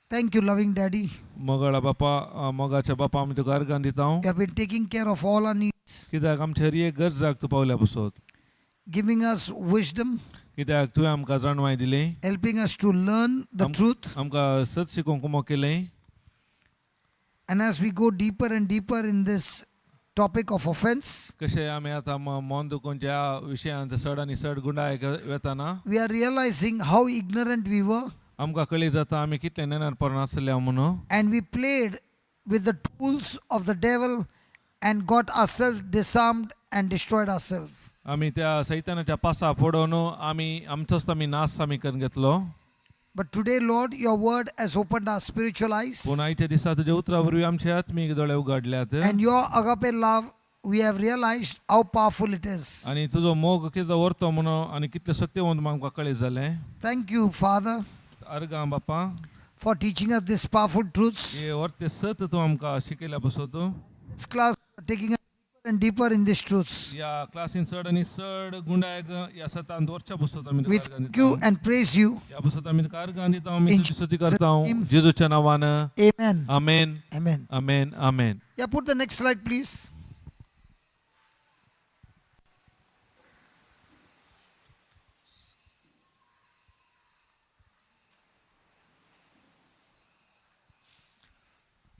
Thank you, loving Daddy. मोगाळा बापा मोगाच्या बापा आमी तुका अर्गां दिता You have been taking care of all our needs, कित्याक आमची हर एक गरजाक तूं पावल्या पासत giving us wisdom, कित्याक तुवें आमकां जाणवाय दिली helping us to learn the truth. आमकां सत शिकोवंक मोग केलें. And as we go deeper and deeper in this topic of offense, कशें आमी आतां मन दुखोवच्या विशयांत चड आनी चड गुंडाळेक वेताना we are realizing how ignorant we were, आमकां कळी जाता आमी कितले नेनारपण आसले म्हणून and we played with the tools of the devil and got ourselves disarmed and destroyed ourselves. आमी त्या सैतानाच्या पासा पडोवन आमचोच आमी नाश आमी करून घेतलो. But today, Lord, your word has opened our spiritual eyes, पूण आयच्या दिसा तुज्या उतरा वरवीं आमचे आत्मीक दोळे उगडल्यात and your agape love, we have realized how powerful it is. आनी तुजो मोग कितें व्हरतो म्हणून आनी कितलें सत्यवंत आमकां कळीत जालें. Thank you, Father, अर्गां बापा for teaching us these powerful truths. हे व्हरते सत तूं आमकां शिकयल्या पासत This class taking us deeper and deeper in these truths. या क्लासीन चड आनी चड गुंडायक या सतांत व्हरच्या पासत आमी We तुका अर्गां thank you दिता. and praise you. या पासत आमी तुका अर्गां दिता आमी In तुजी स्तुती Jesus' करता name. जेजूच्या नांवान Amen. Amen Amen. Amen amen. Yeah, put the next slide, please.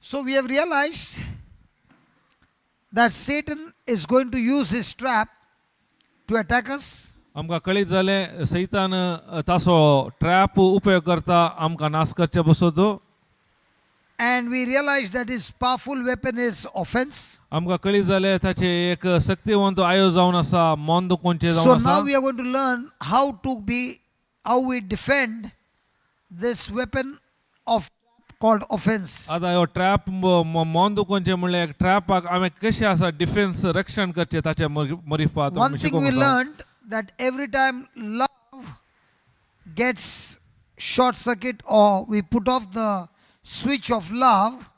So we have realized that Satan is going to use his trap to attack us. आमकां कळीत जालें सैतान तासो ट्रॅप उपयोग करता आमकां नाश करचे पासत. And we realize that his powerful weapon is offense. आमकां कळीत जालें ताचे एक शक्तिवंत आयो जावन आसा मन दुखोवचें So जावन now आसा. we are going to learn how we defend this weapon of called offense. आतां ह्यो ट्रॅप मन दुखोवचें म्हणल्यार एक ट्रॅपाक आमी कशें आसा डिफेन्स रक्षण करचें ताचे मरिफात One आमी thing we शिकोवंक आसा. learned that every time love gets short circuit or we put off the switch of love,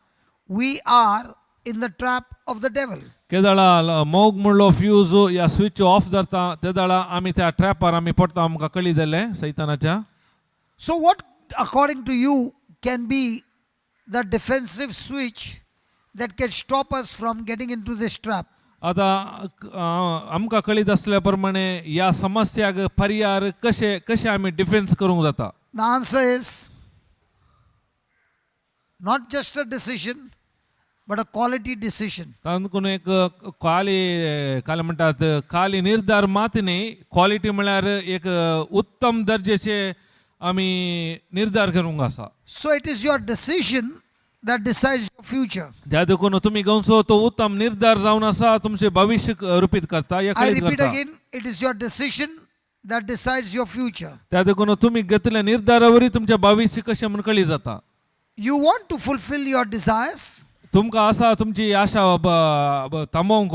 we are in the trap of the devil. केदाळा मोग म्हणलो फ्यूज या स्विच ऑफ जाता तेदाळा आमी त्या ट्रॅपार आमी पडटा आमकां कळी जालें सैतानाच्या. So what according to you can be the defensive switch that can stop us from getting into this trap? आतां आमकां कळीत आसल्या प्रमाणे ह्या समस्याक पर्याय कशें आमी डिफेन्स करूंक जाता. The answer is not just a decision, but a quality decision. तातूंत एक काली म्हणटात काली निर्धार मात न्ही क्वॉलिटी म्हळ्यार एक उत्तम दर्जेचे आमी निर्धार करूंक आसा. So it is your decision that decides your future. त्या देखून तुमी घेवचो तो उत्तम निर्धार जावन आसा तुमचे भविष्य रूपीत करता या I कळीत repeat करता. again, it is your decision that decides your future. त्या देखून तुमी घेतल्या निर्धारावरय तुमचे भविष्य कशें म्हूण कळी जाता. You want to fulfill your desires, तुमकां आसा तुमची आशा थांबोवंक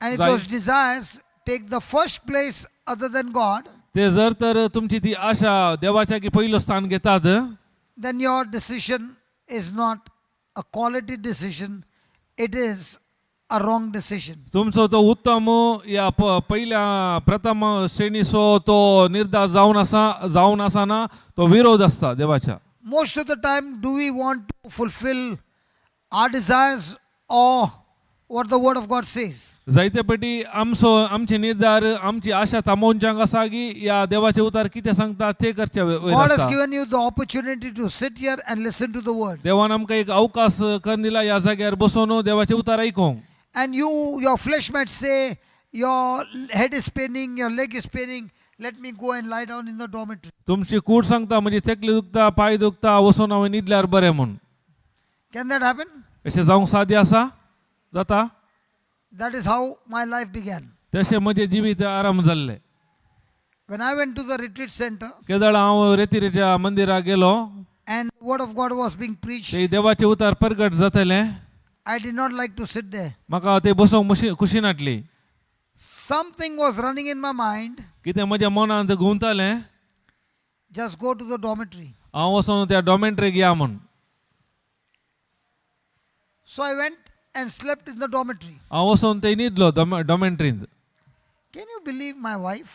and if जाय. those desires take the first place other than God, ते जर तर तुमची ती आशा देवाच्या की पयलो स्थान घेतात then your decision is not a quality decision, it is a wrong decision. तुमचो तो उत्तम या पहिल्या प्रथम श्रेणीचो तो निर्धार जावन आसाना तो विरोध आसता देवाच्या. Most of the time, do we want to fulfill our desires or what the word of God says? जायते पेटी आमचे निर्धार आमची आशा थांबोवच्यांक आसा की या देवाचे उतार कितें सांगता ते करचे वयर God has आसता. given you the opportunity to sit here and listen to the word. देवान आमकां एक अवकाश करून दिला या जाग्यार बसून देवाचे उतार ऐकूंक. And your flesh might say, your head is spinning, your leg is spinning, let me go and lie down in the dormitory. तुमची कूड सांगता म्हणजे तकली दुखता पाय दुखता वचून हांवें न्हिदल्यार बरें म्हूण. Can that happen? अशें जावंक साध्य आसा जाता. That is how my life began. तशें म्हजें जिवीत आराम जाल्लें. When I went to the retreat center केदाळ हांव रेतीरेच्या मंदिराक गेलो and the word of God was being preached, ते देवाचे उतार प्रगट जातलें I did not like to sit there. म्हाका ते बसूंक खुशी नाटली. Something was running in my mind, कितें म्हज्या मनांत घुंवतालें just go to the dormitory. हांव वचून त्या डॉमेंट्रीक या म्हूण. So I went and slept in the dormitory. हांव वचून थंय न्हिदलो डॉमेंट्रींत. Can you believe my wife?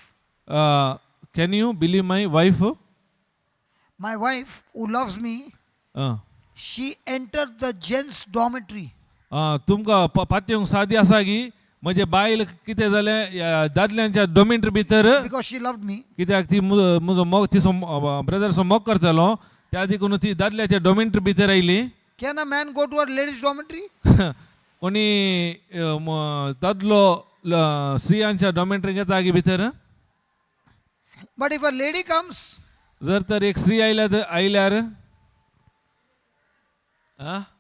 Can you believe my wife My wife, who loves me, hmm. she entered the gents' dormitory. तुमकां पातयेवंक सादी आसा की म्हणजे बायल कितें जालें या दादल्यांच्या डॉमेंट्री भितर Because she loved me. कित्याक ती म्हजो मोग तिचो ब्रदरचो मोग करतालो त्या देखून ती दादल्याच्या डॉमेंट्री भितर oily. Can a man go to a ladies' dormitory? कोणी दादलो स्त्रियांच्या डॉमेंट्री घेता की भितर. But if a lady comes, जर तर एक स्त्री आयल्यार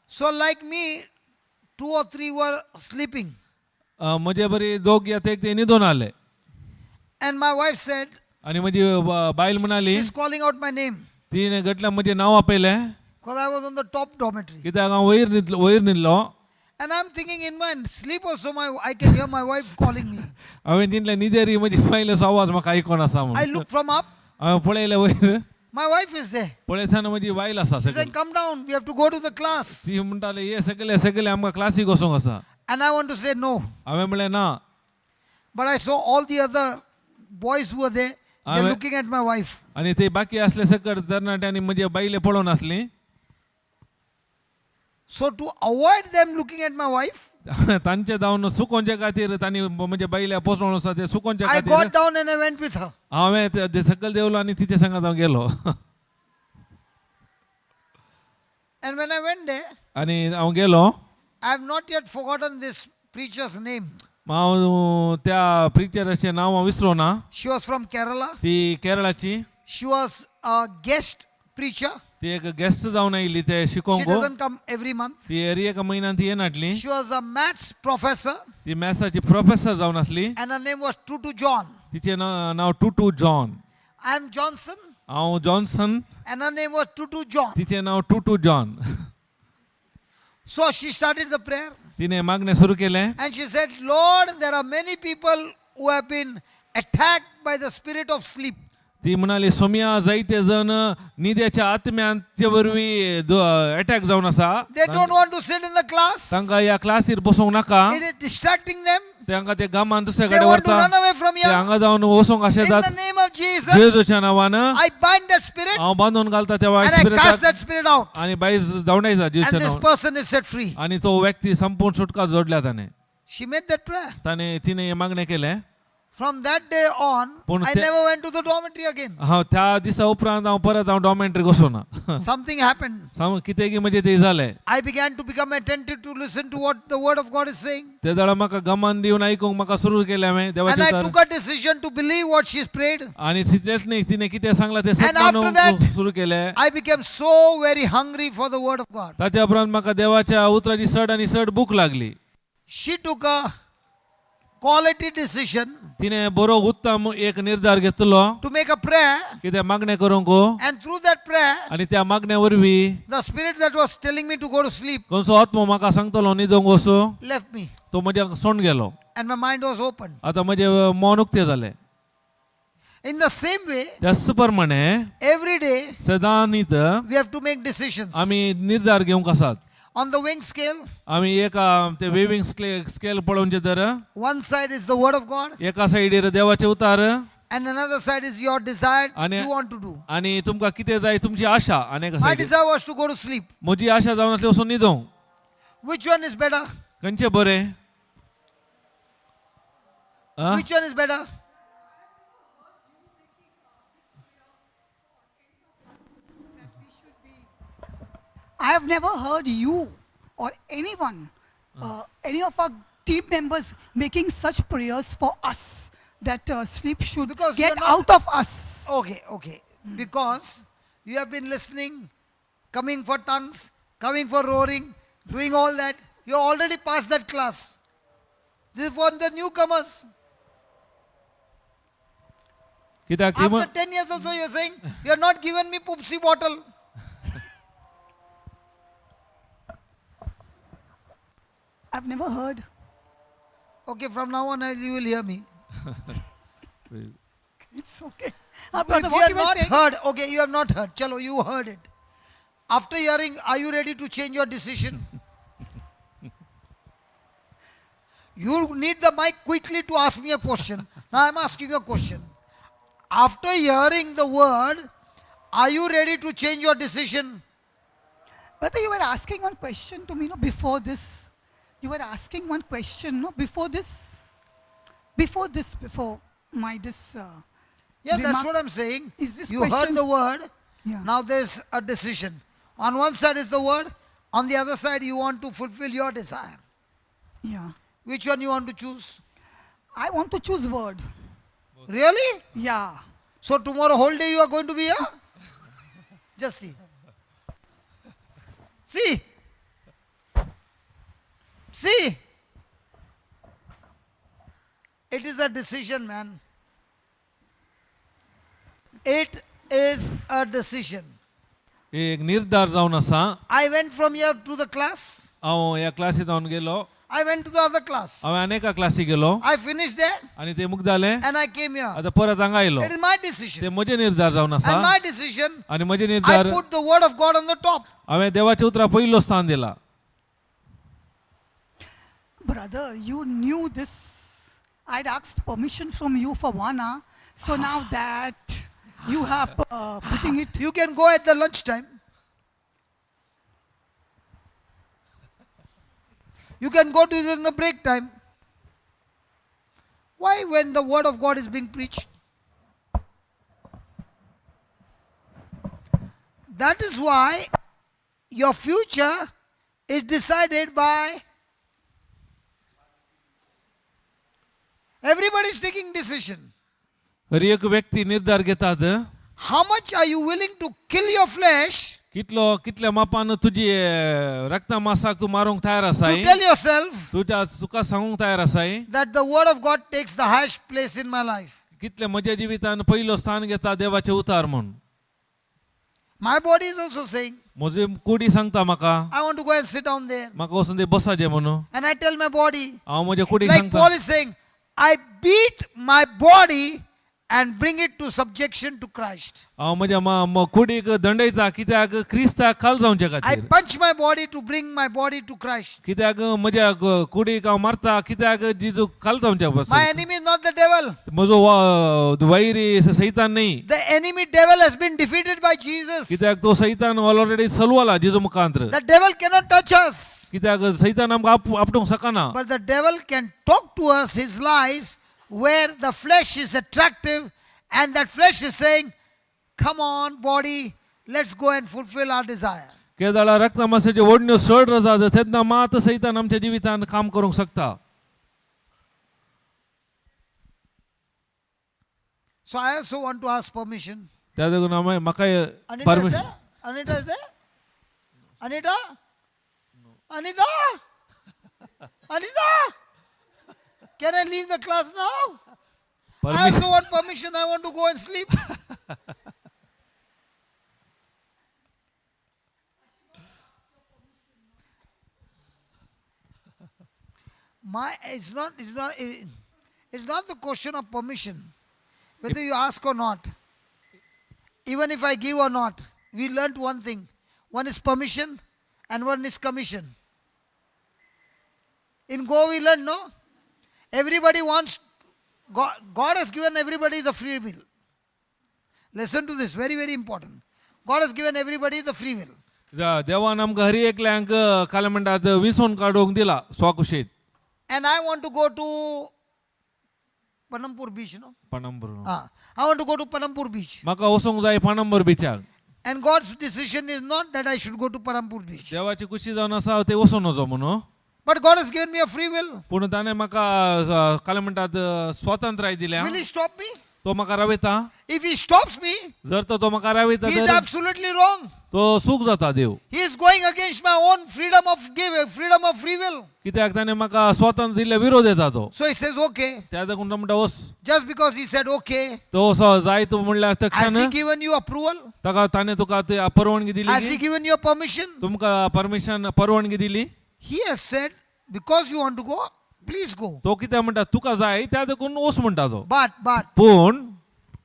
so like me, 2 or 3 were sleeping. म्हणजे बरी दोग या ते न्हिदून आले And my wife said, आणि माझी बायल म्हणाली she's calling out my name. तिने घटल्या म्हणजे नांव आपयलें Because I was on the top dormitory. कित्याक हांव वयर न्हिदलो. And I'm thinking in my sleep also, I can hear my wife calling me. हांवें तितल्या न्हिदेरी म्हजी बायलेचो आवाज म्हाका आयकोन आसा I म्हणून look from up, हांवें पळयलें वयर my wife is there. पळयतना म्हजी बायल आसा She's सकयल. saying, come down, we have to go to the class. ती म्हणटाली ये सकले आमकां क्लासीक वचोंक आसा. And I want to say no. हांवें म्हणलें ना. But I saw all the other boys who were there, they're Amen. looking at my wife. आनी ते बाकी आसले सकट तरणाट्यांनी म्हजे बायले पळोवन आसली. So to avoid them looking at my wife, तांचे जावन सुकोवचे खातीर तांणी म्हणजे बायल्या पोसवण आसा ते सुकोवचे I खातीर got down and I went with her. हांवें ते सकयल देवलो आनी तिचे सांगात हांव गेलो. And when I went there, आनी हांव गेलो I have not yet forgotten this preacher's name. हांव त्या प्रिचराचें नांव हांव विसरो ना. She was from Kerala. ती केरळाची. She was a guest preacher. ती एक गेस्ट जावन आयिल्ली ते She शिकोवंक. doesn't come every month. ती एरी एका म्हयन्यान ती येनाटली. She was a maths professor ती मॅथ्साची प्रोफेसर जावन आसली. and her name was Tutu John. तिचें नांव टूटू जॉन. I am Johnson हांव Johnson. and her name was Tutu John. तिचें नांव टूटू John. So she started the prayer तिने मागणें सुरू केलें and she said, Lord, there are many people who have been attacked by the spirit of sleep. ती म्हणाली सोम्या जायते जण न्हिदेच्या आत्म्यांचे वरवीं अटॅक जावन आसा. They don't want to sit in the class. तांकां ह्या क्लासीर बसोवंक नाका. It is distracting them. तांकां ते गामान दुसरे They कडेन want to व्हरता. run away from ते here. हांगा जावन वचोंक अशें In जाता. the name of Jesus, जेजूच्या नांवान I bind that spirit हांव बांदून घालता त्या वायट and I cast स्पिरिटाक that spirit out. आनी भायर धांवडायता And जेजूच्या this नांवान. person is set free. आनी तो व्यक्ती संपूर्ण सुटका जोडल्या ताणें. She made that prayer. तिने हें मागणें केलें. From that day on, पूण I ते- never went to the dormitory again. हांव त्या दिसा उपरांत हांव परत डॉमेंट्री वचोना. Something happened. कितें की म्हणजे ते जालें. I began to become attentive to listen to what the word of God is saying. ते दाडा म्हाका गमान दिवन आयकूंक म्हाका सुरू केलें हांवें And देवाचें I उतर. took a decision to believe what she's prayed. आनी तितलेंच न्ही तिने कितें सांगलां तें And सत्य after मानूंक that- सुरू केलें. I became so very hungry for the word of God. ताच्या उपरांत म्हाका देवाच्या उतराची चड आनी चड भूक लागली. She took a quality decision तिने बरो उत्तम एक निर्धार घेतलो to make a prayer. कितें मागणें करूंक. And through that prayer, आनी त्या मागण्या वरवीं the spirit that was telling me to go to sleep खंयचो आत्मो म्हाका सांगतलो न्हिदोंक वचूं left me. तो म्हज्या सोंड गेलो. And my mind was open. आतां म्हजें मन उक्तें जालें. In the same way, त्याच प्रमाणे every day सदां न्हीद we have to make decisions. आमी निर्धार घेवंक आसात. On the wing scale, आमी एका ते वेविंग स्केल पळोवचे तर one side is the word of God, एका सायडीर देवाचें उतार and another side is your desire आणि- you want to do. आनी तुमकां कितें जाय तुमची आशा. आनी एका My सायडीर desire was to go to sleep. म्हजी आशा जावन आसली वचून न्हिदोंक. Which one is better? खंयचें बरें. आ? Which one is better? I have never heard you or anyone, any of our team members making such prayers for us that sleep should Because get you're not- out of us. Okay. Because you have been listening, coming for tongues, coming for roaring, doing all that. You already passed that class. This is for the newcomers. कित्याक ती After म्हण 10 years also you're saying, you have not given me poopsie bottle. I've never heard. Okay, from now on you will hear me. It's okay. If Brother, you what have you were not saying- heard, okay, you have not heard. Chalo, you heard it. After hearing, are you ready to change your decision? You need the mic quickly to ask me a question. Now I'm asking you a question. After hearing the word, Are you ready to change your decision? Brother, you were asking one question to me, no, before this. You were asking one question, no, before this. Before my this. Yeah, that's remark. what I'm saying. Is this You heard question- the word. Yeah. Now there's a decision. On one side is the word. On the other side, you want to fulfill your desire. Yeah. Which one you want to choose? I want to choose word. Really? Yeah. So tomorrow whole day you are going to be here? Just see. See. See. It is a decision, man. It is a decision. एक निर्धार जावन आसा I went from here to the class. हांव ह्या क्लासीत हांव गेलो I went to the other class. हांवें अनेका क्लासी गेलो I finished there आणि ते मुख जालें and I came here. आता परत हांगा आयलो It is my ते decision. म्हजे निर्धार जावन आसा And my decision, आणि म्हजे I निर्धार put the word of God on the top. हांवें देवाच्या उतरा पयलो स्थान दिला Brother, you knew this. I'd asked permission from you for 1 hour. So now that you have putting it. You can go at the lunchtime. You can go to it in the break time. Why when the word of God is being preached? That is why your future is decided by everybody is taking decision. हर एक व्यक्ती निर्धार घेतात How much are you willing to kill your flesh कितल्या मापान तुजी रक्ता मासाक तू मारूंक तयार आसाय to tell yourself तुझ्या तुका सांगूंक तयार आसाय that the word of God takes the highest place in my life? कितल्या म्हज्या जिवितान पयलो स्थान घेता देवाचे उतार म्हूण My body is also saying, म्हजी कुडी सांगता म्हाका I want to go and sit down there. म्हाका वचून ते बसाचें म्हणून And I tell my body, हांव म्हज्या कुडीक like सांगता Paul is saying, I beat my body and bring it to subjection to Christ. हांव म्हज्या कुडीक दंडयता कित्याक क्रिस्ताक खाल जावचे I खातीर punch my body to bring my body to Christ. कित्याक म्हज्या कुडीक हांव मारता कित्याक जिजू खाल जावचे My पासून enemy is not the devil. म्हजो वैरी सैतान न्ही The enemy devil has been defeated by Jesus. कित्याक तो सैतान already चलवला जिजू मुखांतर The devil cannot touch us. कित्याक सैतान आमकां आपटूंक शकना But the devil can talk to us his lies where the flesh is attractive and that flesh is saying, come on body, let's go and fulfill our desire. केदाळा रक्त मासाचे ओडण्यो चड जातात तेन्ना मात सैतान आमच्या जिवितान काम करूंक शकता So I also want to ask permission. त्या देखून म्हाका Anita is there? Anita is there? Anita? Anita? Anita? Can I leave the class now? I also want permission. I want to go and sleep. It's not the question of permission, whether you ask or not. Even if I give or not, we learnt one thing. One is permission and one is commission. In Go we learned, no? Everybody wants, God has given everybody the free will. Listen to this, very, very important. God has given everybody the free will. देवान आमकां हर एकल्यांक काय म्हणटात विसवून काडूंक दिला स्वाकुशीत And I want to go to Panampur beach, no? पाणंबर I want to go to Panampur beach. म्हाका वचूंक जाय पाणंबर बिचाक And God's decision is not that I should go to Panampur beach. देवाची खुशी जावन आसा ते वचून वचो म्हणून But God has given me a free will. पूण ताणें म्हाका काय म्हणटात स्वातंत्र्य दिल्या Will He stop me? तो म्हाका रावयता If He stops me, जर तो म्हाका रावयता He is तर absolutely wrong. तो सूख जाता देव He is going against my own freedom of free will. कित्याक ताणें म्हाका स्वातंत्र्य दिल्ल्या विरोध येता तो So He says, okay. त्या देखून तो म्हणटा वच Just because He said, okay, तो असो जाय तूं म्हणल्यार has तक्षण He given you approval? ताका ताणें तुका ती परवानगी दिली Has He की given you permission? तुमकां परवानगी दिली He has said, because you want to go, please go. तो कित्याक म्हणटा तुका जाय त्या देखून वच म्हणटा तो But, पूण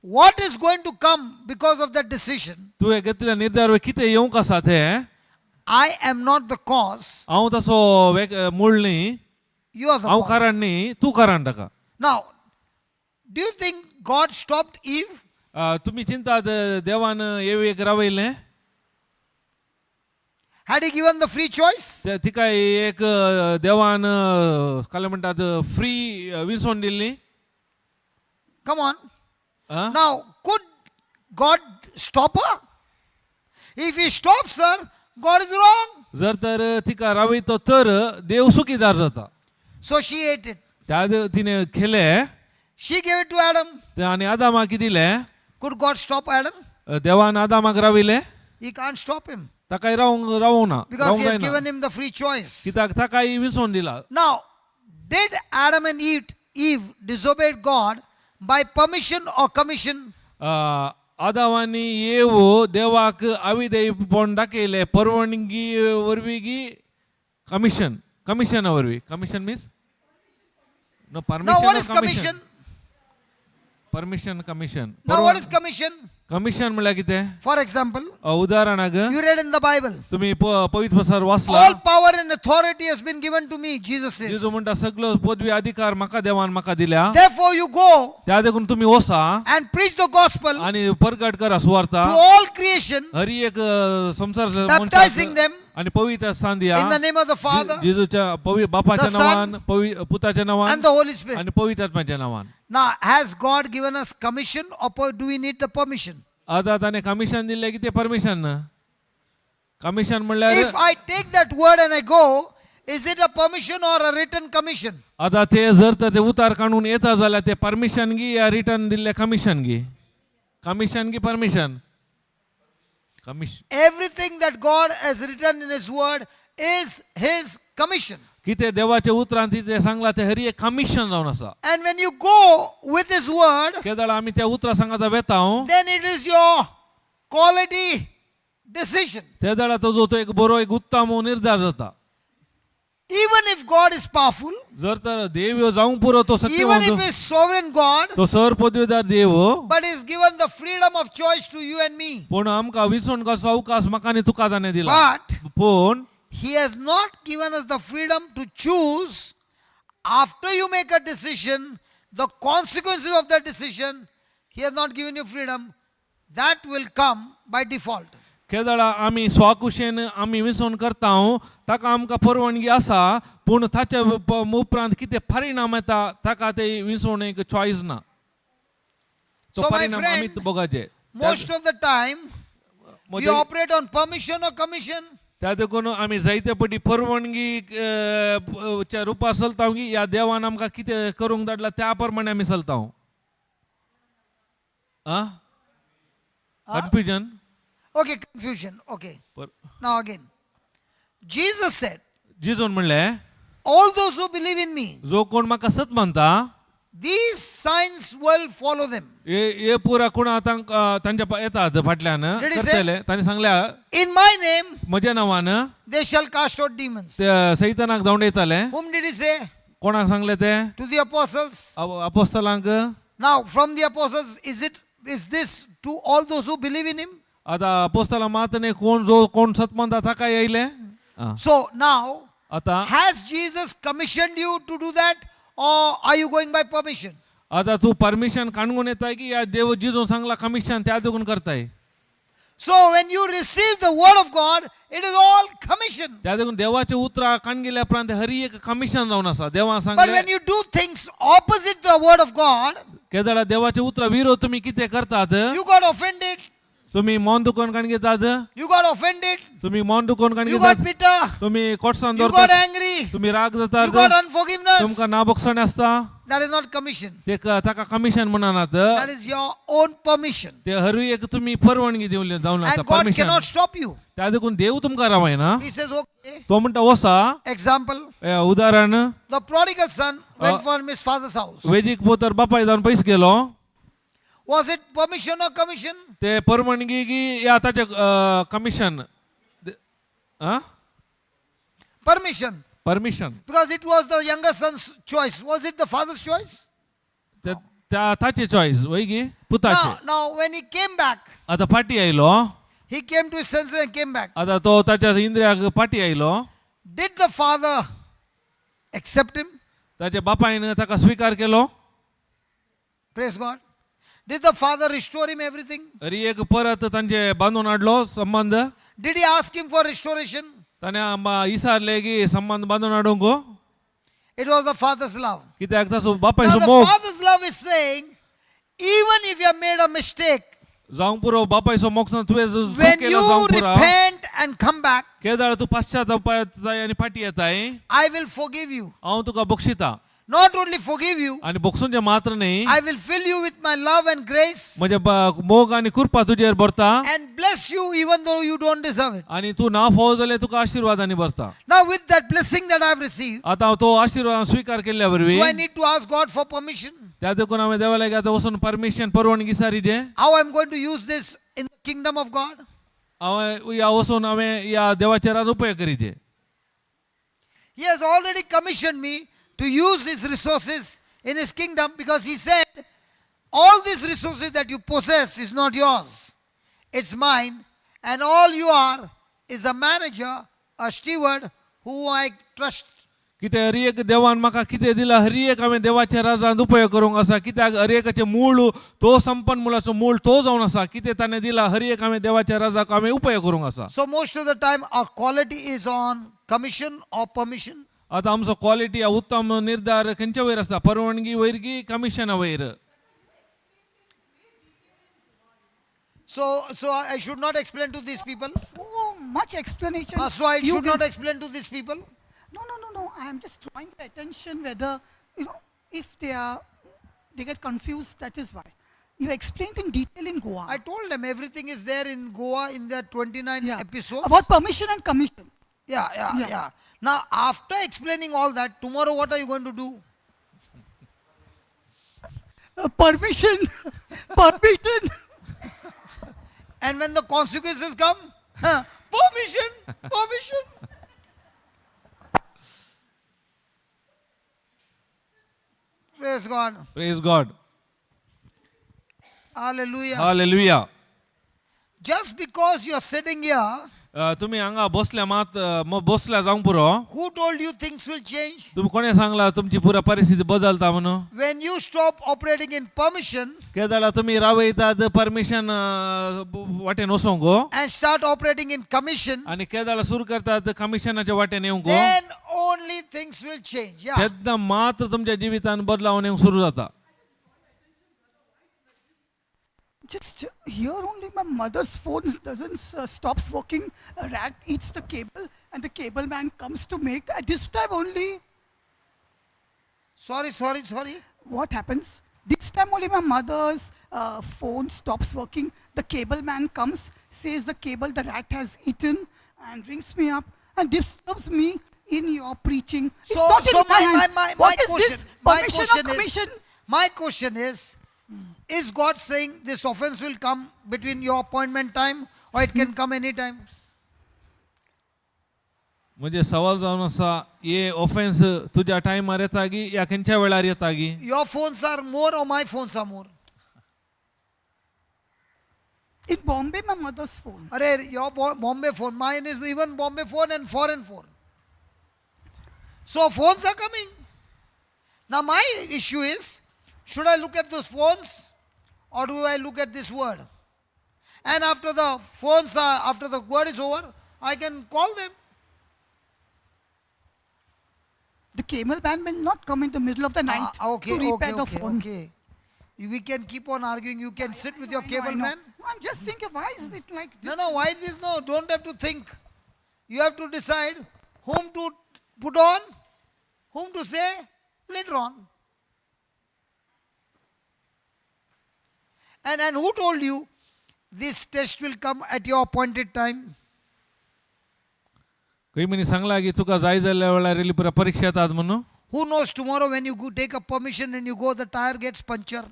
what is going to come because of that decision? तुवें घेतलेल्या निर्धार कितें येवंक आसा तें I am not the cause. हांव तसो मूळ न्ही You are the हांव cause. कारण न्ही तूं कारण ताका Now, do you think God stopped Eve? तुम्ही चिंतात देवान एक रावयले Had he given the free choice? तिका एक देवान काय म्हणतात फ्री विंसोन दिली Come on. Uh? Now, could God stop her? If he stops her, God is wrong. जर तर तिका रावयतो तर देव चुकीदार जाता So she ate it. त्या तिने खेले She gave it to Adam. आणि आदामाक दिले Could God stop Adam? देवान आदामाक राविले He can't stop him ताकाय रावू ना because he has given him the free choice. कित्याक ताकाय विंसोन दिला Now, did Adam and Eve disobeyed God by permission or commission? आदावानी येवो देवाक अविधेय पण दाखयले परवानगी वरवीगी कमिशन वरवी commission means no Now, what is commission? Permission Now, what is commission? Commission म्हणल्यार कितें For example, उदाहरणाक you read in the Bible, तुम्ही पवित्र पुस्तकात वाचला all power and authority has been given to me, Jesus says. जेजू म्हणटा सगळो पदवी अधिकार म्हाका देवान म्हाका दिल्या Therefore, you go त्या देखून तुम्ही वसा and preach the gospel आणि प्रकट करा सुवार्ता to all creation, हरी एक संसार baptizing them आणि पवित्र स्थान दिया in the name of the Father जेजूच्या बापाच्या the Son, नावान पुताच्या नावान and the Holy Spirit. आणि पवित्र आत्म्याच्या नावान Now, has God given us commission or do we need the permission? आता त्याने कमिशन दिले की ते परमिशन ना कमिशन म्हणल्यार If I take that word and I go, is it a permission or a written commission? आता ते जर तर ते उतार काढून येता जाल्यार ते परमिशन गी या रिटर्न दिले कमिशन गी permission commission Everything that God has written in His word is His commission. कितें देवाचे उतरांत ते सांगला ते हरी एक कमिशन जावन आसा And when you go with His word, केदाळ आमी त्या उतरा सांगाता वेता then it is your quality decision. त्या दाडा तो एक बरो एक उत्तम निर्धार जाता Even if God is powerful, जर तर देव ह्यो जावंक पुरो तो even सत्य if He is sovereign God, तो सर पदवीदार देव but He's given the freedom of choice to you and me. पूण आमकां विसवण कसो अवकाश म्हाका आनी तुका ताणें दिला But पूण He has not given us the freedom to choose after you make a decision, the consequences of that decision. He has not given you freedom. That will come by default. केदाळा आमी स्वाकुशेन आमी विसवण करता ताका आमकां परवानगी आसा पूण ताच्या उपरांत कितें परिणाम येता ताका ते विसवण एक चॉयस ना तो So, my परिणाम आमी friend, बघाचे most of the time, we मध्ये- operate on permission or commission. त्या देखून आमी जायते पटी परवानगी च्या रुपार चलता की या देवान आमकां कितें करूंक धाडला त्या प्रमाणे आमी चलता confusion Okay, confusion. Okay. Now again. Jesus said, जिजून म्हणले all those who believe in me, जो कोण म्हाका सत म्हणता these signs will follow them. हे पुरा कोणा तांच्या येतात फाटल्यान Did he say? करतले तांणी सांगल्या In my name, म्हज्या नांवान they shall cast out demons. ते सैतानाक धांवड येताले Whom did he say? कोणाक सांगले ते To the apostles. अपोस्तलांक Now, from the apostles, is this to all those who believe in him? आता अपोस्तला मातने कोण जो कोण सत म्हणता ताका येयले So now, आता has Jesus commissioned you to do that, or are you going by permission? आता तू परमिशन काढून येताय की या देव जिजून सांगला कमिशन त्या देखून करताय So when you receive the word of God, it is all commission. त्या देखून देवाचे उतरा काण गेल्या प्रांत हरी एक कमिशन जावन आसा देवा But सांगले when you do things opposite the word of God, केदाळा देवाचे उतरा विरोध तुम्ही किती करतात you got offended. तुम्ही मौन दुकोन काण घेतात You got offended. तुम्ही मौन दुकोन काण You got घेतात bitter. तुम्ही कोटसान You got दवरतात angry. तुम्ही राग You जातात got unforgiveness. तुमका नाबोक्षण असता That is not commission. ते ताका commission म्हणनात That is your own permission. ते हरी एक तुम्ही परवानगी देऊन जाऊन And God permission cannot stop you. त्या देखून देव तुमका रावाय ना He says, okay. तो म्हणता वसा Example, उदाहरण the prodigal son went from his father's house. वेजीक पोतर बापाय जाऊन पैस गेलो Was it permission or commission? ते परवानगी की या ताचे commission Permission. Permission Because it was the younger son's choice. Was it the father's choice? त्या ताचे चॉईस वय गी पुताचे Now when he came back, आता फाटी आयलो he came to his senses and came back. आता तो ताच्या इंद्रियाक फाटी आयलो Did the father accept him? ताच्या बापायन ताका स्वीकार केलो Praise God. Did the father restore him everything? रियेक परत तांचे बांदून हाडलो संबंध Did he ask him for restoration? ताणे इसारले की संबंध बांदून हाडूंक It was the father's love. कित्याक ताचो बापाय Now सो the मोग father's love is saying, even if you have made a mistake, जावंक पुरो बापाय सो मोग तुवें चूक when केलो you जावंक पुरा repent and come back, केदाळ तूं पाश्चाताप जाय आनी फाटी येताय I will forgive you. हांव तुका बक्षिता Not only forgive you, आनी बक्षूंचे मात्र न्ही I will fill you with my love and grace म्हजे मोग आनी कृपा तुजेर भरता and bless you even though you don't deserve it. आनी तूं ना फावो जाल्यार तुका आशिर्वादांनी भरता Now, with that blessing that I have received, आतां हांव तो आशिर्वाद स्वीकार केल्ल्या do I वरवीं need to ask God for permission? त्या देखून हांवें देवा लागीं आतां वचून परमिशन परवानगी सारीचे How I'm going to use this in the kingdom of God? हांवें या वचून हांवें या देवाचे राज उपेग करीचे He has already commissioned me to use his resources in his kingdom because he said, all these resources that you possess is not yours, it's mine, and all you are is a manager, a steward who I trust. कित्याक हर एक देवान म्हाका कितें दिलां हर एक हांवें देवाच्या राजांत उपेग करूंक आसा कित्याक हर एकाचें मूळ तो संपन्मुलाचो मूळ तो जावन आसा कितें ताणें दिलां हर एक हांवें देवाच्या राजाक हांवें उपेग करूंक आसा So most of the time our quality is on commission or permission. आतां आमचो क्वॉलिटी उत्तम निर्धार खंयच्या वयर आसता परवानगी वयर की कमिशना वयर So I should not explain to these people. So much explanation. So I you should can- not explain to these people. No. I am just drawing the attention whether, if they get confused, that is why. You explained in detail in Goa. I told them everything is there in Goa in the 29 Yeah. episodes. About permission and commission. Yeah. Now, after explaining all that, tomorrow what are you going to do? Permission. Permission. And when the consequences come, permission. Praise God. Praise God Hallelujah. Hallelujah Just because you are sitting here, तुम्ही हांगा बसल्या मात बसल्या जावंक पुरो who told you things will change? तुम्ही कोणे सांगला तुमची पुरा परिस्थिती बदलता म्हणून When you stop operating in permission केदाळा तुम्ही रावयतात परमिशन वाटेन वचोंक and start operating in commission, आणि केदाळा सुरू करतात कमिशनाच्या वाटेन येवंक then only things will change. Yeah. तेन्ना मात्र तुमच्या जिवितान बदलावन येवंक सुरू जाता Just here only my mother's phone doesn't stops working. A rat eats the cable and the cable man comes to make. At this time only, Sorry. what happens? This time only my mother's phone stops working. The cable man comes, says the cable the rat has eaten and rings me up and disturbs me in your preaching. It's So not in my hand. my What is question, this? my Permission or question is, commission? my question is God saying this offense will come between your appointment time or it can come anytime? म्हणजे सवाल जावन आसा हे offence तुज्या टायमार येता की या खंयच्या वेळार येता की Your phones are more or my phones are more? In Bombay, my mother's phone. Arey, your Bombay phone, mine is even Bombay phone and foreign phone. So phones are coming. Now my issue is, should I look at those phones or do I look at this word? And after the word is over, I can call them. The cable man will not come in the middle of the night to repair the phone. Okay. We can keep on arguing. You can sit with your I know. cable man. I'm just thinking, why is it like this? No, why this? No, don't have to think. You have to decide whom to put on, whom to say later on. And who told you this test will come at your appointed time? खंय money Sangla की तुका जाय जाल्ल्या वेळार येयली पुरा परीक्षा येतात म्हणून Who knows tomorrow when you go take a permission and you go, the tire gets punctured?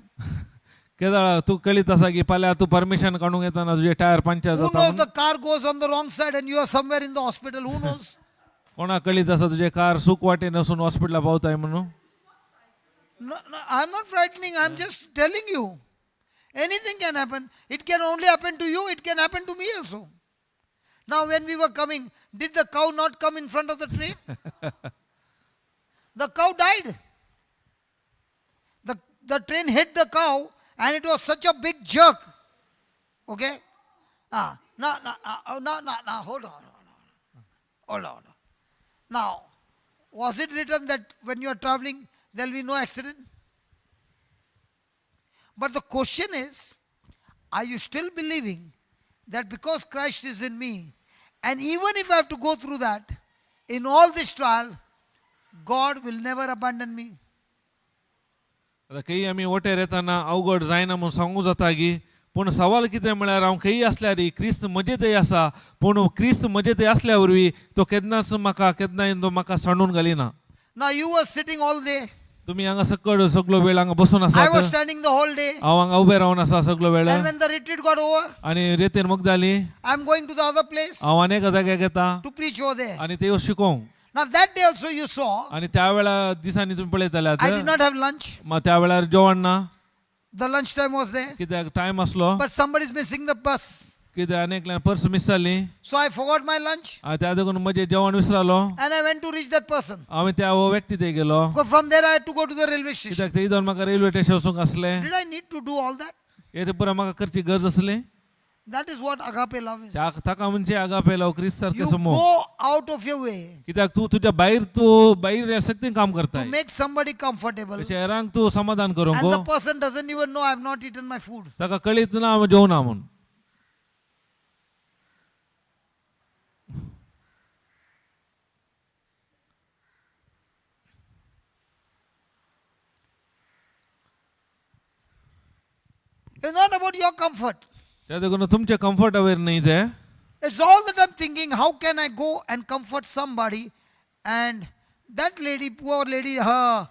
केदाळा तू कळीत आसा की फाल्यां तू परमिशन काडूंक येताना तुजे टायर पंक्चर Who जाता knows म्हणून? the car goes on the wrong side and you are somewhere in the hospital? Who knows? कोणाक कळीत आसा तुजे कार चूक वाटेन वचून हॉस्पिटलाक पावताय म्हणून No, I'm not frightening. I'm just telling you. Anything can happen. It can only happen to you. It can happen to me also. Now, when we were coming, did the cow not come in front of the train? The cow died. The train hit the cow And it was such a big jerk. Okay? Now, hold on. Hold on. Now, was it written that when you are traveling, there will be no accident? But the question is, are you still believing that because Christ is in me, and even if I have to go through that, in all this trial, God will never abandon me? आता काही आम्ही वटेर येताना अवघड जायना म्हणून सांगू जाता की पूण सवाल कितें म्हळ्यार हांव खंयी आसल्यार क्रिस्त मजेतय आसा पूण क्रिस्त मजेतय आसल्या वरवीं तो केन्नाच केन्नाय तो म्हाका सांडून घालिना. Now you were sitting all day. तुम्ही हांगा सकड सगळो वेळ हांगा बसून I was आसात, standing the whole day. हांव हांगा उबे रावन आसा सगळो वेळ. And when the retreat got over, आनी रेतेर मग जाली I'm going to the other place हांव अनेक जाग्याक येता to preach over there. आनी ते शिकोवंक. Now that day also you saw, आनी त्या वेळा दिसांनी तुम्ही पळयताल्यात I did not have lunch. मग त्या वेळार जेवण ना, The lunch time was there. कित्याक टायम आसलो, But somebody is missing the bus. कित्याक अनेक पर्स मिस जाली. So I forgot my lunch त्या देखून म्हजें जेवण विसरलो. and I went to reach that person. हांवें त्या व्यक्ती थंय गेलो Because from there I had to go to the railway station. कित्याक थंय जावन म्हाका रेल्वे स्टेशन वचूंक आसलें. Did I need to do all that? हेचे पुरा म्हाका करची गरज आसली. That is what agape love is. ताका म्हणजे आगापे लाव क्रिस्त सारखे You समोर. go out of your way कित्याक तू तुझ्या भायर सक्तीन काम to करताय. make somebody comfortable. शहरांक तू समाधान करूंक And the person doesn't even know I have not eaten my food. ताका कळीत ना हांव जेवना म्हणून. It's not about your comfort. त्या देखून तुमचे कम्फर्ट अवेर नाही ते. It's all that I'm thinking, how can I go and comfort somebody? And that lady, poor lady, her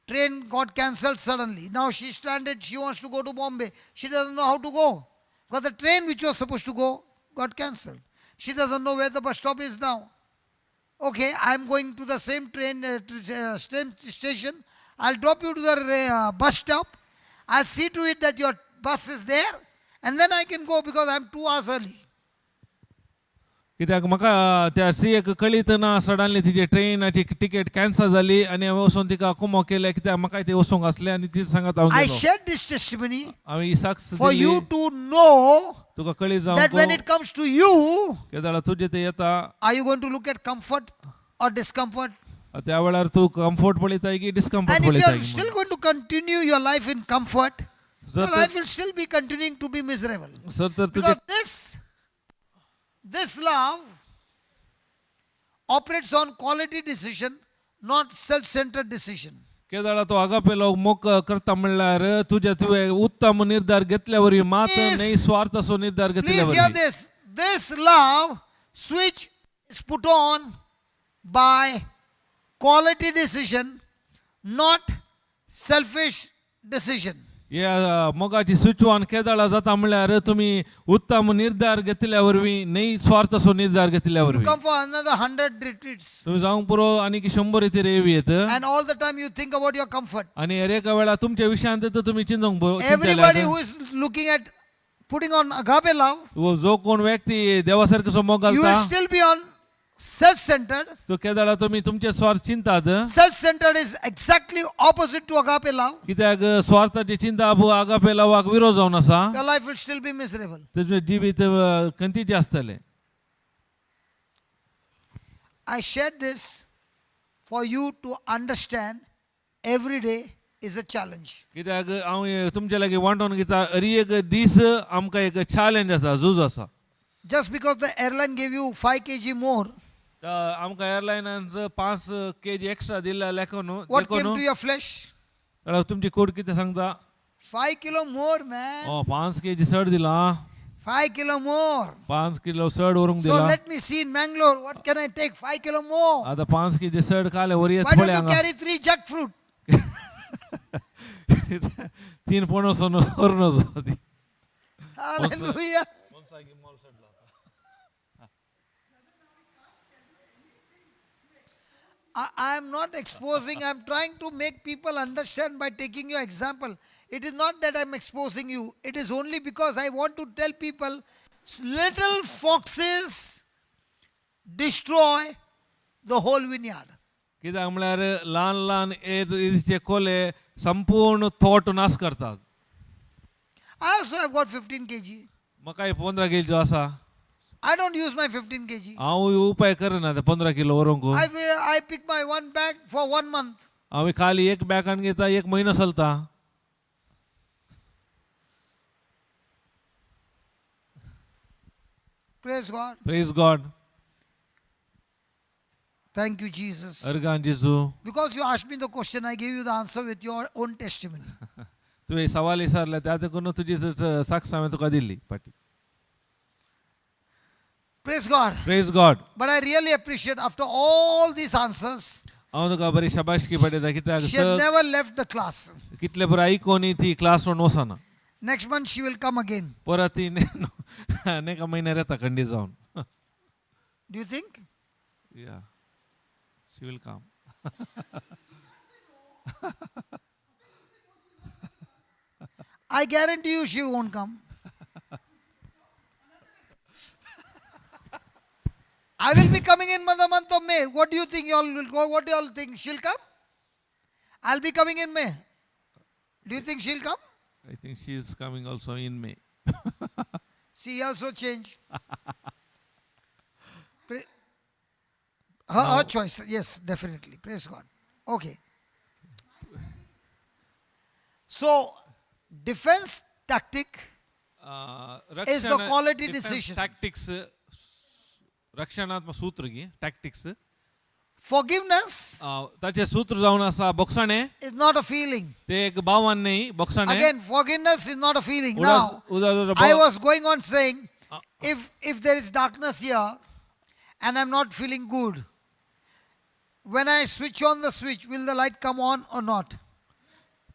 train got cancelled suddenly. Now she's stranded, she wants to go to Bombay. She doesn't know how to go. Because the train which was supposed to go got cancelled. She doesn't know where the bus stop is now. Okay, I'm going to the same train same station. I'll drop you to the bus stop. I'll see to it that your bus is there. And then I can go because I'm 2 hours early. कित्याक म्हाका त्या स्त्रियेक कळीत ना suddenly तिची ट्रेनाची ticket cancel जाली आनी हांवें वचून तिका कुमो केले कित्याक म्हाकाय ते वचूंक आसलें आनी ती सांगत हांव I गेलो. shared this testimony हांवें ही साक्ष for दिली you to know तुका कळीत that when जावं it comes to you, केदाळा तुजे ते येता are you going to look at comfort or discomfort? त्या वेळार तू कम्फर्ट पळयताय की discomfort And if you पळयताय are still going to continue your life in comfort, जर your life will still be continuing to be miserable. Sir तर तुजे Because this love operates on quality decision, not self-centered decision. केदाळा तो agape लोक mock करता म्हणल्यार तुवें उत्तम निर्धार घेतल्यावर मात Please- नाही स्वार्थाचो निर्धार Please hear घेतल्यावर this. This love switch is put on by quality decision, not selfish decision. या मोगाची स्विचवान केदाळा जाता म्हणल्यार तुम्ही उत्तम निर्धार घेतल्या वरवीं नाही स्वार्थाचो निर्धार घेतल्या You वरवीं come for another 100 retreats, तुम्ही जावंक पुरो आनी की 100 इथे रेवी येत and all the time you think about your comfort. आणि हर एका वेळा तुमच्या विशयांत तर तुम्ही चिंतूंक Everybody who is looking at putting on agape love, जो कोण व्यक्ती देवासारखो मोग you घालता will still be on self-centered. तो केदाळा तुम्ही तुमचे स्वार्थ चिंतात Self-centered is exactly opposite to agape love. कित्याक स्वार्थाची चिंता आगापे लावाक विरोध जावन आसा Your life will still be miserable. तुझे जिवीत खंतीचे आसतले. I shared this for you to understand every day is a challenge. कित्याक हांव तुमचे लागीं वांटोन घेता हर एक दीस आमकां एक चॅलेंज आसा, झूज आसा. Just because the airline gave you 5 kg more, आमकां एअरलायनान 5 kg एक्स्ट्रा दिल्या लेखून what came to your flesh? तुमची कोड कितें सांगता 5 kilo more, man. 5 kg चड दिला 5 kilo more. 5 किलो चड व्हरूंक So दिला. let me see in Mangalore, what can I take? 5 kilo more. आता 5 kg चड काले वर येत Why don't पळय you हांगा carry 3 jackfruit? 3 पणस व्हरून वचो ती. Hallelujah. I am not exposing, I am trying to make people understand by taking your example. It is not that I am exposing you, it is only because I want to tell people little foxes destroy the whole vineyard. कित्याक म्हळ्यार ल्हान ल्हान एरीचे कोले संपूर्ण तोट नाश करतात. I also have got 15 kg. म्हाकाय 15 kilo आसा I don't use my 15 kg. हांव उपाय करना ते 15 किलो व्हरूंक I pick my one bag for 1 month. हांव खाली एक बॅगान घेता 1 महिनो चलता Praise God. Praise God Thank you, Jesus. अर्गान जेजू Because you asked me the question, I gave you the answer with your own testimony. तुवें सवाल विचारला त्या देखून तुजी साक्ष हांवें तुका दिल्ली पाटी Praise God. Praise God But I really appreciate after all these answers, हांव तुका बरी शाबासकी पडयता कित्याक she has never left the class. कितले बरें आयकोनी ती क्लास म्हणून वचना Next month she will come again. परत ती एका म्हयन्यार येता खंडी जावन Do you think? या she will come I guarantee you she won't come. I will be coming in the month of May. What do you think? You all will go? What do you all think? She'll come? I'll be coming in May. Do you think she'll come? I think she is coming also in May. She also changed. Her choice. Yes, definitely. Praise God. Okay. So, defense tactic is the quality decision. Tactics रक्षणात्मक सूत्र गी tactics Forgiveness ताचे सूत्र जावन आसा बोक्साणे is not a feeling. ते एक भावान न्ही बोक्साणे Again, forgiveness is not a feeling. Now, उदा I was going on saying, if there is darkness here and I'm not feeling good, when I switch on the switch, will the light come on or not?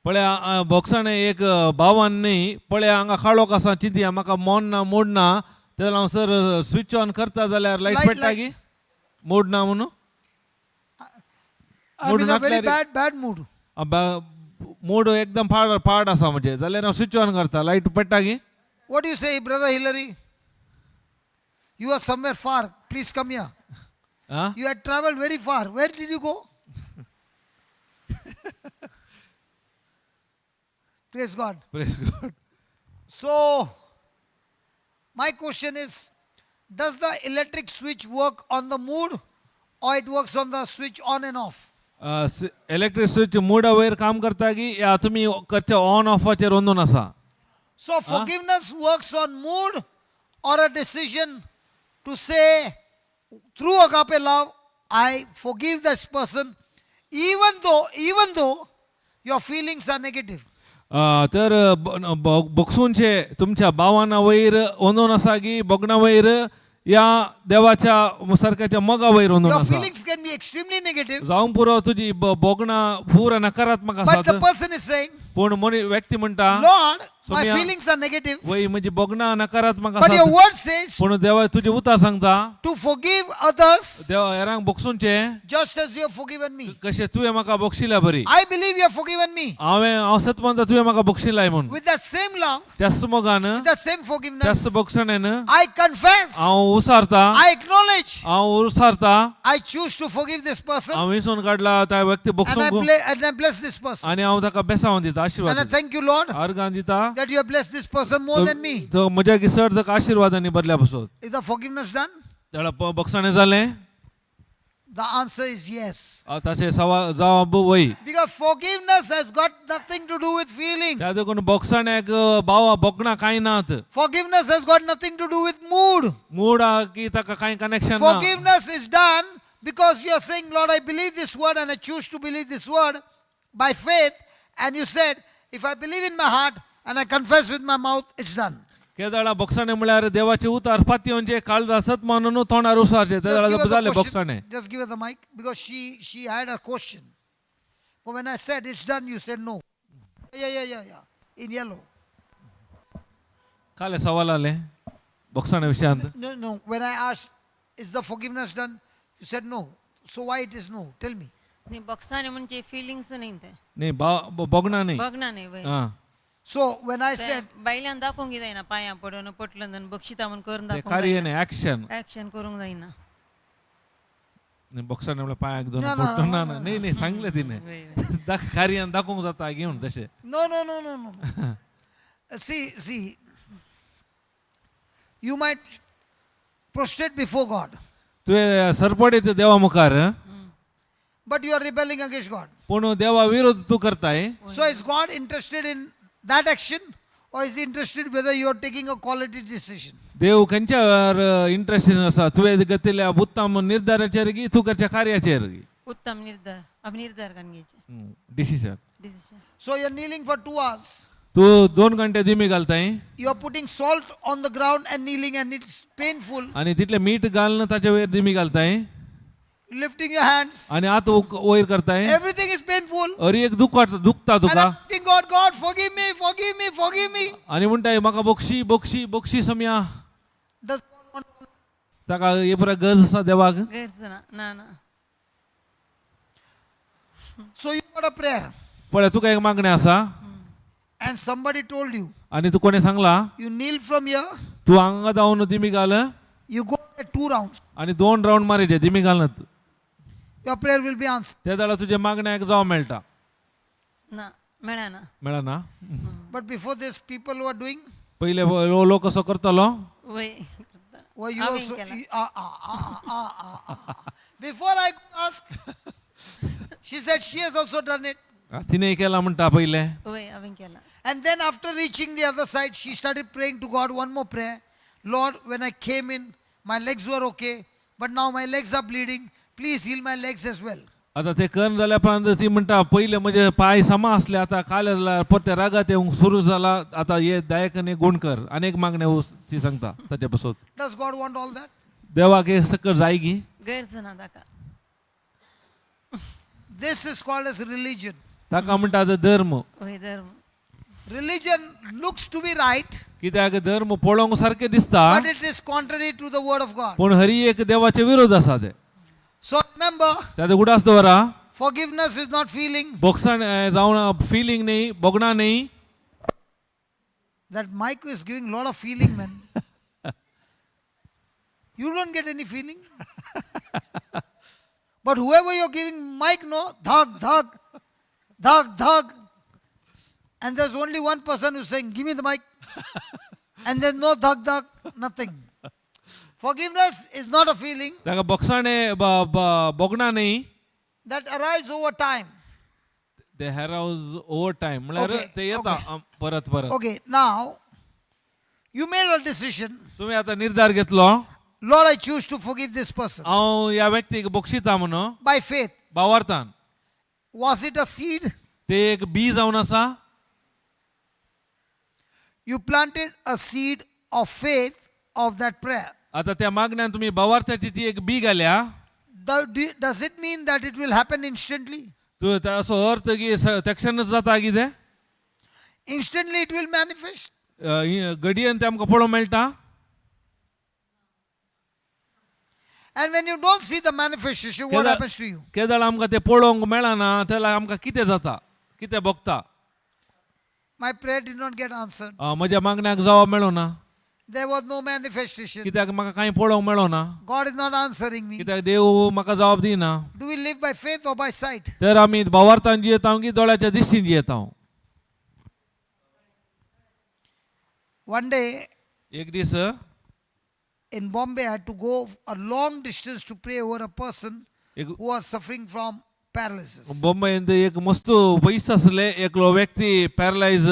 पळया बोक्साणे एक भावान न्ही पळया हांगा काळोख आसा चिंती म्हाका मोडना मोडना तेन्ना हांव सर स्विच ऑन करता जाल्यार लायट Light, पेट्टा की मोडना म्हणून I'm in a Mood very not bad mood. Mode एकदम पाड आसा म्हणजे जाल्यार हांव स्विच ऑन करता लायट पेट्टा की What do you say, Brother Hillary? You are somewhere far. Please come here. आं? You had traveled very far. Where did you go? Praise God. Praise God. So, my question is, does the electric switch work on the mood or it works on the switch on and off? Electric switch मोडा वयर काम करता की या तुम्ही करच्या on ऑफाचेर वंदून आसा So, forgiveness works on mood or a decision to say, through agape love, I forgive this person, even though your feelings are negative. तर बोक्सूनचे तुमच्या भावाना वयर वंदून आसा की बोगणा वयर या देवाच्या सारख्याच्या मगा वयर वंदून Your आसा feelings can be extremely negative, जावं पुरो तुझी बोगणा पूर नकारात्मक but the आसात person is saying, पूण व्यक्ती म्हणटा Lord, my Somya- feelings are negative, वय म्हणजे बोगणा नकारात्मक but your आसात word says पूण देवा तुझे उतार सांगता to forgive others देवा हेरांक बोक्सूनचे just as you have forgiven me. कशें तुवें म्हाका बोक्षिल्या बरी I believe you have forgiven me. हांव सत म्हणटा तुवें म्हाका बोक्षिलाय म्हूण With that same love, त्याच मोगान with that same forgiveness, त्याच बोक्षणेन I confess, हांव उसारता I acknowledge, हांव उसारता I choose to forgive this person, हांव विसरून काडला त्या व्यक्ती and बोक्षूंक I bless this person. आनी हांव ताका बेसांवन दिता And I आशिर्वाद thank you, Lord, अर्गान दिता that you have blessed this person more than me. तो म्हज्या किसर ताका आशिर्वादांनी बदल्या पासून Is the forgiveness done? तेडा बोक्षाणें जालें The answer is yes. ताचे सवाल जवाब वय Because forgiveness has got nothing to do with feeling. त्या देखून बोक्षाण्याक भावा बोगणा कांय नात Forgiveness has got nothing to do with mood. Mood की ताका कांय कनेक्शन ना Forgiveness is done because you are saying, Lord, I believe this word and I choose to believe this word by faith. And you said, if I believe in my heart and I confess with my mouth, it's done. केदाळा बोक्षाणे म्हळ्यार देवाचे उतार पातयोंचे काळजा सत मानून तोंडार उसारचे Just give her जाले the बोक्षाणे question. Just give her the mic because she had a question. But when I said it's done, you said no. Yeah. In yellow. काले सवाल आले बोक्षाणे विषयांत No. When I asked, is the forgiveness done? You said no. So why it is no? Tell me. नाही बॉक्साने म्हणजे fillings नाही ते नाही बोगणा नाही बघ ना नाही बाई हा So when I said, बायल्यान दाखवून जाईना पाया पडून पटलं बक्षिता म्हणून करून ते दाखवून कार्य नाही ऍक्शन ऍक्शन करून जाईना बोक्षाणे म्हळ्यार पांयाक दोन ना, पडटो ना, ना नाही सांगले तिने कार्यान दाखोवंक जाता घेवन तशें no. See, you might prostrate before God, तुझे सरपड येते देवा मुखार but you are rebelling against God. पण देवा विरोध तू करताय. So is God interested in that action, or is he interested whether you are taking a quality decision? देव खंयच्यावर इंटरेस्टेड आसा तुवें घेतिल्ल्या उत्तम निर्धाराचेर की तू करच्या कार्याचेर उत्तम निर्धार अब निर्धार करून घ्यायचे decision. Decision. So you are kneeling for 2 hours. तू 2 घंटे दिमी घालताय You are putting salt on the ground and kneeling, and it's painful. आणि तितले मीठ घालून ताच्या वयर दिमी घालताय Lifting your hands. आणि आत वयर करताय. Everything is painful. अरे एक दुखता And तुका asking God, God, forgive me, forgive me, forgive me. आणि म्हणटाय म्हाका बक्षी बक्षी बक्षी सम्या. Does God want ताका हे पुरा गरज आसा देवाक. गरज ना ना ना. So you got a prayer, पळय तुका एक मागणी आसा and somebody told you, आणि तू कोणी Sangla you kneel from here, तू हांगा जावन दिमी घाल you go at 2 rounds, आणि 2 राउंड मारीचे दिमी घालत your prayer will be answered. त्या जाल्यार तुजे मागण्याक जावं मेळटा. ना मेळना. मेळना. But before this, people who are doing, पहिले लोक कसो करतलो वय. were you Having also? केला. Before I could ask, she said she has also done it. तिने केला म्हणटा पहिले. वय हांवें केला. And then after reaching the other side, she started praying to God one more prayer. Lord, when I came in, my legs were okay, but now my legs are bleeding. Please heal my legs as well. आता ते कर्ण जाल्या उपरांत ती म्हणटा पहिले म्हजे पाय समा असले आता काल परते रागात येवंक सुरू जाला आता हे दायकने गुण कर अनेक मागण्या ती सांगता ताचे पासून. Does God want all that? देवाक हे सकट जाय गी. गरज ना ताका. This is called as religion. ताका म्हणटा धर्म. वय धर्म. Religion looks to be right, कित्याक धर्म पळोवंक सारखे दिसता but it is contrary to the word of God. पण हरी एक देवाचे विरोध आसा ते. So remember, त्यात उडास दवरा. forgiveness is not feeling. बोगसाण जावन फिलिंग नाही बोगणा नाही. That mic is giving a lot of feeling, man. You don't get any feeling. But whoever you're giving mic, no, dhag, dhag, dhag, dhag. And there's only one person who's saying, give me the mic. And there's no dhag, dhag, nothing. Forgiveness is not a feeling ताका बोगसाणे बोगणा नाही. that arrives over time. ते हॅराउज over time म्हळ्यार Okay, ते येता परत परत. Okay, now, you made a decision. तुम्ही आता निर्धार घेतलो Lord, I choose to forgive this person. हांव या व्यक्तीक बक्षिता म्हणून By faith. भावार्थान. Was it a seed? ते एक बी जावन आसा. You planted a seed of faith of that prayer. आता त्या मागण्यान तुम्ही भावार्थाची ती एक बी घाल्या. Does it mean that it will happen instantly? तू असो अर्थ की तक्षणच जाता कितें Instantly it will manifest. घडयेन ते आमकां पळोवंक मेळटा. And when you don't see the manifestation, what happens to you? केदाळ आमकां ते पळोवंक मेळना त्याला आमकां कितें जाता कितें भोगता. My prayer did not get answered. म्हज्या मागण्याक जवाब मेळो ना There was no manifestation. कित्याक म्हाका कांय पळोवंक मेळो ना. God is not answering me. कित्याक देव म्हाका जवाब दिना. Do we live by faith or by sight? तर आमी भावार्थान जियेता की दोळ्याच्या दिश्टीन जियेता. One day एक दीस in Bombay, I had to go a long distance to pray over a person एक who was suffering from paralysis. बॉम्बेंत एक मस्त पयस आसले एकलो व्यक्ती पॅरलायज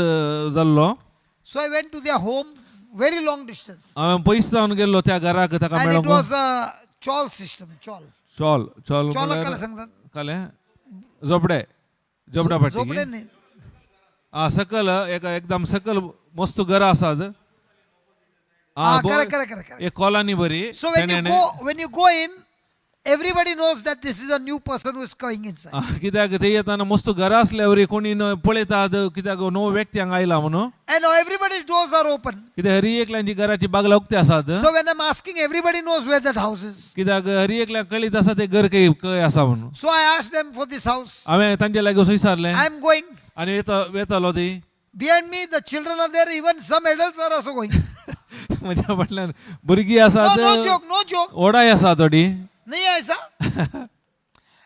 जाल्लो. So I went to their home, very long distance. हांवें पयस जावन गेल्लो त्या घराक ताका And it मेळोंक. was a chawl system, chawl. Chawl chawl Chawl म्हळ्यार कला सांगतात. काले झोपडे झोपडा झोपडे पट्टी न्ही. सकल एक एकदम सकल मस्त घरा आसात. Correct. एक कॉलनी बरी. So when you go in, everybody knows that this is a new person who is coming inside. कित्याक ते येताना मस्त घरा असल्यावर कोणी पळयतात कित्याक नवो व्यक्ती हांगा आयला म्हणून. And now everybody's doors are open. कित्याक हरी एकल्यांची घराची बागला उक्ती आसात. So when I'm asking, everybody knows where that house is. कित्याक हरी एकल्या कळीत आसा ते घर खंय आसा म्हणून. So I asked them for this house. हांवें तांचे लागीं वचून विचारलें I'm going. आनी येतालो ती. Behind me, the children are there. Even some adults are also going. म्हज्या फाटल्यान भुरगीं आसात. No joke. ओडाय आसा थोडी. नहीं ऐसा.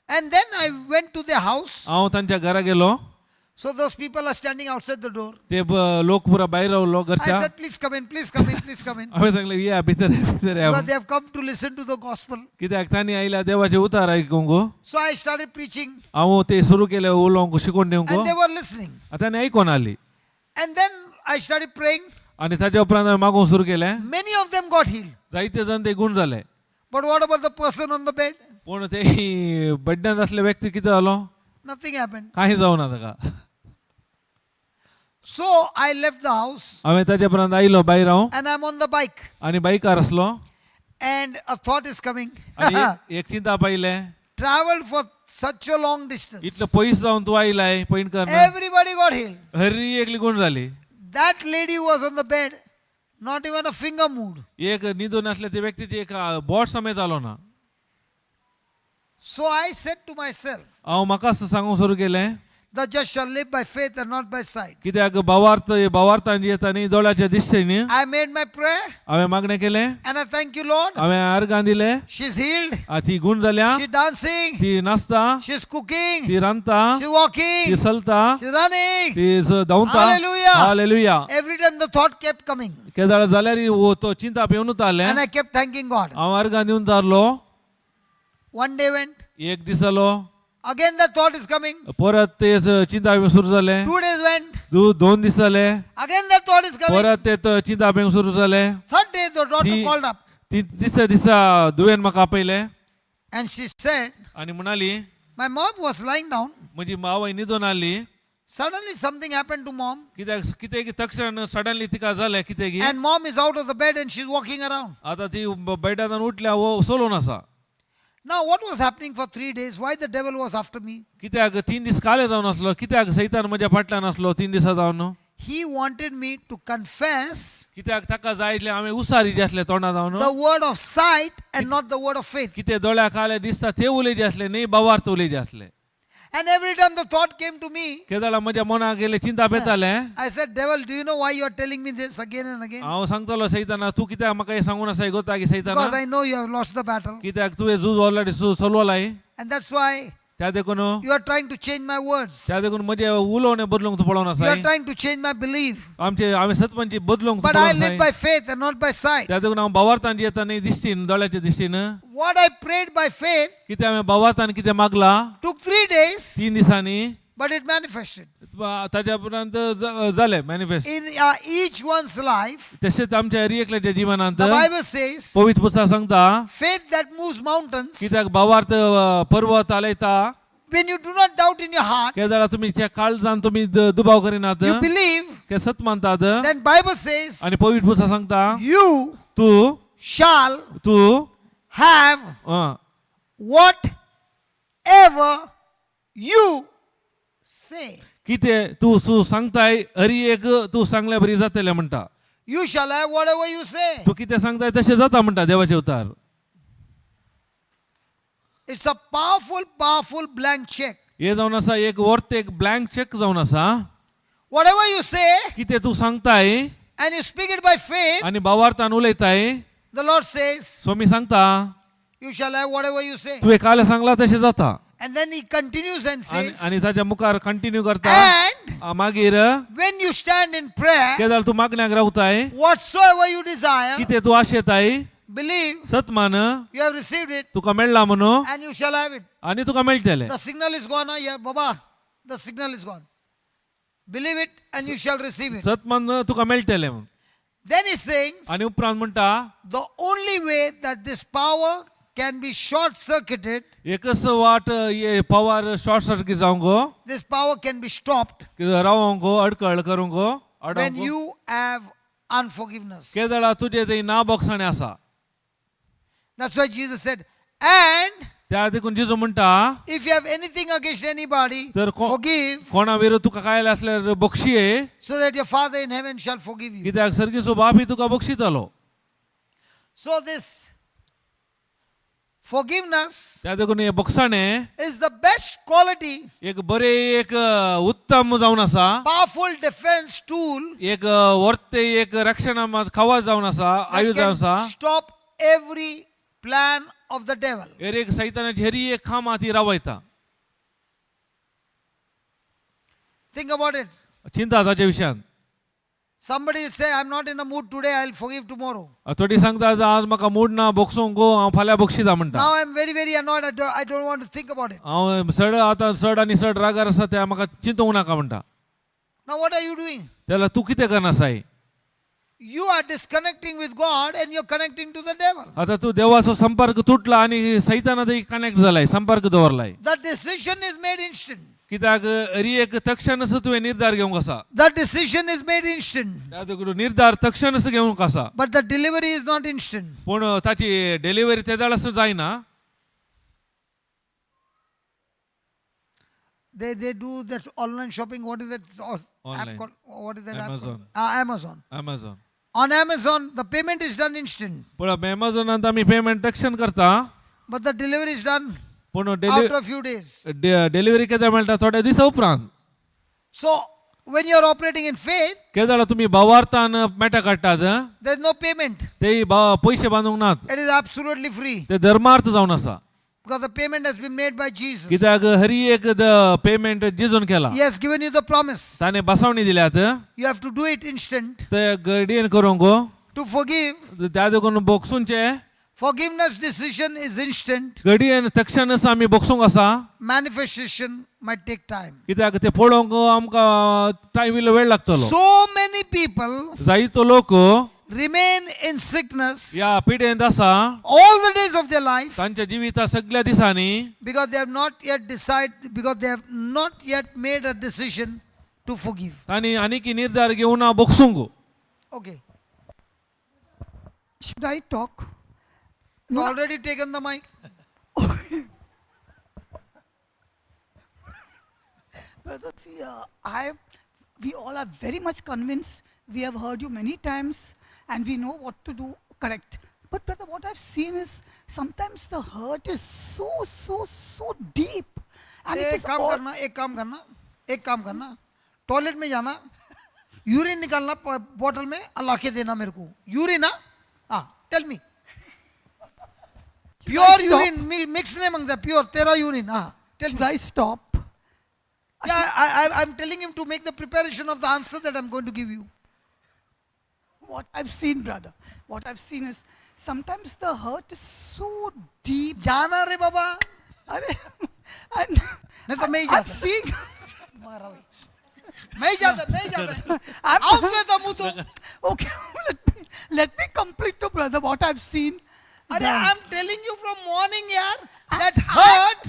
And then I went to their house. हांव तांच्या घरा गेलो. So those people are standing outside the door. ते लोक पुरा बाहेर रावलो I घरच्या said, please come in, please come in, please come in. आम्ही सांगले या भितर या Because they have come to listen to the gospel. कित्याक तांणी आयल्या देवाचे उतार आयकूंक So I started preaching हांव ते सुरू केले उलोवंक शिकोवन दिवंक and they were listening. तांणी आयकोन आली And then I started praying. आणि ताच्या उपरांत हांवें मागोवंक सुरू केलें Many of them got healed. जायते जण ते गुण जाले But what about the person on the bed? पूण ते बेड्ड्यांत असले व्यक्ती कितें जालो Nothing happened. काही जावना ताका So I left the house हांवें ताचे उपरांत आयलो भायर हांव and I'm on the bike. आनी बायकार आसलो And a thought is coming. आनी एक चिंता पाहिलें Traveled for such a long distance. इतलो पयस जावन तूं आयलाय पैन कर Everybody got healed. हरी एकली गुण जाली That lady who was on the bed, not even a finger moved. एक न्हिदून असले ते व्यक्तीची एक बोट समेत आलो ना So I said to myself, हांव म्हाका सांगूंक सुरू केलें the just shall live by faith and not by sight. कित्याक भावार्थान जी येता न्ही दोळ्याच्या दिसचे न्ही I made my prayer हांवें मागणें केलें and I thank you, Lord. हांवें अर्गां दिलें She's healed. ती गुण जाल्या She's dancing. ती नाचता She's cooking. ती रांदता She's ती walking. चलता She's running. ती धांवता Hallelujah. Hallelujah Every time the thought kept coming. केदाळ जाल्यार तो चिंता येवनूच आलें And I kept thanking God. हांव अर्गां दिवन तारलो One day went. एक दीस जालो Again the thought is coming. परत ते चिंता सुरू जालें 2 days went. दोन दीस जाले Again the thought is coming. परत ते चिंता सुरू जालें Third day the daughter ती called up. तिसऱ्या दिसा दुवेन म्हाका आपयलें And she said, आनी म्हणाली my mom was lying down. म्हजी मावय न्हिदून आली Suddenly something happened to mom. कित्याक कितें तक्षण सडनली तिका जालें कितें गी And mom is out of the bed and she's walking around. आतां ती बेडांतल्यान उठल्या सोलून आसा Now what was happening for 3 days? Why the devil was after me? कित्याक 3 दीस काले जावन आसलो कित्याक सैतान म्हज्या फाटल्यान आसलो 3 दिसां जावन He wanted me to confess कित्याक ताका जाय आसलें हांवें उसारी जे आसले तोंडा जावन the word of sight and not the word of faith. कितें दोळ्या काले दिसता ते उलयजे आसले न्ही भावार्थ उलयजे आसले And every time the thought came to me, केदाळा म्हज्या मनाक गेले चिंता येतालें I said, devil, do you know why you are telling me this again and again? हांव सांगतलो सैताना तूं कित्याक म्हाका हें सांगून आसा गोता की Because सैताना I know you have lost the battle. कित्याक तुवें झूज ऑलरेडी चलवलाय And that's why त्या देखून you are trying to change my words. त्या देखून म्हजे उलोवणे बदलूंक तूं पळोवन You आसा are trying to change my belief. आमचे हांवें सतपंची बदलूंक तूं But I पळोवन live आसाय by faith and not by sight. त्या देखून हांव भावार्थान जी येता न्ही दिश्टीन दोळ्याच्या दिश्टीन What I prayed by faith कितें हांवें भावार्थान कितें मागला took 3 days, 3 दिसांनी but it manifested. ताच्या उपरांत जालें manifest In each one's life, तशेंच आमच्या हर एकल्याच्या जिवनांत the Bible says, पवित्र पुस्तक सांगता faith that moves mountains, कित्याक भावार्थ पर्वत आलयता when you do not doubt in your heart, केदाळा तुमी काळजान तुमी दुबाव करिनात you believe, के सत मानतात then Bible says, आणि पवित्र पुस्तक सांगता you तू shall तू have whatever you say. कितें तू सांगताय हरी एक तू सांगल्या बरी जातलें म्हणटा You shall have whatever you say. तू कितें सांगताय तशें जाता म्हणटा देवाचे उतार It's a powerful, powerful blank check. हे जावन आसा एक वर्थ एक ब्लँक चेक जावन आसा Whatever you say कितें तू सांगताय and you speak it by faith, आनी भावार्थान उलयताय the Lord says, सो मी सांगता you shall have whatever you say. तुवें काल सांगला तशें जाता And then he continues and says, आनी ताच्या मुखार कंटिन्यू करता and मागीर when you stand in prayer, केदाळ तू मागण्याक रावताय whatsoever you desire, कितें तू आशेताय believe सत मान you have received it तुका मेळ्ळा म्हणून and you shall have it. आनी तुका मेळटलें The signal is gone. Yeah, Baba, the signal is gone. Believe it and you shall receive it. सत मान तुका मेळटलें म्हणून Then he's saying, आनी उपरांत म्हणटा the only way that this power can be short circuited, एकच वाट ये पवार शॉर्ट सर्किट जावंक this power can be stopped रावंक अडकळ करूंक when अडवंक you have unforgiveness. केदाळा तुजे थंय ना बोगसाणें आसा That's why Jesus said, and त्या देखून जिजू म्हणटा if you have anything against anybody, जर forgive, कोणा विरोध तुका काय असल्यार बक्षिये so that your Father in heaven shall forgive you. कित्याक सर्गीचो बापी तुका बक्षितलो So this forgiveness त्या देखून हे बोगसाणें is the best quality, एक बरे एक उत्तम जावन आसा powerful defense tool एक वर्ते एक रक्षण खवा जावन आसा that आयुध जावन can आसा stop every plan of the devil. हेर एक सैतानाची हेरी एक खामा ती रावयता Think about it. चिंता ताच्या विशयान. Somebody say, I'm not in a mood today, I'll forgive tomorrow. थोडी सांगता आज म्हाका मूड ना बोक्सूंक गो हांव फाल्यां बोक्षिता म्हणटा. Now I'm very, very annoyed. I don't want to think about it. हांव चड आनी चड रागार आसा ते म्हाका चिंतूंक नाका म्हणटा. Now what are you doing? त्याला तू कितें करना Sai? You are disconnecting with God and you're connecting to the devil. आता तू देवाचो संपर्क तुटला आणि सैताना थंय कनेक्ट जालाय, संपर्क दवरलाय. The decision is made instant. कित्याक एक तक्षणच तुवें निर्धार घेवंक आसा. The decision is made instant. निर्धार तक्षणच घेवंक आसा. But the delivery is not instant. पूण ताची डिलिव्हरी तेदाळच जायना. They do that online shopping. What is that Online. app called? What is that Amazon. app called? Amazon. Amazon. On Amazon, the payment is done instant. पण अमेझॉनांत आमी payment तक्षण करता. But the delivery is done पूण after a few days. Delivery केन्ना मेळटा थोड्या दिसा उपरांत. So, when you're operating in faith, केदाळ तुम्ही भावार्थान मेटा काडटात there's no payment. ते पयशे बांदूंक नात. It is absolutely free. ते धर्मार्थ जावन आसा. Because the payment has been made by Jesus. कित्याक हरी एक पेमेंट जेजून केला. He has given you the promise. ताणे बसावणी दिल्यात. You have to do it instant. ते घडयेन करूंक गो. To forgive, त्या देखून बोगसूंचे. forgiveness decision is instant. घडयेन तक्षणच आमी बोगसूंक आसा. Manifestation might take time. कित्याक ते पळोवंक आमकां टायम इल्लो वेळ लागतलो. So many people जायतो लोक remain in sickness या पिडेंत आसा all the days of their life तांच्या जिविता सगळ्या दिसांनी. because they have not yet made a decision to forgive. तांणी आनीक निर्धार घेवून ना बोगसूंक. Okay. Should I talk? You already taken the mic. Brother, see, we all are very much convinced. We have heard you many times and we know what to do correct. But brother, what I've seen is sometimes the hurt is so deep. And it एक is काम all, करना toilet में जाना, urine निकालना bottle में, अल्लाह के देना मेरे को यूरिन. ना tell me pure urine mix नहीं मांगता, प्योर तेरा urine. Tell should me. I stop? Yeah, I'm telling him to make the preparation of the answer that I'm going to give you. What I've seen, brother, what I've seen is sometimes the hurt is so deep. जाना रे बाबा. And नहीं तो मैं ही I'm जाता. seeing. मारा भाई. मैं ही जाता. I'm, आओ तो मुँह तो. okay, let me complete to brother what I've seen. अरे I'm telling you from morning yaar, that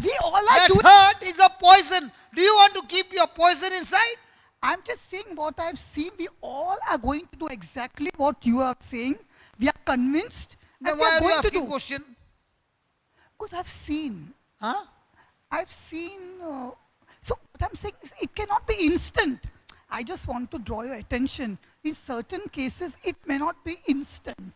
We all are doing. hurt is a poison. Do you want to keep your poison inside? I'm just saying what I've seen. We all are going to do exactly what you are saying. We are convinced. Then And we why are are you going to asking do. question? Because I've seen. Huh? I've seen. So what I'm saying is it cannot be instant. I just want to draw your attention. In certain cases, it may not be instant.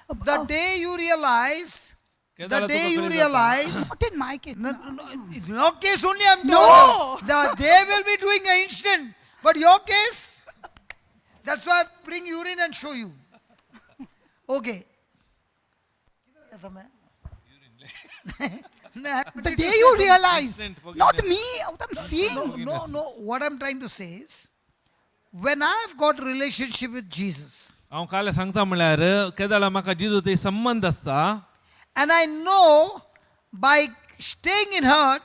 The day you realize, not in my case. in your case only I'm No. told. They will be doing an instant. But your case, that's why I bring urine and show you. Okay. The day you realize, Instant not forgiveness. me, what I'm seeing. No. What I'm trying to say is, when I've got relationship with Jesus, हांव काल सांगता म्हळ्यार केदाळ म्हाका जिजू थंय संबंध आसता. and I know by staying in hurt,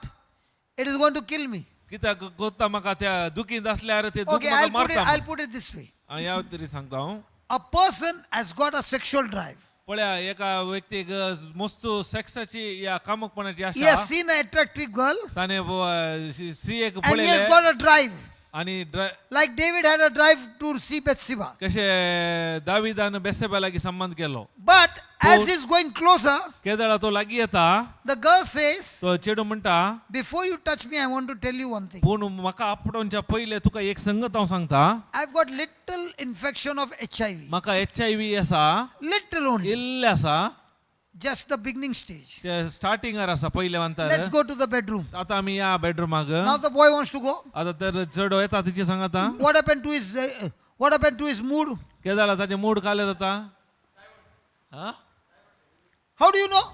it is going to kill me. कित्याक कोत्ता म्हाका त्या दुखींत असल्यार ते दुख Okay, म्हाका I'll मारता. put it this way. हांव ह्या तरी सांगता हांव. A person has got a sexual drive. पळया एका व्यक्तीक मस्तू सेक्साची या कामुकपणाची He has Asha. seen an attractive girl ताणे स्त्री एक and he has पळयले got a drive. आणि Like David had a drive to see Bathsheba. कशे दाविदान बेसेबा लागीं संबंध केलो. But as he's going closer, केदाळ तो लागीं येता the girl says, तो चेडू म्हणटा before you touch me, I want to tell you one thing. पूण म्हाका आपटोवच्या पयले तुका एक संगत हांव सांगता. I've got little infection of HIV. म्हाका HIV आसा, Little only. इल्ले आसा. Just the beginning stage. ते स्टार्टिंगार आसा पयले Let's म्हणटा. go to the bedroom. आता आमी या बेडरूमाक. Now the boy wants to go. आता तर चेडो येता तिची सांगता. What happened to his mood? केदाळ ताचे मूड काले जाता. हा? How do you know?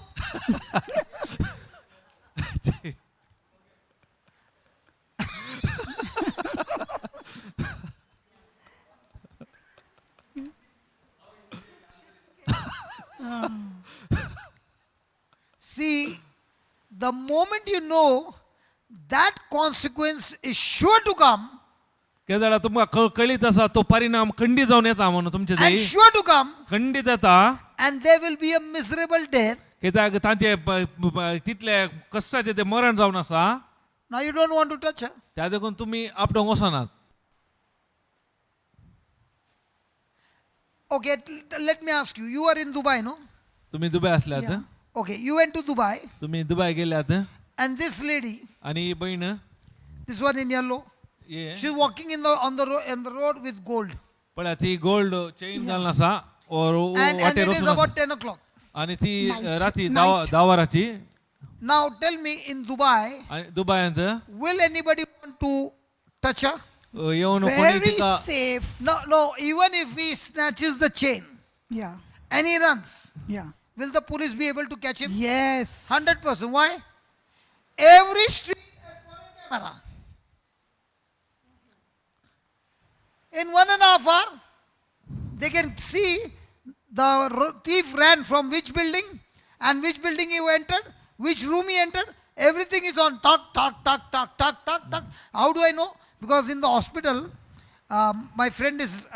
See, the moment you know that consequence is sure to come केदाळा तुमका कळीत असा तो परिणाम खंडी जाऊन येता म्हणून तुमचे and ते sure to come, खंडित येता and there will be a miserable death. कित्याक तांचे तितले कष्टाचे ते मरण जावन आसा Now you don't want to touch her. त्या देखून तुम्ही आपटोंक वचनात. Okay, let me ask you. You are in Dubai, no? तुम्ही Dubai असल्यात Yeah. Okay, you went to Dubai, तुम्ही दुबय गेल्यात and this lady, आणि ही बहीण this one in yellow, ये she's walking on the road with gold, पळ्या ती गोल्ड चेन घालून आसा और and वाटेर it is वचून about आसा. 10 o'clock. आणि ती Night. राती Night. दावाराची Now tell me, in Dubai, आणि दुबयांत will anybody want to touch her? येऊन कोणी Very तिका safe. No. Even if he snatches the chain Yeah. and he runs, Yeah. will the police be able to catch him? Yes. 100%. Why? Every street has got a camera. In 1.5 hours, they can see the thief ran from which building and which building he entered, which room he entered. Everything is on talk. How do I know? Because in the hospital, my friend is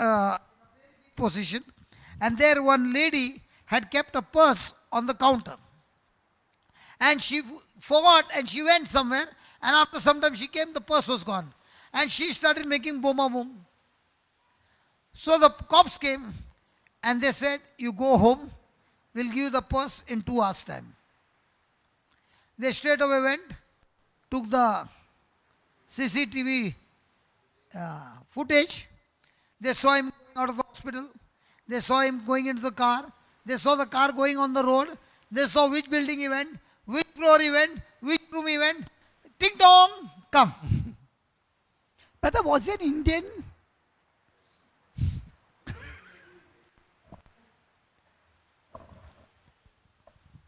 position, and there one lady had kept a purse on the counter, and she forgot, and she went somewhere, and after some time she came, the purse was gone, and she started making boom. So the cops came, and they said, you go home, we'll give you the purse in 2 hours time. They straight away went, took the CCTV footage. They saw him going out of the hospital. They saw him going into the car. They saw the car going on the road. They saw which building he went, which floor he went, which room he went. Ting dong, come. But was he an Indian?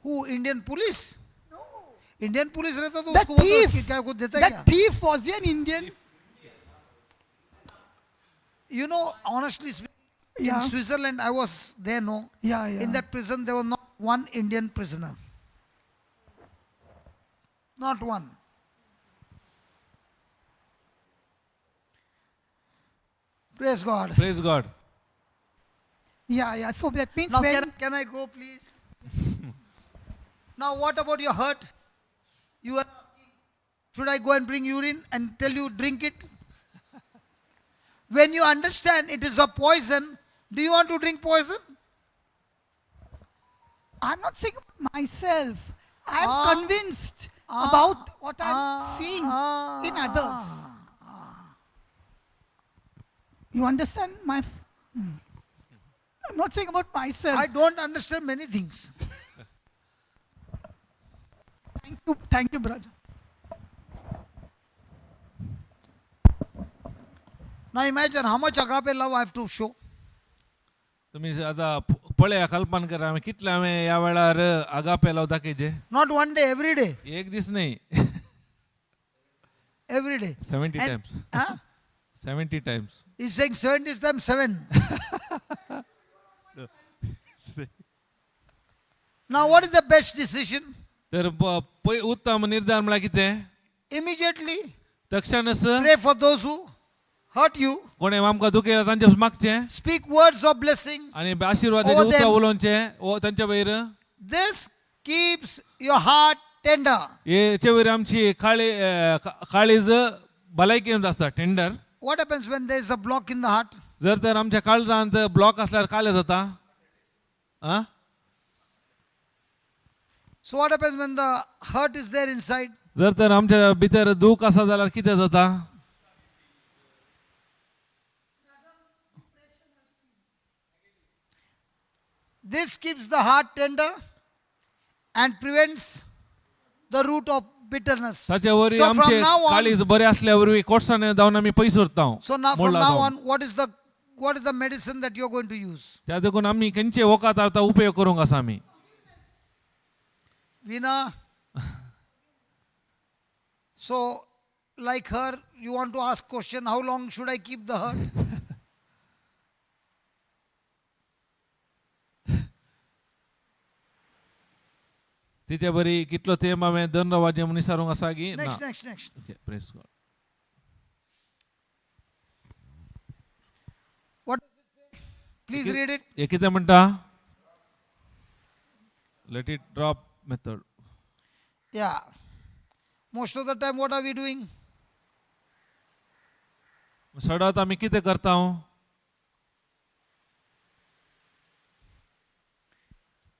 Who? Indian police? No. Indian police रहता तो The उसको बोलता thief. कि क्या कुछ देता है क्या? That thief, was he an Indian? You know, honestly speaking, Yeah. in Switzerland, I was there, no? Yeah. In that prison, there was not one Indian prisoner. Not one. Praise God. Praise God. Yeah. So that means Now, when can I go, please? Now, what about your hurt? You are asking, should I go and bring urine and tell you drink it? When you understand it is a poison, do you want to drink poison? I'm not saying about myself, I'm Ah. convinced about what I'm seeing in Ah. others. You understand my? I'm not saying about myself. I don't understand many things. Thank you, brother. Now imagine how much agape love I have to show. तुम्ही आता पळया कल्पना करा आम्ही कितले आम्ही या वेळार agape लाव दाखयचे. Not one day, every day. एक दीस नाही. Every day. 70 And- times. Huh? 70 times. He's saying 70 times 7. Now what is the best decision? तर उत्तम निर्धार म्हणल्यार कितें? Immediately तक्षणच pray for those who hurt you. कोणे आमकां दुखयला तांचे मागचे Speak words of blessing. आणि आशीर्वादाचे Over उतर them. उलोवचे तांच्या वयर. This keeps your heart tender. हेचे वयर आमची काळीज भलायकेन आसता tender. What happens when there is a block in the heart? जर तर आमच्या काळजांत ब्लॉक असल्यार काले जाता. आ So what happens when the hurt is there inside? जर तर आमच्या भितर दूख आसा जाल्यार कितें जाता? This keeps the heart tender and prevents the root of bitterness. ताच्या वरी So from आमचे now on, काळीज बरे असल्या वरवी कोर्साने जावन आमी पयस उरता. so now from now on, what is the medicine that you're going to use? त्या देखून आमी खंयचे वखद आता उपयोग करूंक आसा आमी. Veena. So, like her, you want to ask question, how long should I keep the hurt? तिच्या बरी कितलो तेंब हांवें दन रवाजें म्हूण विचारूंक आसा की ना. Next. Okay, praise God. What does it say? Please read it. हे कितें म्हणटा? Let it drop method. Yeah. Most of the time, what are we doing? सडत आमी कितें करता?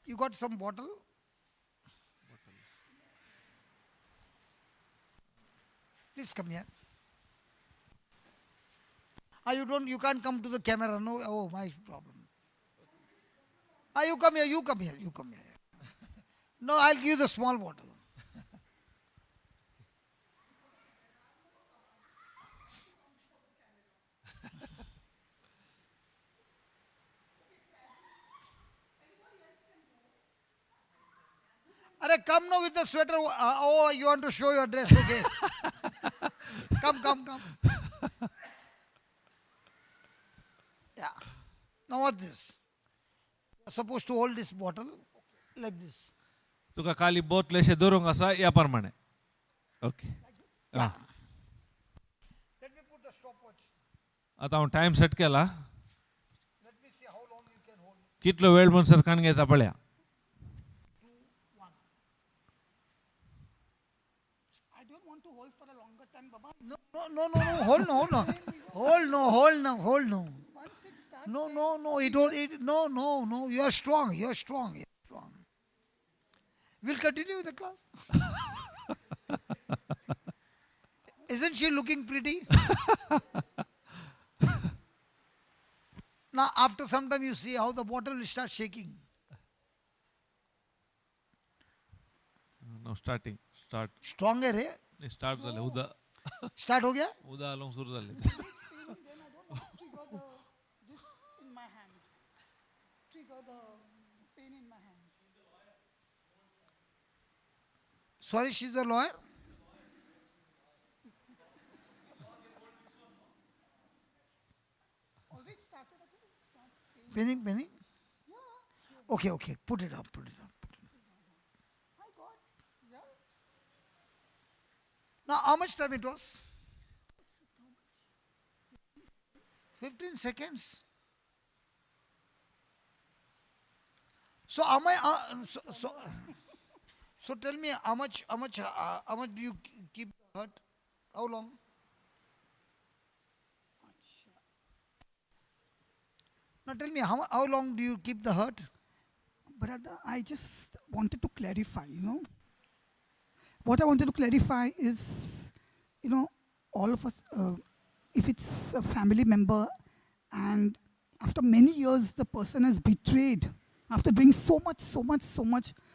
You got some bottle? Please come here. You can't come to the camera. No, oh, my problem. You come here. No, I'll give you the small bottle. Arey, come now with the sweater. Oh, you want to show your dress, okay? Come. Yeah. Now what this? You're supposed to hold this bottle like this. तुका खाली bottle अशें दवरूंक आसा ह्या प्रमाणे. Okay. Let me put the stopwatch. आता हांव time set केला. Let me see how long you can hold it. कितलो वेळ म्हणसर काण घेता पळया. 2, 1. I don't want to hold for a longer time, Baba. No. Hold no. Once it starts, No. It don't. No. You are strong. We'll continue with the class. Isn't she looking pretty? Now, after some time, you see how the bottle will start shaking. Now starting start Strong है रे. Start झाले उदा Start हो गया? उदा आलोंक सुरू झाले. then I don't want to trigger this in my hand. Trigger the pain in my hand. Sorry, she's the lawyer. Already started again. It starts pain. Penny. Okay. Put it up. My God. Yeah. Now, how much time it was? 15 seconds. So, am I? So tell me, how much do you keep the hurt? How long? Now tell me, how long do you keep the hurt? Brother, I just wanted to clarify, What I wanted to clarify is, all of us, if it's a family member and after many years the person has betrayed, after doing so much,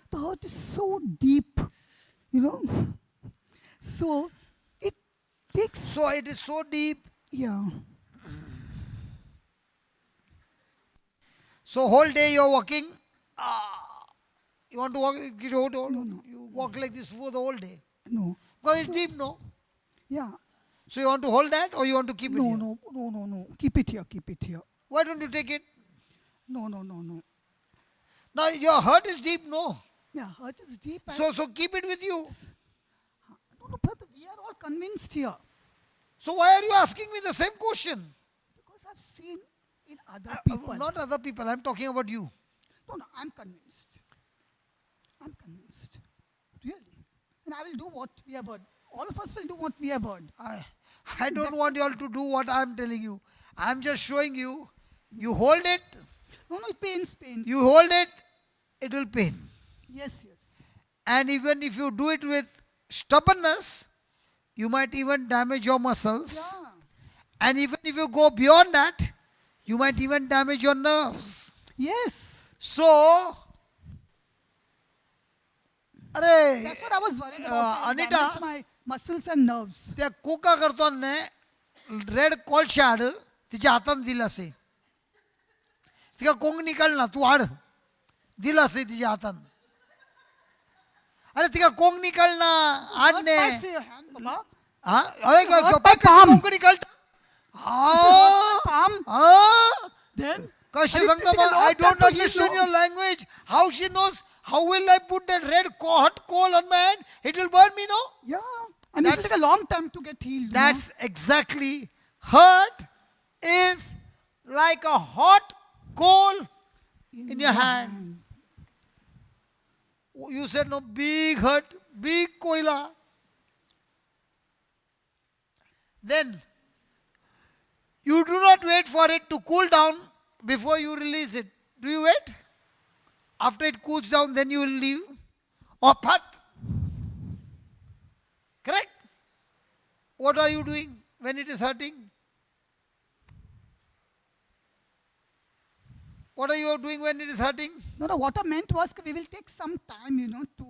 the hurt is so deep, So it takes, So it is so deep. yeah. So whole day you're walking. You want to walk? No. You walk like this for the whole day. No. Because it's deep, no? Yeah. So you want to hold that or you want to keep it here? No. Keep it here. Why don't you take it? No. Now your hurt is deep, no? Yeah, hurt is deep. and- So keep it with you. No, brother, we are all convinced here. So why are you asking me the same question? Because I've seen in other people. Not other people, I'm talking about you. No, I'm convinced. Really. And I will do what we have heard. All of us will do what we have heard. I don't want you all to do what I'm telling you. I'm just showing you. You hold it, No, it pains. you hold it, it will pain. Yes. And even if you do it with stubbornness, you might even damage your muscles. Yeah. And even if you go beyond that, you might even damage your nerves. Yes. So, अरे That's what I was worried about. I Anita. damage my muscles and nerves. त्या कुका करतोने red called हाड तिच्या हातान दिला असे तिका Kong निकाल ना तू हाड दिला असे तिच्या हातान अरे तिका कोंग निकाल ना हाड Hurt ने my hand, Baba. हाँ अरे Hurt my palm. कोंग निकाल हाँ Palm. हाँ Then कशे अरे, सांगता तिका I long don't time to heal, understand no? your language how she knows How will I put that hot coal on my hand? It will burn me, no? Yeah. And it will That's- take a long time to get healed. you know. That's exactly. Hurt is like a hot coal in your hand. You said no, big hurt, big koila. Then you do not wait for it to cool down before you release it. Do you wait? After it cools down, then you will leave. Or pat. Correct? What are you doing when it is hurting? What are you doing when it is hurting? No, what I meant was we will take some time, to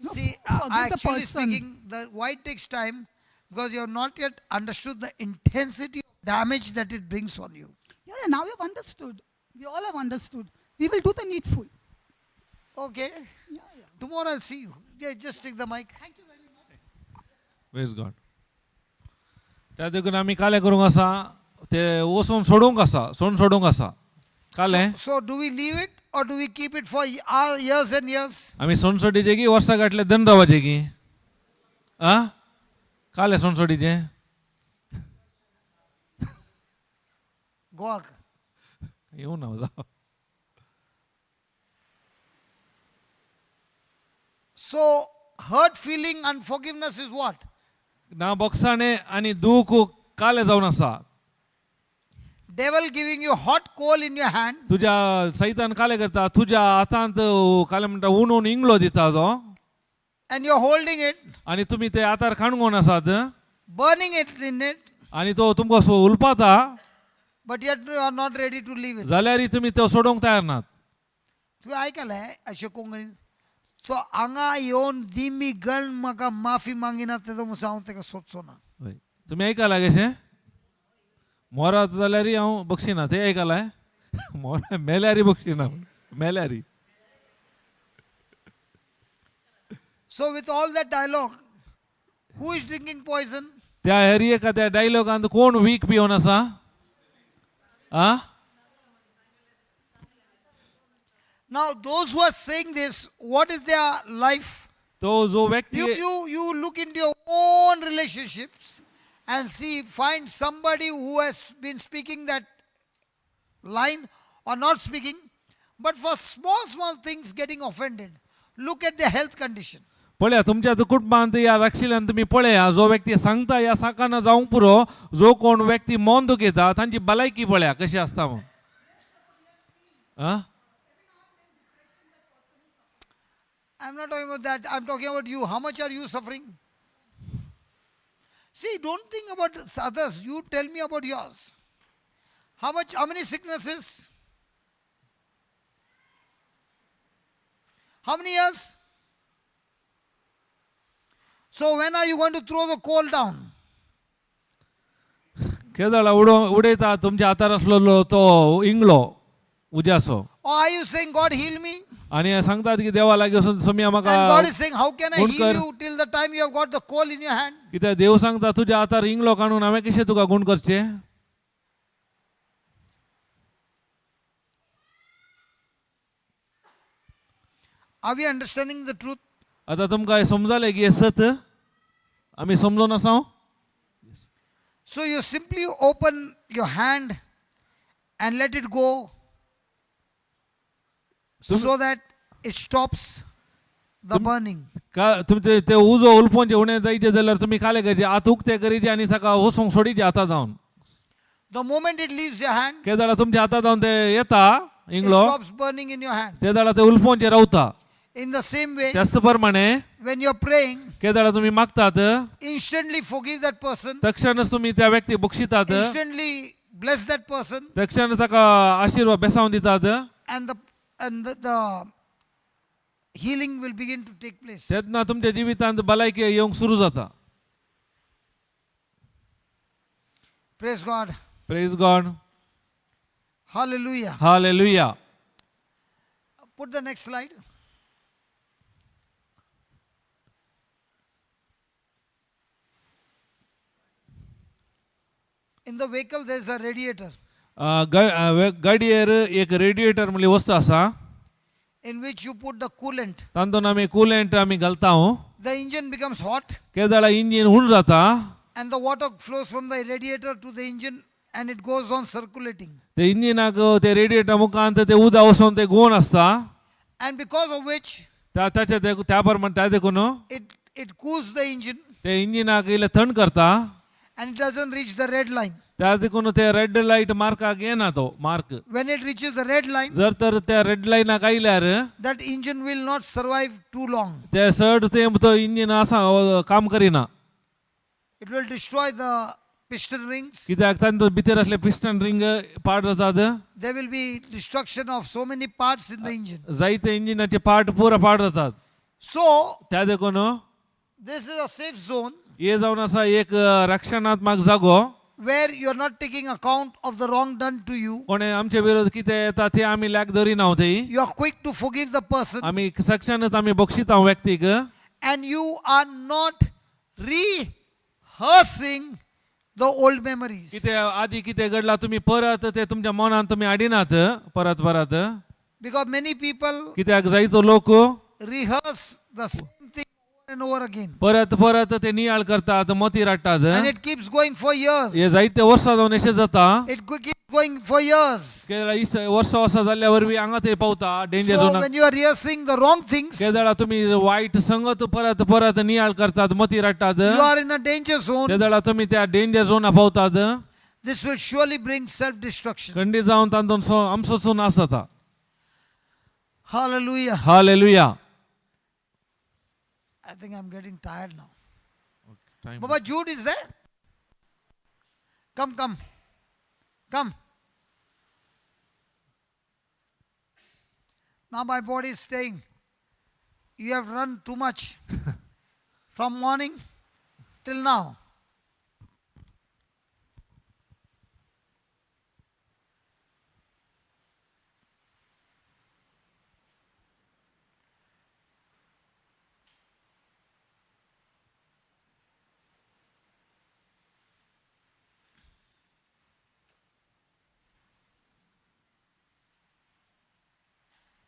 See, forgive the actually person. speaking, why it takes time? Because you have not yet understood the intensity of damage that it brings on you. Yeah, now you've understood. We all have understood. We will do the needful. Okay? Yeah, yeah. Tomorrow I'll see you. Yeah, just take the mic. Thank you very much. Praise God. त्या देखून आमी काले करूंक आसा ते वचून सोडूंक आसा सोडूंक आसा काले So do we leave it or do we keep it for years and years? आमी सोडीचे की वर्सां गाठले दन रावचे की आ काले सोडीचे Goak. येऊ ना जाऊ. So hurt feeling, unforgiveness is what? ना बोक्साणे आणि दूख काले जावन आसा. Devil giving you hot coal in your hand तुझ्या सैतान काले करता तुझ्या हातांत काले म्हणटा उणून इंगलो दिता तो and you're holding it, आणि तुम्ही ते आतार खाणगोन आसात burning it in it, आणि तो तुमकां उलपाता but yet you are not ready to leave it. जाल्यार तुम्ही तो सोडूंक तयार नात. तुम्ही आयकलाय अशें कोंकणीन तो हांगा येवन दिमी गण म्हाका माफी मागिना तेजो मुसा हांव तेका सोदचो ना. होय. तुम्ही ऐकायला कशें मोरात जाल्यार हांव बक्षिना ते ऐकालाय मोरा मेल्यारी बक्षिना मेल्यारी. So with all that dialogue, who is drinking poison? त्या हेरी एका त्या डायलॉगांत कोण वीक पिवन आसा आ Now those who are saying this, what is their life? तो जो व्यक्ती You look into your own relationships and see, find somebody who has been speaking that line or not speaking, but for small things getting offended. Look at their health condition. पळया तुमच्या कुटुंबांत या राक्षिल्यान तुम्ही पळया जो व्यक्ती सांगता या साकाना जावंक पुरो जो कोण व्यक्ती मौन दुखयता तांची भलायकी पळया कशी आसता म्हणून. आ I'm not talking about that. I'm talking about you. How much are you suffering? See, don't think about others. You tell me about yours. How many sicknesses? How many years? So when are you going to throw the coal down? केदळ उडयता तुमच्या हातार आसलेलो तो इंगलो उज्यासो Or are you saying, God heal me? आणि सांगतात की देवा लागीं वचून तुमी And म्हाका God is saying, how can I Good heal kar. you till the time you have got the coal in your hand? कित्याक देव सांगता तुज्या हातार इंगलो काडून हांवें कशें तुका गुण करचे. Are we understanding the truth? आता तुमकां हें समजलें की हें सत आमी समजून आसा. So you simply open your hand and let it go so that it stops the burning. तुमचे ते उजो उलपोवचे उणें जायचे जाल्यार तुमी काले करचे हात उक्ते करीचे आनी ताका वसूंक सोडीचे हातां जावन. The moment it leaves your hand, के जाल्यार तुमच्या हातां जावन ते येता it इंगलो stops burning in your hand. ते जाल्यार ते उलपोवचे रावता. In the same way, त्याच प्रमाणे when you're praying, के जाल्यार तुमी मागतात instantly forgive that person, तक्षणच तुमी त्या व्यक्ती बक्षितात instantly bless that person, तक्षण ताका आशीर्वाद बेसावन दितात and the healing will begin to take place. तेन्ना तुमच्या जिवितांत भलायकी येवंक सुरू जाता. Praise God. Praise God. Hallelujah. Hallelujah. Put the next slide. In the vehicle there is a radiator. गाडयेर एक रेडिएटर म्हणली वस्त आसा. in which you put the coolant, तांतून आमी कुलेंट आमी घालता the engine becomes hot केदाळा इंजिन हुण जाता and the water flows from the radiator to the engine and it goes on circulating. ते इंजिनाक ते रेडिएटर मुखांत ते उदक वचोन ते घुवन आसता And because of which त्याच्या त्या प्रमाणे त्या देखून it cools the engine ते इंजिनाक इल्ले थंड करता and it doesn't reach the red line. त्या देखून ते रेड लाईट मार्काक येना तो mark When it reaches the red line, जर तर त्या रेड लाईनाक आयल्यार that engine will not survive too long. ते चड तेंप तो इंजिन असा काम करिना It will destroy the piston rings. कित्याक तांतून भितर असले पिस्टन रिंग पाड जातात There will be destruction of so many parts in the engine. जायते इंजिनाचे पार्ट पुरा पाड जातात So, त्या देखून this is a safe zone हे जावन असा एक रक्षणात्मक जागो where you are not taking account of the wrong done to you. कोणे आमचे विरोध कितें येता ते आमी लॅक धरिना थंय You are quick to forgive the person आमी सक्षानच आमी बक्षिता व्यक्तीक and you are not rehearsing the old memories. कितें आदी कितें घडला तुम्ही परत ते तुमच्या मनात तुम्ही हाडिनात परत परत Because many people कित्याक जायतो लोक rehearse the same thing over and over again. परत परत ते नियाळ करतात मती राडटात And it keeps going for years. हे जायते वर्सां जावन अशें जाता Keeps going for years. वर्सां जाल्ल्या वरवीं हांगा ते पावता danger So झोनाक when you are rehearsing the wrong things, केदाळा तुम्ही वाईट संगत परत परत नियाळ करतात मती राडटात you are in a danger zone. केदाळा तुम्ही त्या डेंजर झोना पावतात This will surely bring self-destruction. खंडी जावन तांतून आमचो नाश जाता Hallelujah. Hallelujah I think I'm getting tired now. Baba Jude is there? Come. Now my body is saying, you have run too much from morning till now.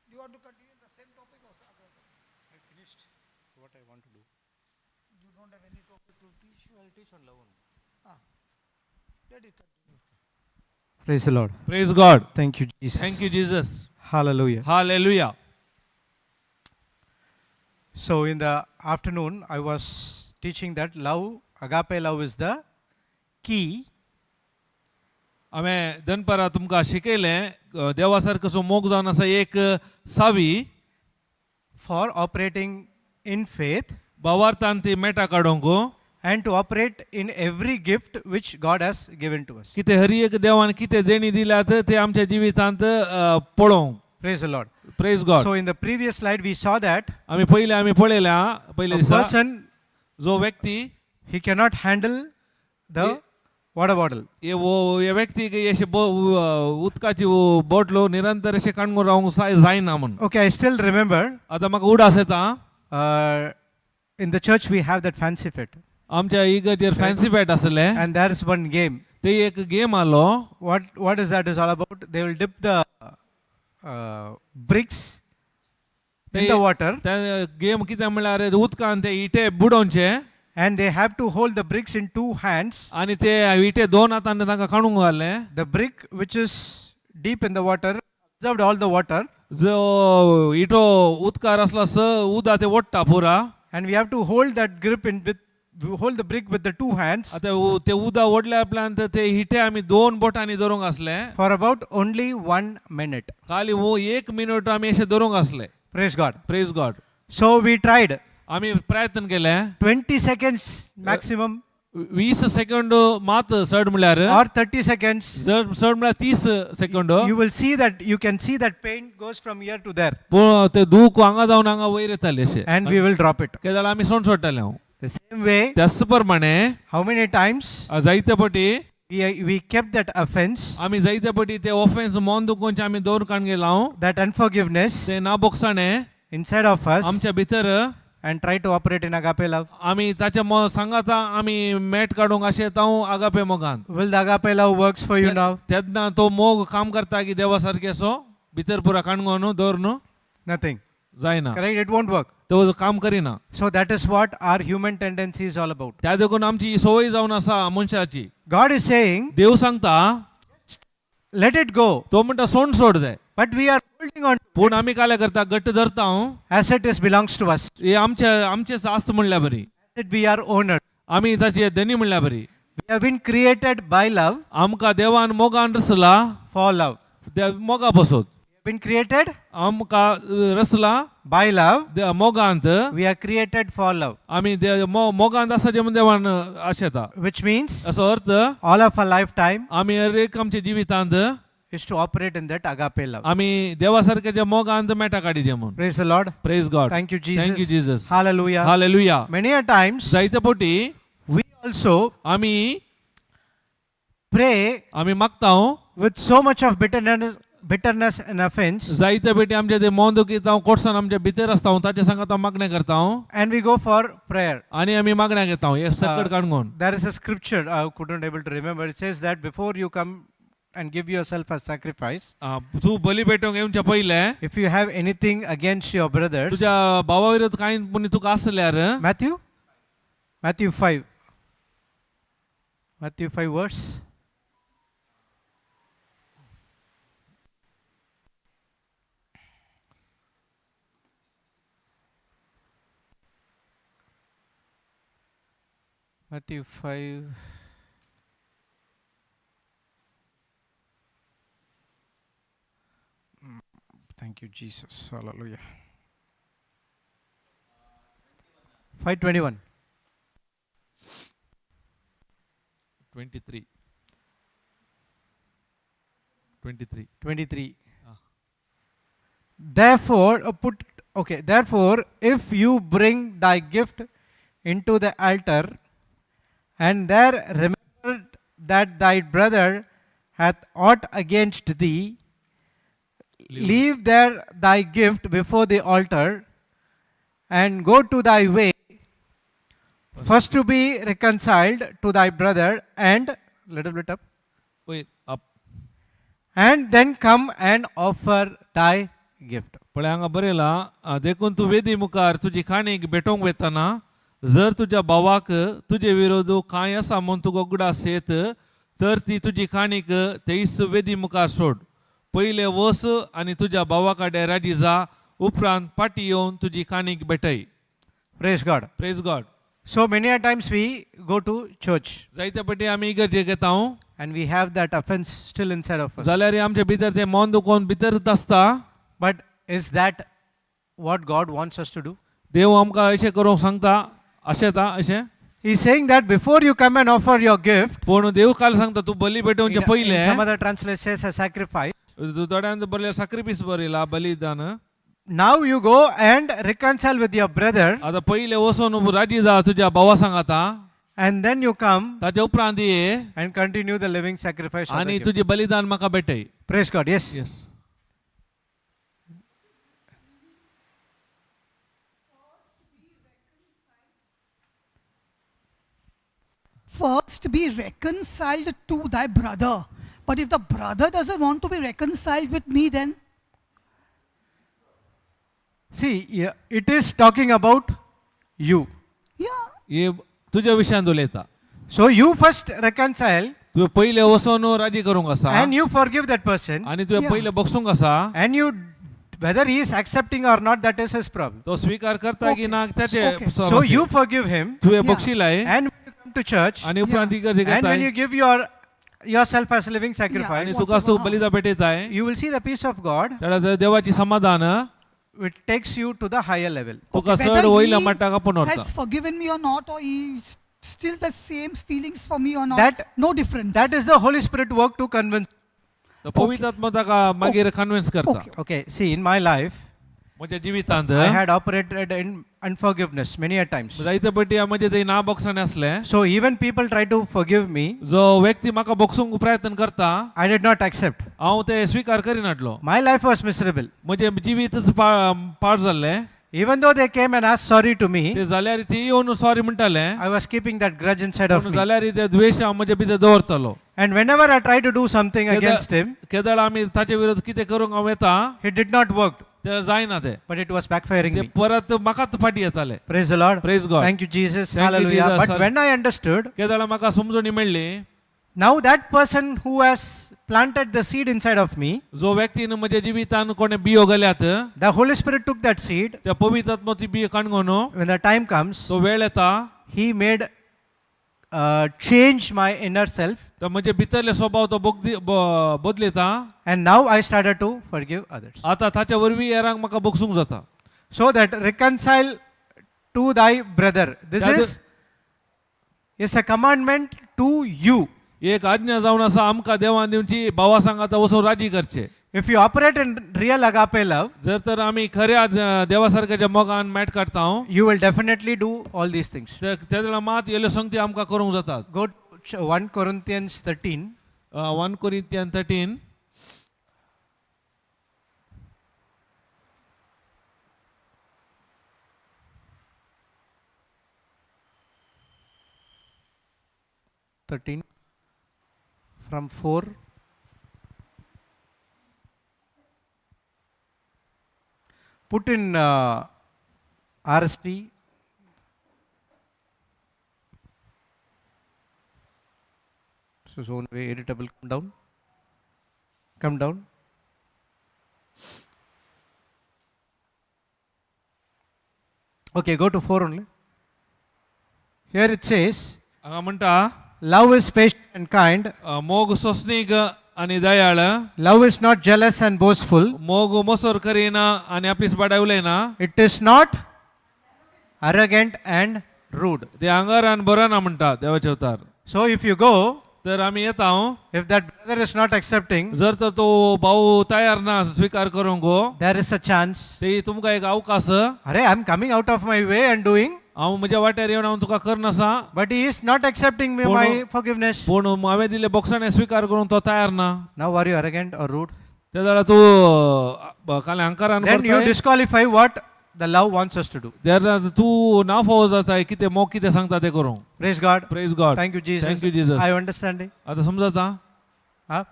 You want to continue the same topic or other topic? I finished what I want to do. You don't have any topic to teach? I'll teach on love only. Let it continue. Praise the Lord. Praise God Thank you, Jesus. Thank you Jesus Hallelujah. Hallelujah So in the afternoon, I was teaching that love, agape love is the key हांवें दनपरा तुमकां शिकयलें देवा सारको मोग जावन आसा एक सावी for operating in faith भावार्थान ती मेटा काडूंक and to operate in every gift which God has given to us. कितें हर एक देवान कितें देणी दिल्यात ते आमच्या जिवितांत पळोवंक Praise the Lord. Praise God So in the previous slide, we saw that आमी पळयल्या पयले a दिसा person, जो व्यक्ती he cannot handle the water bottle. हे व्यक्तीक अशें उदकाची बोटलो निरंतर अशें काणून रावंक जायना म्हूण Okay, I still remember आतां म्हाका उडास येता in the church we have that fancy fit. आमच्या इगर्जेर फॅन्सी बॅट आसले And there is one game. ते एक गेम आलो What is that is all about? They will dip the bricks in the water त्या गेम कितें म्हळ्यार उदकान ते इटे बुडोवचे and they have to hold the bricks in two hands. आनी ते इटे दोन हातान तांकां काडूंक घाले The brick which is deep in the water absorbed all the water जो इटो उदकार आसलो उदक ते ओडटा पुरा and we have to hold that grip in with hold the brick with the two hands आता ते उदक ओडल्या उपरांत ते इटे आमी दोन बोटांनी धरूंक आसले for about only 1 minute. खाली एक मिनिट आमी अशें धरूंक आसले Praise God. Praise God So we tried आमी प्रयत्न केले 20 seconds maximum 20 सेकंड मात चड म्हळ्यार or 30 seconds. चड म्हळ्यार 30 second You will see that you can see that paint goes from here to there पूण ते दूख हांगा जावन हांगा वयर येताले अशें and we will drop it. केदाळ आमी सोड सोडटाले हांव The same way, त्याच प्रमाणे how many times जायते पटी we kept that offense, आमी जायते पटी ते ऑफेन्स मोन दुखोवचे आमी दवर काण गेला हांव that unforgiveness ते नाबोगसाणें inside of us आमच्या भितर and try to operate in agape love. आमी ताच्या सांगाता आमी मेट काडूंक अशें येता आगापे मोगान Will the agape love works for you now? तेन्ना तो मोग काम करता की देवा सारके सो भितर पुरा काणगो न्हू दवर न्हू Nothing. जायना Correct? It won't work. तो काम करिना. So that is what our human tendency is all about. त्या देखून आमची ही सवय जावन आसा मनशाची. God is saying, देव सांगता let it go. तो म्हणटा सोड जाय. But we are holding on पूण आमी काय करता घट्ट धरता हांव. as it is belongs to us. हे आमचेच आस्त म्हणल्या बरी. As it be our owner. आमी ताचे धनी म्हणल्या बरी. We have been created by love आमकां देवान मोगान रचला for love. Moga बसोत. We have been created आमकां रचला by love. मोगांत We are created for love. आमी मोगांत आसा जे देवान आशेता. Which means असो अर्थ all of our lifetime आमी हर एक आमच्या जिवितांत is to operate in that agape love. आमी देवा सारख्याच्या मोगांत मेटा काडीचे म्हणून. Praise the Lord. Praise God. Thank you, Jesus. Thank you Jesus. Hallelujah. Hallelujah. Many a times जायते पोटी we also आमी pray मागता with so much of bitterness and offense, जायते पेटी आमचे ते मोंदुकीत हांव कोर्सान आमच्या भितर आसता हांव ताचे सांगात हांव मागणें करता हांव and we go for prayer. आनी आमी मागण्या घेता हांव हे सकट Canacona. There is a scripture I couldn't able to remember. It says that before you come and give yourself as sacrifice, तू बली पेटोवंक येवच्या पयले if you have anything against your brothers, तुज्या भावा विरोध कांय पुणी तुका आसल्यार Matthew 5 verse. Matthew 5. Thank you, Jesus. Hallelujah. 5:21. 23. 23. Therefore, if you bring thy gift into the altar, and there remember that thy brother hath aught against thee, leave there thy gift before the altar, and go to thy way, first to be reconciled to thy brother, and little bit up, Wait, up. and then come and offer thy gift. पळय हांगा बरयला देखून तू वेदी मुखार तुजी खाणीक भेटोवंक वेताना जर तुज्या भावाक तुजे विरोध कांय आसा म्हूण तुका उगडास येत तर ती तुजी खाणीक तेईस वेदी मुखार सोड. पयले वस आनी तुज्या भावा कडेन राजी जा, उपरांत फाटी येवन तुजी खाणीक भेटय. Praise God. Praise God. So many a times we go to church जायते फाटी आमी इगर्जेक येता and we have that offense still inside of us. जाल्यार आमच्या भितर ते मन दुखोवन भितरच आसता. But is that what God wants us to do? देव आमकां अशें करूंक सांगता आशेता अशें. He's saying that before you come and offer your gift, पूण देव काल सांगता तू बली भेटोवचे पयले in some other translation says a sacrifice. थोड्यांत बरयला साक्रिफीस बरयला बलिदान. Now you go and reconcile with your brother, आता पयले वचून राजी जा तुज्या भावा सांगाता and then you come ताच्या उपरांत ये and continue the living sacrifice of the आनी gift. तुजी बलिदान म्हाका भेटय. Praise God. Yes. Yes. First be reconciled to thy brother. But if the brother doesn't want to be reconciled with me, then See, yeah, it is talking about you. yeah, हे तुज्या विशयान उलयता. So you first reconcile तुवें पयले वचून राजी करूंक आसा and you forgive that person, आनी तुवें Yeah. पयले बक्षूंक आसा. and you, whether he is accepting or not, that is his problem. तो स्वीकार करता की Okay. ना त्याचे Okay. So समस्या. you forgive him, तुवें Yeah. बक्षिलाय and when you come to church, आनी उपरांत इगर्जेक and when येताय you give yourself as a living sacrifice, आनी Yeah. तुका तू बलिदान भेटयताय you will see the peace of God, तेन्ना देवाची समाधान which takes you to the higher level. तुका Okay, चड whether वयल्या he मट्टाक आपण व्हरता. has forgiven me or not, or he is still the same feelings for me or not, That- no difference. That is the Holy Spirit work to convince. तर पवित्र आत्मा ताका मागीर कन्विन्स करता. Okay. Okay, see, in my life, म्हज्या जिवितांत I had operated in unforgiveness many a times. जायते पटी म्हजे ते ना बक्षाने असले. So even people try to forgive me, जो व्यक्ती म्हाका बक्षूंक प्रयत्न करता I did not accept. हांव ते स्वीकार करिनाटलो. My life was miserable. म्हजे जिवीतच पाड जाल्ले. Even though they came and asked sorry to me, ते जाल्यार ती येवन सॉरी म्हणटाले. I was keeping that grudge inside of पूण me. जाल्यार ते द्वेष हांव म्हजे भितर दवरतलो. And whenever I tried to do something against him, केदाळ आमी ताचे विरोध कितें करूंक हांव येता it did not work. त्याला जायना ते but it was backfiring ते me. परत म्हाकाच फाटी येताले. Praise the Lord. Praise God. Thank you, Jesus. Thank you, Hallelujah. Jesus. But when I understood, केदाळा म्हाका समजणी मेळ्ळी, now that person who has planted the seed inside of me, जो व्यक्तीन म्हज्या जिवितान कोणे बियो घाल्यात, the Holy Spirit took that seed. त्या पवित्र आत्मा ती बियो काणगोन When the time comes, तो वेळ येता, He made change my inner self, तर म्हजे भितरले स्वभाव तो बदलिता. and now I started to forgive others. आता ताच्या वरवीं हेरांक म्हाका बोगसूंक जाता. So that reconcile to thy brother. This That is a commandment to you. एक आज्ञा जावन आसा आमकां देवान दिवची भावा सांगाता वचून राजी करचे. If you operate in real agape love, जर तर आमी खऱ्या देवासारख्याच्या मोगान मेट काडटा, you will definitely do all these things. त्या मात येल्यो संगती आमकां करूंक जातात. Go to 1 Corinthians 13. 1 Corinthians 13. From 4. Put in RSP. So zone way editable, come down. Come down. Okay, go to 4 only. Here it says, हांगा म्हणटा love is patient and kind. मोग सोसनीक आणि Dayal, Love is not jealous and boastful. मोग मसोर करिना आणि आपलीच बडाय उलयना, It is not arrogant and rude. ते आंगारान बरना म्हणटा देवाचे अवतार. So if you go, तर आमी येता, if that brother is not accepting, जर तर तो भाऊ तयार ना स्वीकार करूंक गो, there is a chance. ते तुमकां एक अवकाश, Arey, I'm coming out of my way and doing, हांव म्हज्या वाट्यार येवन हांव तुका करनासा, but he is not accepting me Pono- my forgiveness. पूण हांवें दिले बोक्साणें स्वीकार करूंक तो तयार ना. Now are you arrogant or rude? त्या जाल्यार तूं काले अहंकारान Then you करताय, disqualify what the love wants us to do. त्यार तूं ना फावो जाताय कितें मोग कितें सांगता तें करूंक. Praise God. Praise God. Thank you, Jesus. Thank you, Jesus. I understand. आता समजता. Huh?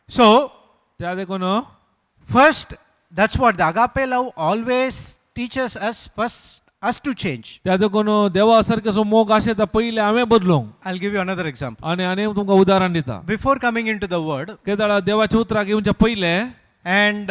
So, त्या देखून first, that's what the agape love always teaches us first, us to change. त्या देखून देवा सारकेचो मोग आशे तर पयले हांवें बदलूंक. I'll give you another example. आनी तुमकां उदाहरण दिता. Before coming into the word, केदाळा देवाच्या उतराक येवच्या पयले, and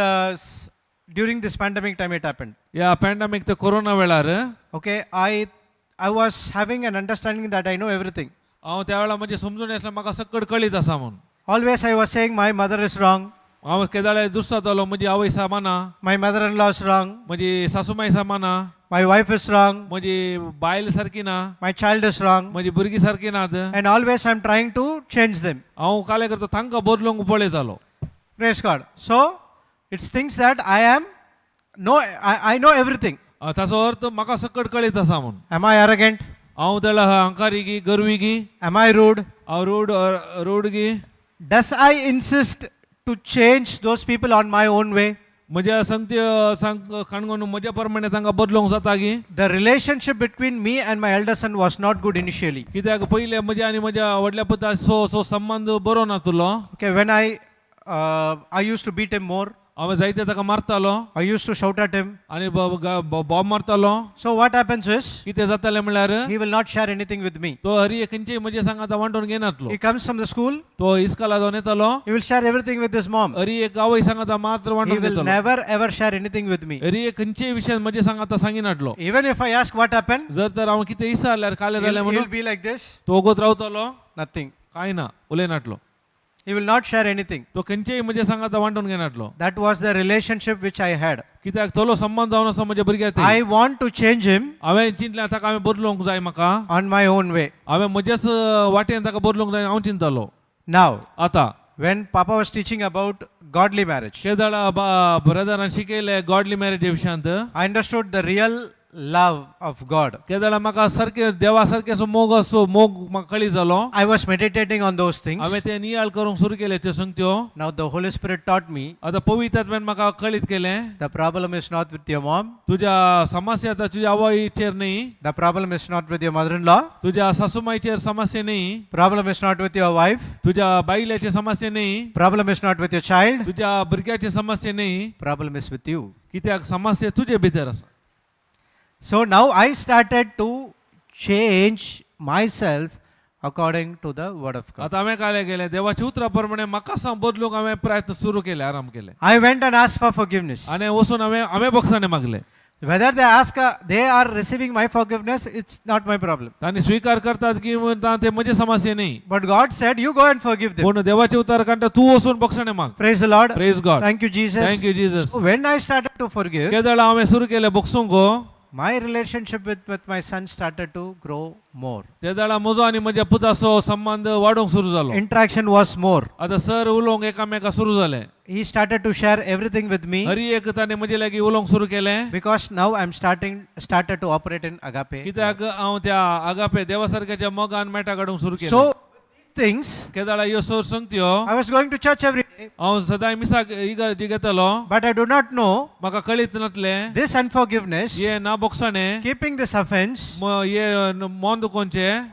during this pandemic time it happened. या पॅन्डेमिक ते कोरोना वेळार Okay, I was having an understanding that I know everything. हांव त्या वेळार म्हणजे समजून येतलें म्हाका सकट कळीत आसा म्हूण. Always I was saying my mother is wrong, हांव केदाळे दुसतालो म्हजी आवय सामाना, my mother-in-law is wrong, म्हजी सासूमाय सामाना, my wife is wrong, म्हजी बायल सारकी ना, my child is wrong, म्हजी भुरगीं सारकी नात. and always I'm trying to change them. हांव काले करता तांकां बदलूंक पळयतालो. Praise God. So it's things that I know everything. ताचो अर्थ म्हाका सकट कळीत आसा म्हूण. Am I arrogant? हांव त्याला अहंकारी गी, गर्वी गी, Am I rude? हांव रूड गी. Does I insist to change those people on my own way? म्हज्या संगती काणगोन म्हज्या प्रमाणे तांकां बदलूंक जाता गी. The relationship between me and my elder son was not good initially. कित्याक पयले म्हज्या आनी म्हज्या व्हडल्या पुता संबंध बरो नासलो. Okay, when I used to beat him more. हांवें जायते ताका मारतालो I used to shout at him. आनी बॉब मारतालो. So what happens is, कितें जातालें म्हळ्यार he will not share anything with me. तो हरी खंयचेय म्हजे सांगाता वांटून घेनातलो. He comes from the school, तो इस्काला जावन येतालो, he will share everything with his mom. हरी एक आवय सांगाता मात्र He वांटून will घेतालो. never ever share anything with me. हरी खंयचेय विशय म्हजे सांगाता सांगिनातलो. Even if I ask what happened, जर तर हांव कितें विचारल्यार काले जालें he'll म्हणून be like this, तो ओगोत रावतालो, nothing. कांय ना, उलयनातलो. He will not share anything. तो खंयचेय म्हजे सांगाता वांटून घेनातलो. That was the relationship which I had. कित्याक तोलो संबंध जावन आसा म्हज्या भुरग्याक. I want to change him हांवें चिंतलें ताका हांवें बदलूंक जाय म्हाका. on my own way. हांवें म्हजेच वाटेन ताका बदलूंक जाय हांव चिंततालो. Now, आतां when Papa was teaching about godly marriage, केदाळा ब्रदरान शिकयले गॉडली मॅरेज विशयांत. I understood the real love of God. केदाळा म्हाका सारके देवा सारकेसो मोग असो मोग म्हाका कळी जालो. I was meditating on those things. हांवें ते नियाळ करूंक सुरू केले त्यो संगत्यो. Now the Holy Spirit taught me आतां पवित्र आत्म्यान म्हाका कळीत केलें, the problem is not with your mom, तुज्या समस्या आतां तुज्या आवयचेर न्ही, the problem is not with your mother-in-law, तुज्या सासूमाईचेर समस्या न्ही, problem is not with your wife, तुज्या बायलेची समस्या न्ही, problem is not with your child, तुज्या भुरग्याची समस्या न्ही, problem is with you. कित्याक समस्या तुजे भितर आसा. So now I started to change myself according to the word of God. आता हांवें काय केलें, देवाच्या उतरा प्रमाणे म्हाका सांग बदलूंक हांवें प्रयत्न सुरू केले, आराम केले. I went and asked for forgiveness. आनी वचून हांवें बक्षाणे मागले. Whether they ask, they are receiving my forgiveness, it's not my problem. तांणी स्वीकार करतात की ते म्हजी समस्या न्ही. But God said, you go and forgive them. पूण देवाचे उतार कांटा तू वचून बक्षाणे माग. Praise the Lord. Praise God. Thank you, Jesus. Thank you, Jesus. So when I started to forgive, केदळा हांवें सुरू केलें बक्षूंक, my relationship with my son started to grow more. तेदळा म्हजो आनी म्हज्या पुताचो संबंध वाडोवंक सुरू जालो. Interaction was more. आतां सर उलोवंक एकामेका सुरू जालें. He started to share everything with me हरी एक ताणें म्हजे लागीं उलोवंक सुरू केलें. because now I'm started to operate in agape. कित्याक हांव त्या आगापे देवा सारक्याच्या मोगान मेटा काडूंक सुरू केलें. So these things, केदळा ह्यो sir संगत्यो I was going to church every day, हांव सदां मिसाक इगर्जी घेतालो. but I do not know म्हाका कळीत नासलें this unforgiveness, हे ना बोक्षाणें keeping this offense, हे मोन दुखोवचें,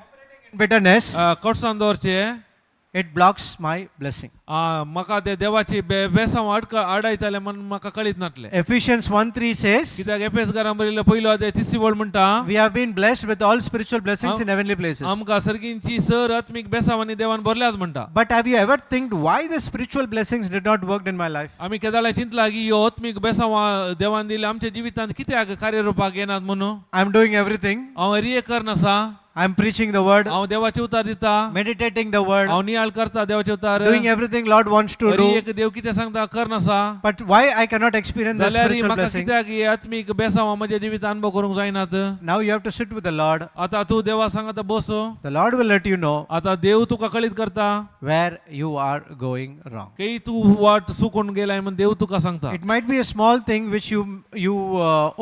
bitterness, कडसाण दवरचें, it blocks my blessing. म्हाका ते देवाची बेसांव आडायताले म्हण म्हाका कळीत नासलें. Ephesians 1:3 says, कित्याक एफेसकारां बरयल्लो पयलो अध्याय 3री वळ म्हणटा, we have been blessed with all spiritual blessings in heavenly places. आमकां सर्गींची सर आत्मीक बेसांवांनी देवान भरल्यात म्हणटा. But have you ever think why the spiritual blessings did not work in my life? आमी केदाळ्या चिंतला की ह्यो आत्मीक बेसांवां देवान दिले आमच्या जिवितांत कित्याक कार्यरुपाक येनात म्हणून. I'm doing everything. हांव रिये करनासा, I'm preaching the word, हांव देवाचे उतार दिता, meditating the word, हांव नियाळ करता देवाचे उतार, doing everything Lord wants to do. एक देव कितें सांगता करनासा. But why I cannot experience the जाल्यार spiritual म्हाका blessing? कित्याक ही आत्मीक बेसांवां म्हज्या जिवितांत अनुभव करूंक जायनात. Now you have to sit with the Lord. आतां तूं देवा सांगता बस. The Lord will let you know आतां देव तुका कळीत करता where you are going wrong. की तू वाट चुकून गेलाय म्हण देव तुका सांगता. It might be a small thing which you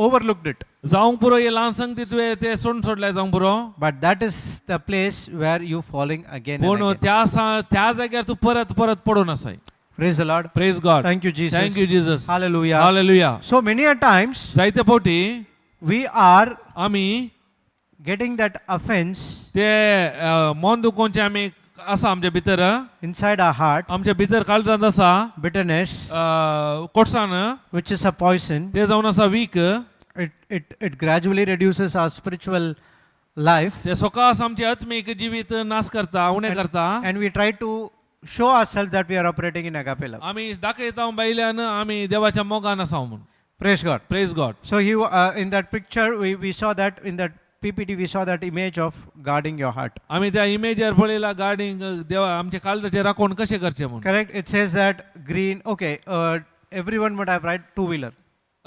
overlooked it, जावंक पुरो हे ल्हान संगती तुवें ते सोडून सोडलाय जावंक पुरो, but that is the place where you falling again and पूण again. त्या जाग्यार तूं परत परत पडून आसाय. Praise the Lord. Praise God. Thank you, Jesus. Thank you Jesus. Hallelujah. Hallelujah. So many a times जायते फावटी we are आमी getting that offense ते मन दुखोवचें आमी आसा आमच्या भितर, inside our heart, आमच्या भितर काळजांत आसा bitterness, कोटसाण, which is a poison. ते जावन आसा week. It gradually reduces our spiritual life, ते सकाळ आमचे आत्मीक जिवीत नाश करता, उणें करता. and we try to show ourselves that we are operating in agape love. आमी दाखयता बायल्यान आमी देवाच्या मोगान आसा म्हणून. Praise God. Praise God. So in that picture we saw that in that PPT we saw that image of guarding your heart. आमी त्या इमेजार पळयला गार्डिंग देवा आमच्या काळजाचें राखण कशें करचें म्हणून. Correct. It says that green. Okay. Everyone would have right two-wheeler.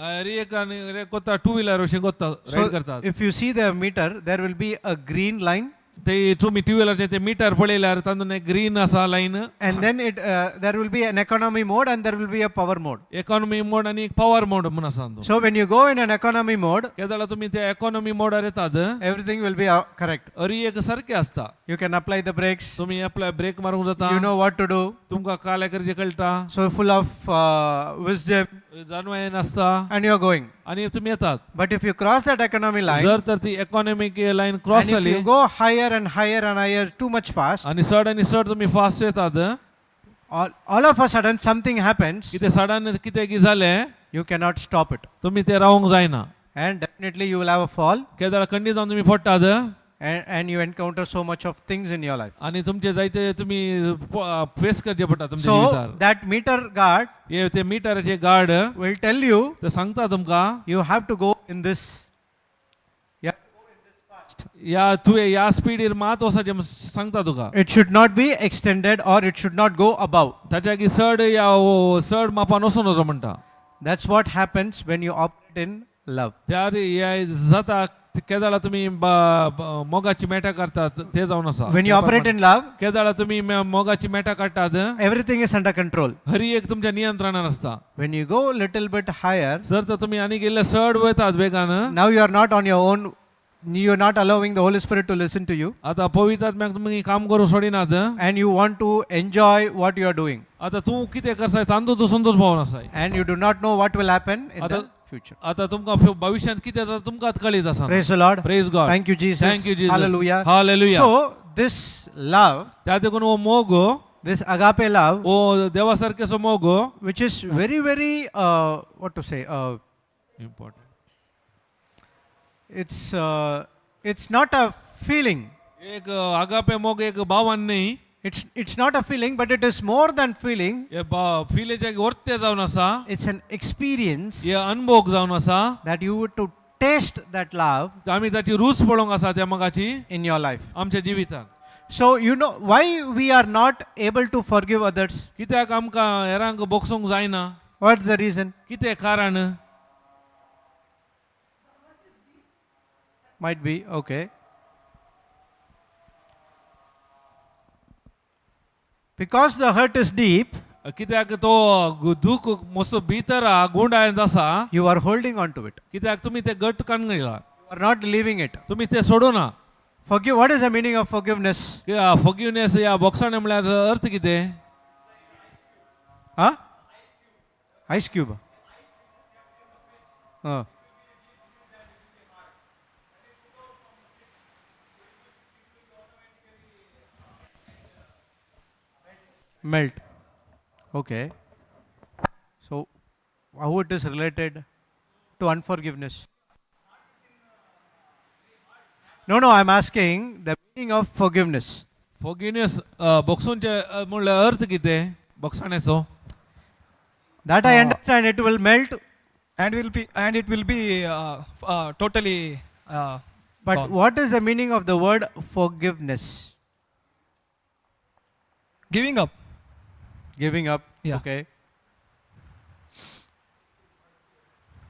एक आनी कोत्ता टू व्हिलर अशें कोत्ता रायड So करतात. if you see the meter, there will be a green line, ते तुमी टू व्हिलरचे ते मिटर पळयल्यार तातूंत एक ग्रीन आसा lion. and then there will be an economy mode and there will be a power mode. Economy mode आणि एक power mode म्हणून आसा. So when you go in an economy mode, केदाळा तुमी त्या इकॉनॉमी मोडार येतात, everything will be correct. अरी एक सारकें आसता. You can apply the brakes. तुमी आपल्या ब्रेक मारूंक जाता, You know what to do. तुमकां काले करचें कळटा, So full of wisdom, जाणवायेन आसता and you are going. आणि तुमी येतात. But if you cross that economy line, जर तर ती economic line cross and if जाली you go higher and higher and higher too much fast, आणि चड तुमी फास्ट येतात, all of a sudden something happens, कितें सडन कितें की जालें, you cannot stop it. तुमी ते रावंक जायना. And definitely you will have a fall, केदाळ खंडीत जावन तुमी पडटात and you encounter so much of things in your life. आणि तुमचे जायते तुमी फेस करचे पडटा तुमच्या So जिवितार. that meter guard हे ते मिटराचे गार्ड will tell you, ते सांगता तुमकां you have to go in this. Yeah. या तुवें या स्पीडीर मात वसाचें सांगता तुका. It should not be extended or it should not go above. ताच्या की चड या चड मापान वचून वचो म्हणटा. That's what happens when you operate in love. त्यार हे जाता केदाळा तुमी मोगाची मेटा करतात ते जावन आसा. When you operate in love, केदाळा तुमी मोगाची मेटा काडटात, everything is under control. हरी एक तुमच्या नियंत्रणान आसता. When you go a little bit higher, जर तर तुमी आनी गेल्ले चड वयतात वेगान, now you are not on your own. You are not allowing the Holy Spirit to listen to you, आतां पवित्र आत्म्याक तुमी काम करूं सोडिनात, and you want to enjoy what you are doing, आतां तूं कितें करसाय तांदूळ तूं संतोष भावन आसाय. and you do not know what will happen in the future. आतां तुमकां भविष्यांत कितें जाता तुमकां कळीत आसा. Praise the Lord. Praise God. Thank you, Jesus. Thank you, Jesus. Hallelujah. Hallelujah. So this love, त्या देखून हो मोग, this agape love, हो देवा सारकेचो मोग, which is very, very what to say, important. It's not a feeling. एक agape मोग एक भावान नाही. It's not a feeling, but it is more than feeling. हे फिलेच्या वर्ते जावन आसा. It's an experience हे अनुभव जावन आसा. that you would to taste that love आम्ही त्याची रूच पळोवंक आसा त्या मोगाची in your life. आमच्या जिवितांत. So you know why we are not able to forgive others. कित्याक आमकां हेरांक बोगसूंक जायना. What's the reason? कितें कारण? Might be okay. Because the hurt is deep, कित्याक तो दुख मस्त भितर गुंड आयत आसा. you are holding on to it. कित्याक तुमी ते घट्ट कान गेला. You are not leaving it. तुमी ते सोडूना. Forgive. What is the meaning of forgiveness? Forgiveness या बोक्साणे म्हळ्यार अर्थ कितें? Huh? Ice cube. Melt. Okay. So, how it is related to unforgiveness? No, I'm asking the meaning of forgiveness. Forgiveness बोक्सूंचे म्हणल्यार अर्थ कितें बोक्साणेचो? That I understand. It will melt. and it will be totally But gone. what is the meaning of the word forgiveness? Giving up. Giving up. Yeah. Okay.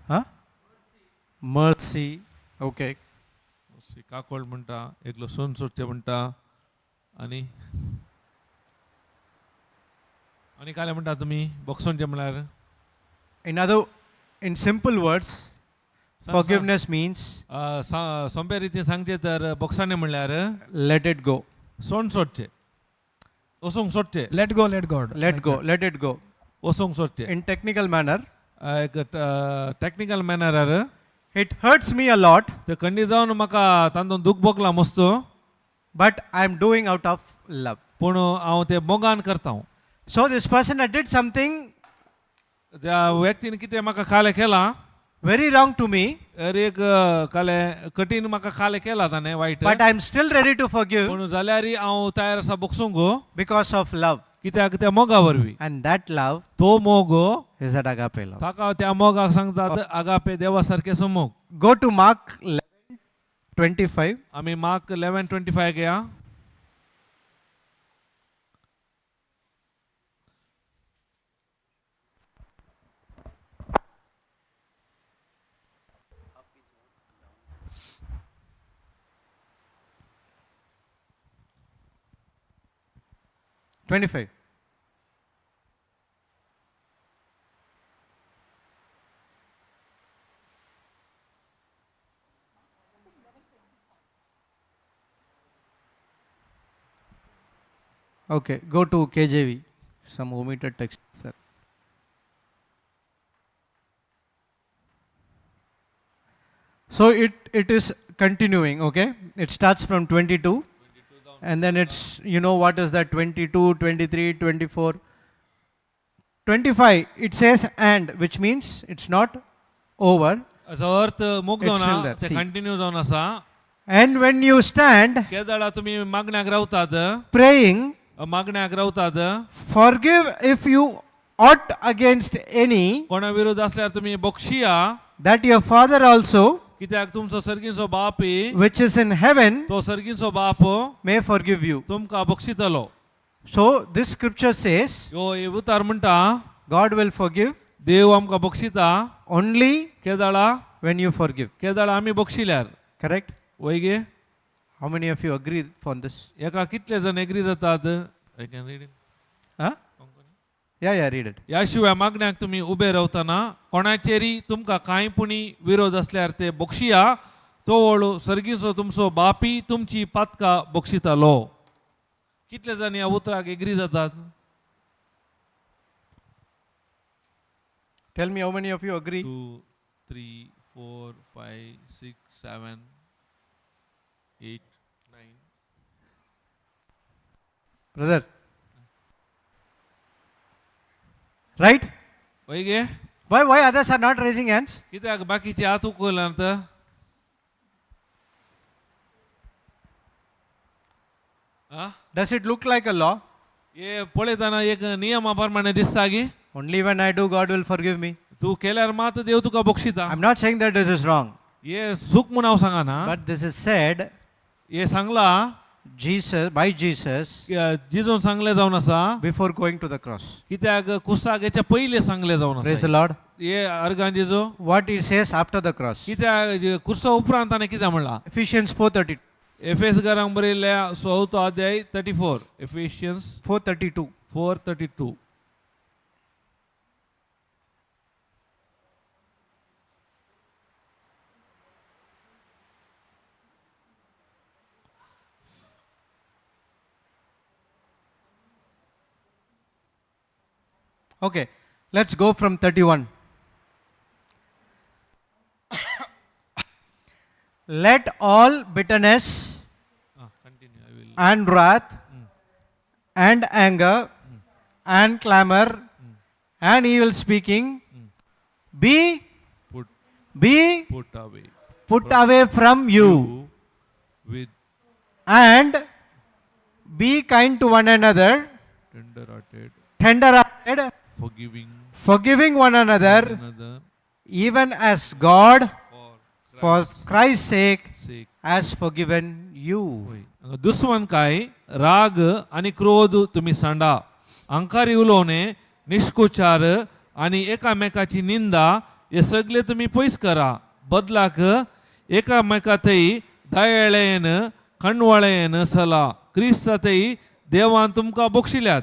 Huh? Mercy. Okay. काकोळ म्हणटा, एकलो सोन सोडचे म्हणटा आणि काय म्हणटा तुमी बोक्सूंचे म्हळ्यार? In simple words, forgiveness means सोंपे रितीन सांगचे तर बोक्साणे म्हळ्यार let it go. सोन सोडचे, ओसूंक सोडचे, Let go, let God. Let go. Let it go. ओसूंक सोडचे. In technical manner, एक टेक्निकल मॅनरार it hurts me a lot, ते खंडी जावन म्हाका तांतून दुख भोगला मस्त, but I am doing out of love. पूण हांव ते मोगान करता. So this person that did something त्या व्यक्तीन कितें म्हाका खाले केला, very wrong to me, अरे एक काले कठीण म्हाका खाले केला ताणें वायट, but I am still ready to forgive पूण जाल्यारय हांव तयार आसा बोगसूंक, because of love. कित्याक त्या मोगा वरवीं. And that love तो मोग is that agape love. ताका त्या मोगाक सांगतात आगापे देवा सारकेचो मोग. Go to Mark 11:25. आमी mark 11:25 घेया. Okay, go to KJV. Some omitted text, sir. So it is continuing, okay? It starts from 22 and then it's, you know what is that, 22, 23, 24. 25, it says and, which means it's not over. असो अर्थ मोग It's still जावना, there. ते See. Continue जावन आसा. And when you stand केदाळा तुमी मागण्याक रावतात, praying, मागण्याक रावतात, forgive if you ought against any, कोणा विरोध असल्यार तुमी बोक्षिया, that your Father also, कित्याक तुमचो सर्गीचो बापय, which is in heaven, तो सर्गीचो बाप may forgive you. तुमकां बक्षितलो. So this scripture says ह्यो हे उतार म्हणटा, God will forgive देव आमकां बक्षिता only केदाळा, when you forgive. केदाळा आमी बक्षिल्यार. Correct? वय गे, How many of you agree on this? एका कितले जण एग्री जातात? I can read it. Huh? Yeah, read it. या शिवाय मागण्याक तुम्ही उबे रावतना कोणाचेरी तुमकां कांयपुणी विरोध असल्यार ते बक्षिया, तो वळू सर्गीचो तुमचो बापी तुमची पातकां बक्षितालो. कितले जण ह्या उतराक एग्री जातात? Tell me how many of you agree? 2, 3, 4, 5, 6, 7, 8, 9. Brother. Right? वय गे, Why others are not raising hands? कित्याक बाकीचे हात उखलनात? आ? Does it look like a law? हे पळयतना एक नियमाप्रमाणे दिसता की Only when I do, God will forgive me. तू केल्यार मात देव तुका बक्षिता. I'm not saying that this is wrong, हे चूक म्हूण हांव सांगना. but this is said hey Sangla by Jesus जिजून सांगले जावन आसा before going to the cross. कित्याक कुसाक हेच्या पयले सांगले जावन Praise the आसा. Lord. हे अर्गान जिजू What he says after the cross. कित्याक कुर्सा उपरांत ताणें कितें म्हणला? Ephesians 4:32. एफेसकारांक बरयल्ल्या 6 अध्याय 34. एफिशियन्स 4:32. 4:32. Okay, let's go from 31. Let all bitterness Continue, I will. and wrath and anger and clamor and evil speaking be Put away put away from you, with and be kind to one another, tender-hearted, tender-hearted, forgiving one one another, another even as God for for Christ's sake sake. has forgiven you. होय. दुस्मन काय राग आणि क्रोध तुम्ही सांडा, अंकारी उलोवणे, निष्कुचार आणि एकामेकाची निंदा हे सगळे तुम्ही पयस करा. बदलाक एकामेकाथई दयेळेन कणवळेन चला. क्रिस्ताथई देवान तुमकां बक्षिल्यात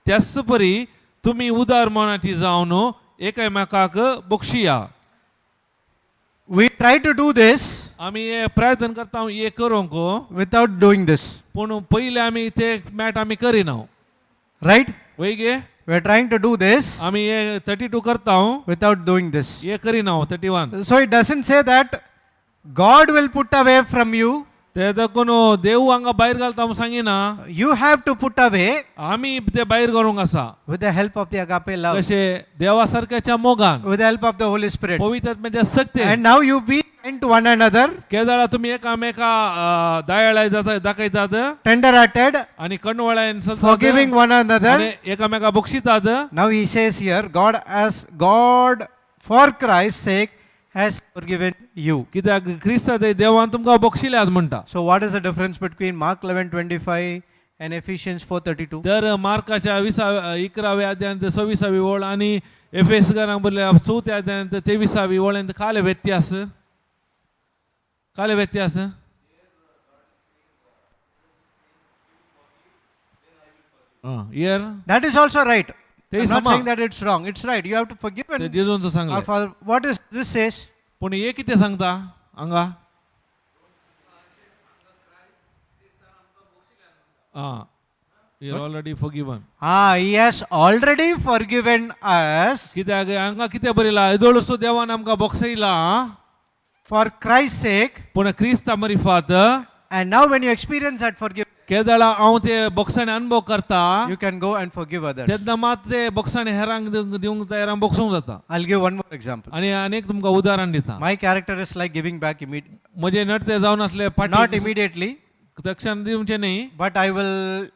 त्याच परी तुम्ही उदार मनाची जावन एकामेकाक बक्षिया. We try to do this आम्ही हे प्रयत्न करता हे करूंक, without doing this, पूण पहिले आम्ही ते मॅट आम्ही करिना. right? वय गे We are trying to do this आम्ही हे 32 करता without doing this. Hey Kareena 31. So it doesn't say that God will put away from you. ते कोण देव हांगा भायर घालता म्हूण सांगिना. You have to put away आम्ही ते भायर करूंक आसा. with the help of the agape love, कशे देवा सारख्याच्या मोगान, with the help of the Holy Spirit. पवित्र आत्म्याच्या सक्ते. And now you be kind to one another, केदाळा तुम्ही एकामेका दयाळाय दाखयतात tender-hearted, आणि कणवळायन forgiving one another. आणि एकामेका बक्षितात. Now he says here, God for Christ's sake has forgiven you. कित्याक क्रिस्ता देवान तुमकां बक्षिल्यात म्हणटा. So what is the difference between Mark 11:25 and Ephesians 4:32? तर मार्काच्या 11व्या अध्यायात 26वी ओळ आणि एफेसकारांक बरयल्ल्या 4थ्या अध्यायात 23वी ओळेंत काले व्यत्यास. Here That is also right. Te I'm not sama. saying that it's wrong. It's right. You have to forgive ते and जेजूंचं our सांगलें. Father. What is this says? पूण हे कितें सांगता हांगा? You're already forgiven. He has already forgiven us कित्याक हांगा कितें बरयलां? येदोळसो देवान आमकां बक्षयला for Christ's sake. पूण क्रिस्ता मरिफात. And now when you experience that forgiveness, केदाळा हांव ते बक्षाने अनुभव करता you can go and forgive others. तेन्ना मात ते बक्षाने हेरांक दिवंक तयारांक बक्षूंक जाता. I'll give one more example. आणि अनेक तुमकां उदाहरण दिता. My character is like giving back immediately. म्हजे नडते जावन आसले Not फाटी immediately, तक्षण दिवचे न्ही. but I will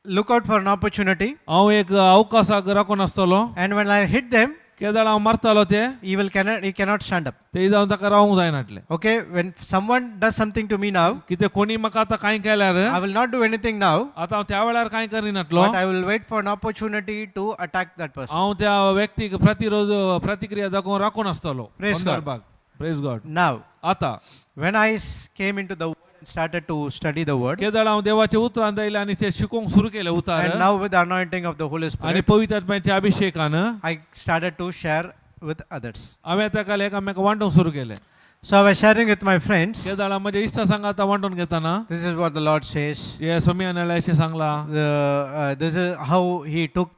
look out for an opportunity. हांव एक अवकाशाक राखून आसतलो. And when I hit them, केदाळ हांव मारतालो ते he cannot stand up. ते जावन ताका रावंक जायनाटले. Okay, when someone does something to me now, कितें कोणी म्हाका आतां कांय केल्यार I will not do anything now, आतां हांव त्या वेळार कांय करिनातलो. but I will wait for an opportunity to attack that person. हांव त्या व्यक्तीक प्रतिक्रिया दाखोवन राखून आसतलो. Praise God. संदर्भाक. Praise God. Now, आतां when I came into the word and started to study the word, केदाळ हांव देवाचे उतरांत आयले आनी ते शिकोवंक सुरू केले उतार. and now with the anointing of the Holy आनी Spirit, पवित्र आत्म्याच्या अभिषेकान I started to share with others. हांवें ताका एकामेका वांटूंक सुरू केलें. So I was sharing with my friends. केदाळ म्हज्या इश्टा सांगाता वांटून घेताना This is what the Lord says. हे सोम्यान अशें सांगलां. This is how He took.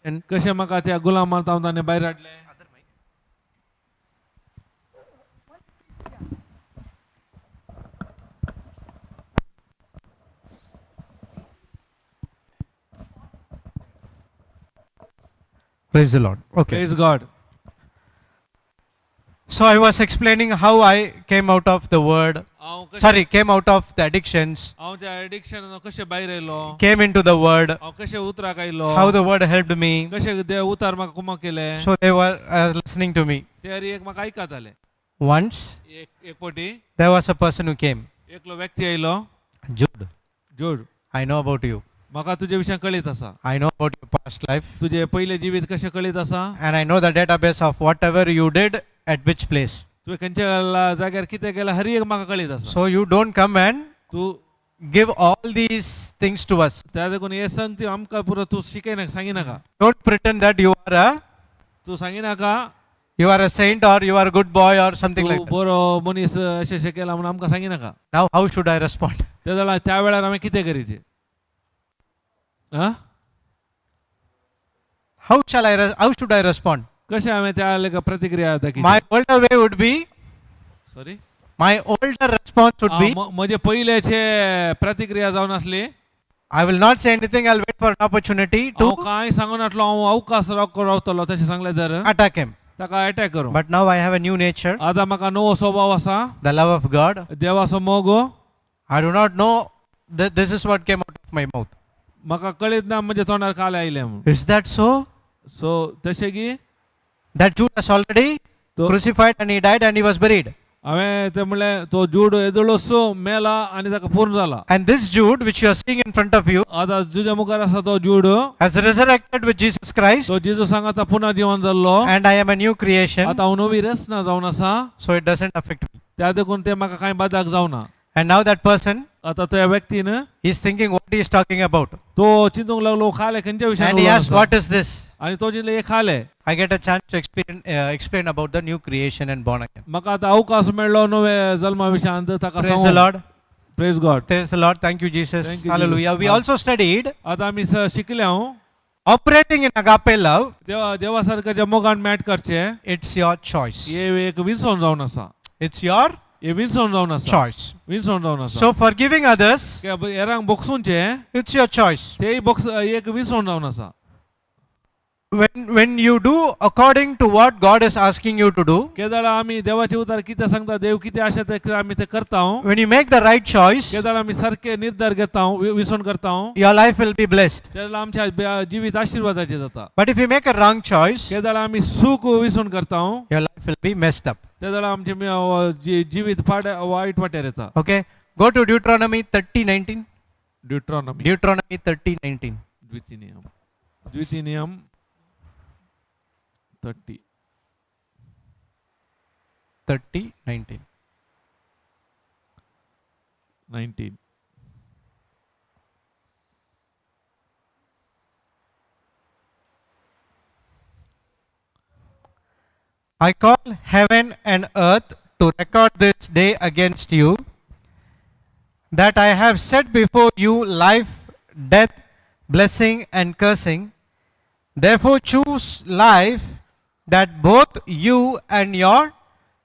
And कशें म्हाका त्या गुलामांत हांव ताणें भायर हाडलें. praise the Lord. Okay. Praise God. So I was explaining how I came out of the word, हांव कशें sorry, came out of the addictions, हांव त्या एडिक्शन कशें भायर येयलो, came into the word, हांव कशें उतराक आयलो, how the word helped me. कशें देव उतार म्हाका कुमक केले, So they were listening to me. ते हरी एक म्हाका आयकताले. Once एक पोटी there was a person who came, एकलो व्यक्ती आयलो, Jude, जोड I know about you. म्हाका तुजे विशयां कळीत आसा, I know about your past life, तुजे पयले जिवीत कशें कळीत आसा, and I know the database of whatever you did at which place. तुवें खंयच्या जाग्यार कितें केलां हर एक म्हाका कळीत आसा. So you don't come and तूं give all these things to us. त्या देखून हे सांगती आमकां पुरो तूं शिकयनाका, सांगिनाका, Don't pretend that you तूं सांगिनाका are a saint or you are a good boy or something तूं like that. बरो मनीस अशें अशें केलां म्हणून आमकां सांगिनाका. Now how should I respond? त्या वेळार हांवें कितें करीचें? How should I respond? कशें हांवें त्या लेका प्रतिक्रिया My दाखयची? older way would be, sorry, my older response would be, म्हजे पयलेचे प्रतिक्रिया जावन आसली, I will not say anything, I'll wait for an opportunity हांव to कांय सांगूं नासलो, हांव अवकाश रावतलो तशें सांगलें तर attack him. ताका अटॅक करूं. But now I have a new nature, आतां म्हाका नवो स्वभाव आसा, the love of God. देवाचो मोग. I do not know that this is what came out of my mouth. म्हाका कळीत ना म्हजे तोंडार काले आयले म्हणून. Is that so? सो तशें की That Judas already तो crucified and he died and he was buried. हांवें ते म्हणलें तो जूड येदोळसो मेला आनी ताका पूर्ण जाला. And this Jude, which you are seeing in front of you, आतां तुज्या मुखार आसा तो जूड, has resurrected with Jesus Christ, तो जेजूसांक आतां पुन्हा जिवन जाल्लो. and I am a new creation, आतां हांव नवी रचना जावन आसा, so it doesn't affect me. त्या देखून ते म्हाका कांय बादाक जावना. And now that person आतां त्या व्यक्तीन is thinking what he is talking about. तो चिंतूंक लागलो खाले खंयच्या And विशयान he उलोवन asked, आसा. what is this? आनी तो चिंतले हे खाले. I get a chance to explain about the new creation and born again. म्हाका आतां अवकाश मेळ्ळो नवे जल्मा विशयान ताका Praise the सांगूंक. Lord. Praise God. Praise the Lord. Thank you, Jesus. Thank you, Hallelujah. Jesus. We also studied आतां आमी शिकले हांव operating in agape love. देवा सारख्याच्या मोगान मॅट करचे It's your choice. हे एक विंसोन जावन आसा. It's your हे विंसोन जावन आसा. choice. विंसोन जावन आसा. So forgiving others, हेरांक बोगसूनचे it's your choice. ते एक विंसोन जावन आसा. When you do according to what God is asking you to do, केदाळा आमी देवाचे उतार कितें सांगता, देव कितें आशा ते आमी ते करता. when you make the right choice, केदाळा आमी सारखे निर्धार घेता, विसोन करता. your life will be blessed. तेदाळा आमच्या जिवीत आशीर्वादाचे जाता. But if you make a wrong choice, केदाळा आमी सूख विसोन करता, your life will be messed up. तेदाळा आमचे जिवीत वायट वाटेर येता. Okay? Go to Deuteronomy 30:19. ड्युट्रॉनॉमी Deuteronomy 30:19. द्वितीनियम 30. 30:19. 19. I call heaven and earth to record this day against you, that I have set before you life, death, blessing, and cursing. Therefore choose life, that both you and your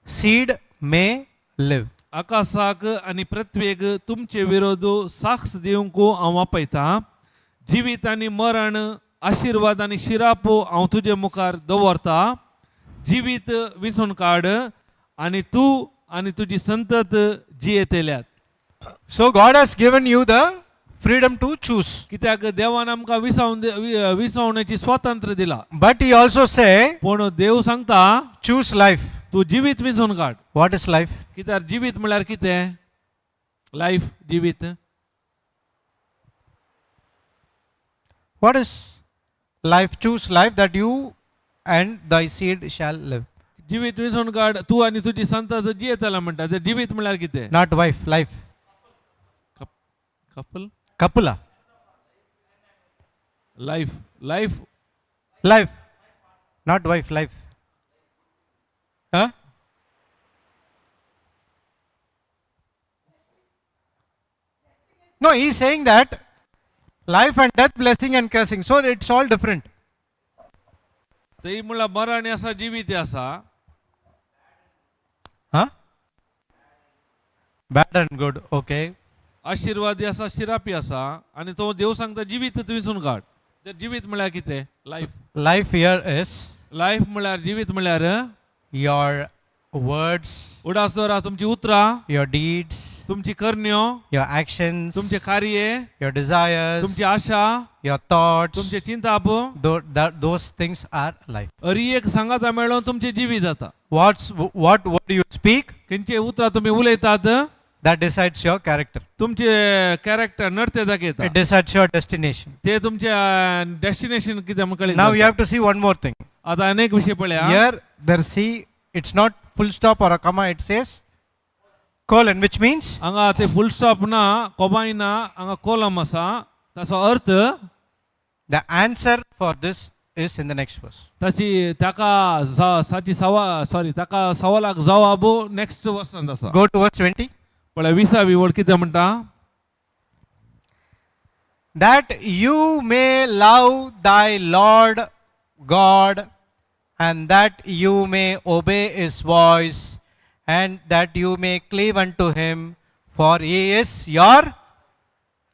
seed may live. आकाशाक आनी पृथ्वेक तुमचे विरोध साक्ष दिवंक हांव आपयता. जिवीत आनी मरण, आशीर्वाद आनी शिराप हांव तुजे मुखार दवरता. जिवीत विसोन काड आनी तूं आनी तुजी संतत जियेतेल्यात. So God has given you the freedom to choose. कित्याक देवान आमकां विसवण्याची स्वातंत्र्य दिला. But he also say, पूण देव सांगता choose life. तूं जिवीत Vision card. What is life? कित्याक जिवीत म्हळ्यार कितें? लायफ, जिवीत. What is life? Choose life, that you and thy seed shall live. जिवीत विसोन काड, तूं आनी तुजी संतत जियेतला म्हणटा. ते जिवीत म्हळ्यार कितें? Not wife, life. Couple, Kapula. Life, life. Life. Not wife, life. Huh? No, he is saying that life and death, blessing and cursing. So it's all different. ते म्हळ्यार मरण आसा, जिवीत आसा. Huh? Bad and good. Okay. आशीर्वादी आसा, शिरापी आसा. आनी तो देव सांगता जिवीत विसोन काड. तर जिवीत म्हळ्यार कितें? Life. Life here is life म्हळ्यार, जिवीत म्हळ्यार your words, उडास द्वारा तुमची उतरां, your deeds, तुमची कर्ण्यो, your actions, तुमचे कार्ये, your desires, तुमची आशा, your thoughts. तुमचे चिंताप Those things are life. अरी एक सांगाता मेळोन तुमचे जिवीत जाता. What word you speak, खंयचे उतरां तुम्ही उलयतात that decides your character. तुमचे कॅरेक्टर नडते दाखयता. It decides your destination. ते तुमचे डेस्टिनेशन कितें म्हणून Now you कळटा. have to see one more thing. आता अनेक विषय पळया. Here there see it's not full stop or a comma, it says colon, which means हांगा ते फुल स्टॉप ना, कोबाय ना, हांगा कॉलम आसा. ताचो अर्थ the answer for this is in the next verse. ताका सवालाक जवाब नेक्स्ट वर्सान आसा. Go to verse 20. पळय 20वी वड कितें म्हणटा. That you may love thy Lord God, and that you may obey his voice, and that you may cleave unto him, for he is your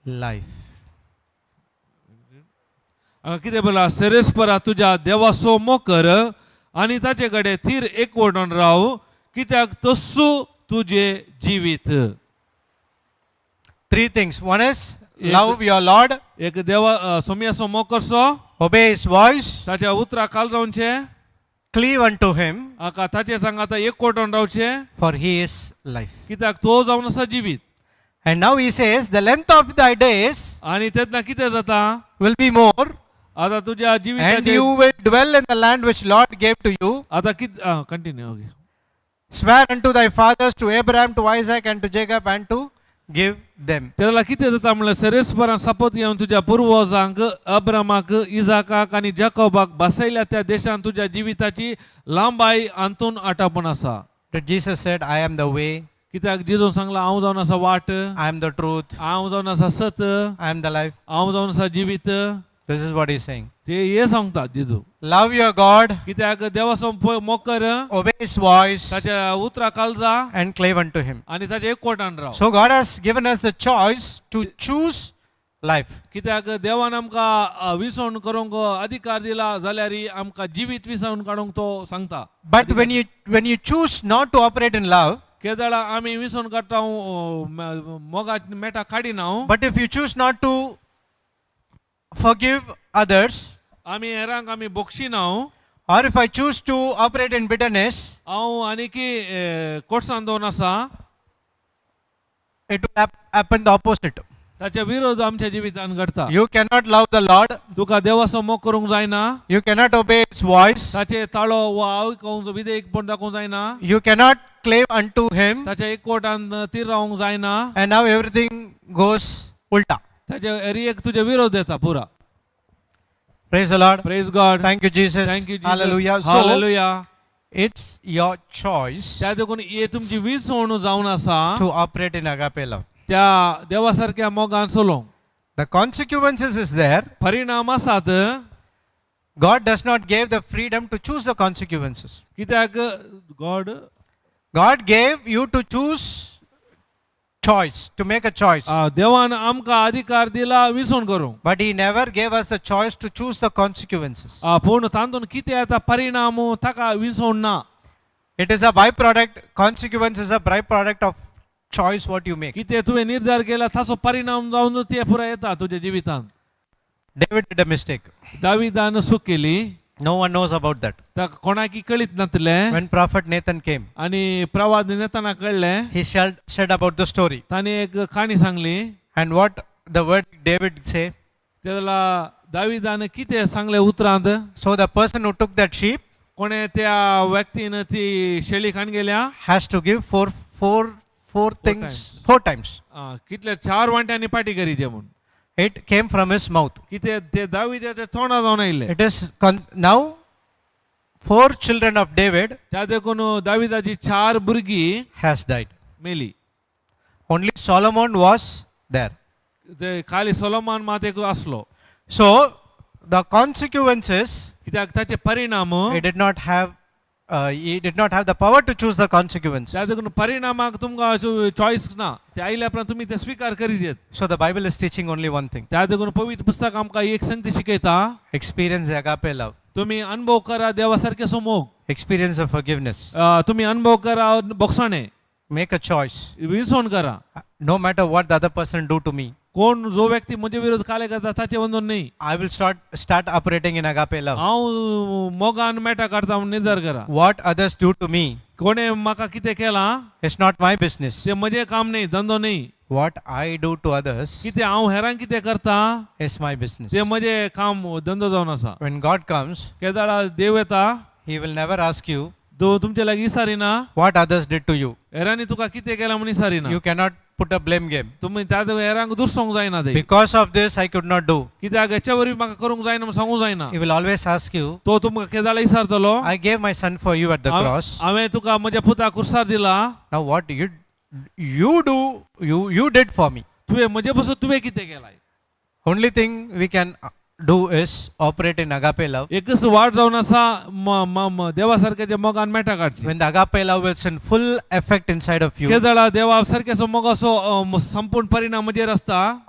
life. हांगा कितें बोला. सेरेस्परा तुज्या देवाचो मोकर आनी ताचे कडेन थीर एकवटून राव, कित्याक तस्सू तुजे जिवीत. Three things. One is एक- love your Lord, एक देवा सोम्याचो मोकरसो, obey his voice, ताच्या उतरा काल रावचे, cleave unto him, हाका ताचे सांगाता एकवटून रावचे, for he is life. कित्याक तो जावन आसा जिवीत. And now he says, the length of thy days आनी तेन्ना कितें जाता. will be more, आता तुज्या and जिविताचे you will dwell in the land which Lord gave to you, आता कित continue okay. swear unto thy fathers, to Abraham, to Isaac, and to Jacob, and to give them. तेला कितें जाता म्हणल्यार सेरेस्परान शपथ घेवन तुज्या पुर्वजांक अब्रामाक, इजाकाक आनी जाकोबाक बसयल्या त्या देशान तुज्या जिविताची लांबाई अंतून आटापण आसा. That Jesus said, I am the way, कित्याक जेजून सांगला हांव जावन आसा वाट, I am the truth, हांव जावन आसा सत, I am the life. हांव जावन आसा जिवीत. This is what he's saying. ते हे सांगता जेजू. Love your God, कित्याक देवाचो मोकर obey his voice, ताच्या उतरा कालजा and cleave unto him. आनी ताचे एकवटान Rao. So God has given us the choice to choose life. कित्याक देवान आमकां विसवण करूंक अधिकार दिला जाल्यार आमकां जिवीत विसवण काडूंक तो सांगता. But when you choose not to operate in love, केदाळा आमी विसवण काडटा मोगा मेटा काडिना. but if you choose not to forgive others, आमी हेरांक आमी बोक्षिना. or if I choose to operate in bitterness, हांव आनीकी कोर्सान दोन आसा. it will happen the opposite. ताच्या विरोध आमच्या जिवितान घडता. You cannot love the Lord, तुका देवाचो मोग करूंक जायना. you cannot obey his voice, ताचे ताळो वा आयकूंक विधेयकपण दाखोवंक जायना. you cannot cleave unto him, ताच्या एकवटान तीर रावंक जायना. and now everything goes ulta. ताच्या एरियेक तुजे विरोध येता पुरा. Praise the Lord. Praise God. Thank you, Jesus. Thank you Hallelujah. So, hallelujah. it's your choice त्या देखून हे तुमची विसवण जावन आसा to operate in agape love. त्या देवासारख्या मोगान चलोवंक. The consequences is there. परिणाम आसात. God does not give the freedom to choose the consequences. कित्याक God God gave you to choose choice, to make a choice. देवान आमकां अधिकार दिला विसवण करूंक. But he never gave us the choice to choose the consequences. पूण तातूंत कितें येता परिणाम ताका विसवण ना. It is a byproduct. Consequence is a byproduct of choice what you make. कितें तुवें निर्धार केला ताचो परिणाम जावन ते पुरा येता तुज्या जिवितांत. David did a mistake. दाविदान चूक केली. No one knows about that. ताका कोणाकी कळीत नासलें. When prophet Nathan came, आनी प्रवाद नेताना कळ्ळें. he said about the story. ताणें एक काणी Sangli. And what the word David say? तेला दाविदान कितें सांगलें उतरांत. So the person who took that sheep कोणे त्या व्यक्तीन ती शेळी खाण गेल्या. has to give four things, times. 4 times. कितले 4 वांट्यांनी पाटी करीचे म्हूण. It came from his mouth. कितें ते दाविदाच्या तोंडा जावन आयिल्ले. It is now 4 children of David त्या देखून दाविदाची 4 भुरगीं has died. मेली. Only Solomon was there. ते खाली सोलोमान मात एक आसलो. So the consequences, कित्याक ताचे परिणाम he did not have the power to choose the consequences. त्या देखून परिणामाक तुमकां चॉयस ना. ते आयल्या उपरांत तुमी ते स्वीकार करीत. So the Bible is teaching only one thing. त्या देखून पवित्र पुस्तक आमकां एक संगती शिकयता. Experience agape love. तुम्ही अनुभव करा देवासारखे समोग experience of forgiveness. तुम्ही अनुभव करा बक्षणे Make a choice. विसवण करा No matter what the other person do to me, कोण जो व्यक्ती म्हणजे विरोध काले करता ताचे वंदन नाही I will start operating in agape love. हांव मोगान मेटा काढता म्हणून निर्धार करा What others do to me कोणे म्हाका कितें केला is not my business. ते म्हजे काम नाही धंदो नाही What I do to others कितें हांव हेरांक कितें करता is my business. ते म्हजे काम धंदो जावन आसा When God comes, केदाळा देव येता He will never ask you तो तुमचे लागीं इसारिना what others did to you. हेरांनी तुका कितें केला म्हणून इसारिना You cannot put a blame game. तुम्ही त्या हेरांक दुसरोंक जायना ते Because of this, I could not do. कित्याक हेच्या वरवीं म्हाका करूंक जायना म्हूण सांगूंक जायना He will always ask you, तो तुमकां केदाळा इसारतलो I gave my son for you at the cross. हांवें तुका म्हज्या पुताक कुर्सार दिला Now what you did for me. तुवें म्हजे बसून तुवें कितें केलाय Only thing we can do is operate in agape love. एकच वाट जावन आसा देवा सारख्याच्या मोगान मेटा काडची When the agape love is in full effect inside of you, केदाळा देवा सारख्याचो मोगाचो संपूर्ण परिणाम म्हजेर आसता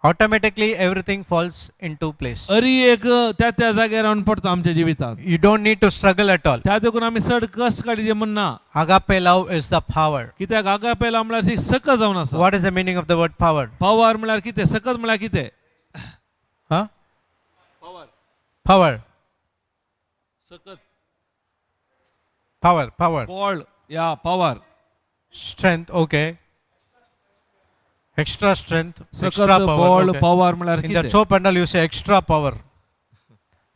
automatically everything falls into place. अरी एक त्या जाग्यार रावन पडटा आमच्या जिवितांत You don't need to struggle at all. त्या देखून आमी चड कश्ट काडचे म्हणना Agape love is the power. कित्याक हाका पयला म्हळ्यार ती सकत जावन आसा What is the meaning of the word power? Power म्हळ्यार कितें सकत म्हळ्यार कितें Huh? Power. सकत Power. बळ या power Strength. Okay. Extra strength. सकत Extra power. बळ Okay. पावर म्हळ्यार In the कितें show panel, you say extra power.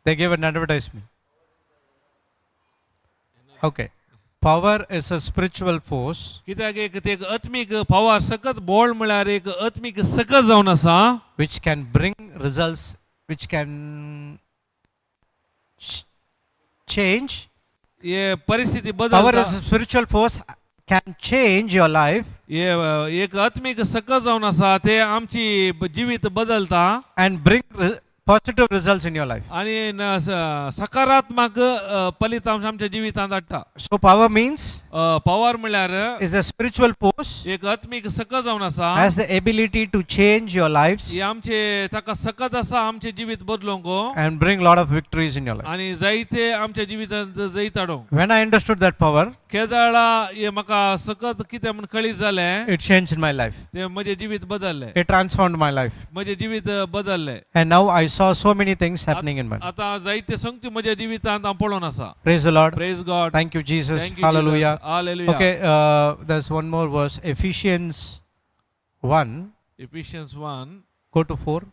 They give an advertisement. Okay. Power is a spiritual force कित्याक एक ते आत्मीक पावर सकत बळ म्हळ्यार एक आत्मीक सकत जावन आसा which can bring results, which can change. हे परिस्थिती Power बदल is a spiritual force, can change your life हे एक आत्मीक सकत जावन आसा ते आमची जिवीत बदलता and bring positive results in your life. आणि सकारात्मक फलितांश आमच्या जिवितांत हाडटा So power means पावर म्हळ्यार is a spiritual force, एक आत्मीक सकत जावन आसा has the ability to change your lives ही आमचे ताका सकत आसा आमचे जिवीत बदलूंक and bring lot of victories in your life. आणि जायते आमच्या जिवितांत जैत हाडूंक When I understood that power, केदाळा हे म्हाका सकत कितें म्हूण कळीत जालें it changed in my life. ते म्हजे जिवीत बदलले It transformed my life. म्हजे जिवीत बदलले And now I saw so many things happening in my life. आता जायते संगती म्हज्या जिवितांत हांव पळोवन आसा Praise the Lord. Praise God Thank you, Jesus. Thank you, Hallelujah. Jesus. Hallelujah. Okay, there's one more verse. Ephesians 1. Ephesians 1 Go to 4.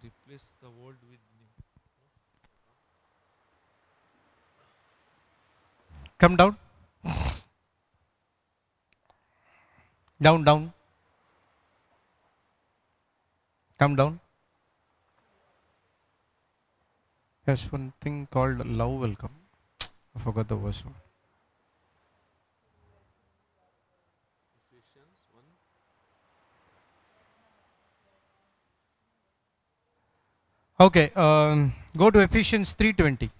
Replace the world with new. Come down. Down. Come down. There's one thing called love will come. I forgot the verse. Okay, go to Ephesians 3:20.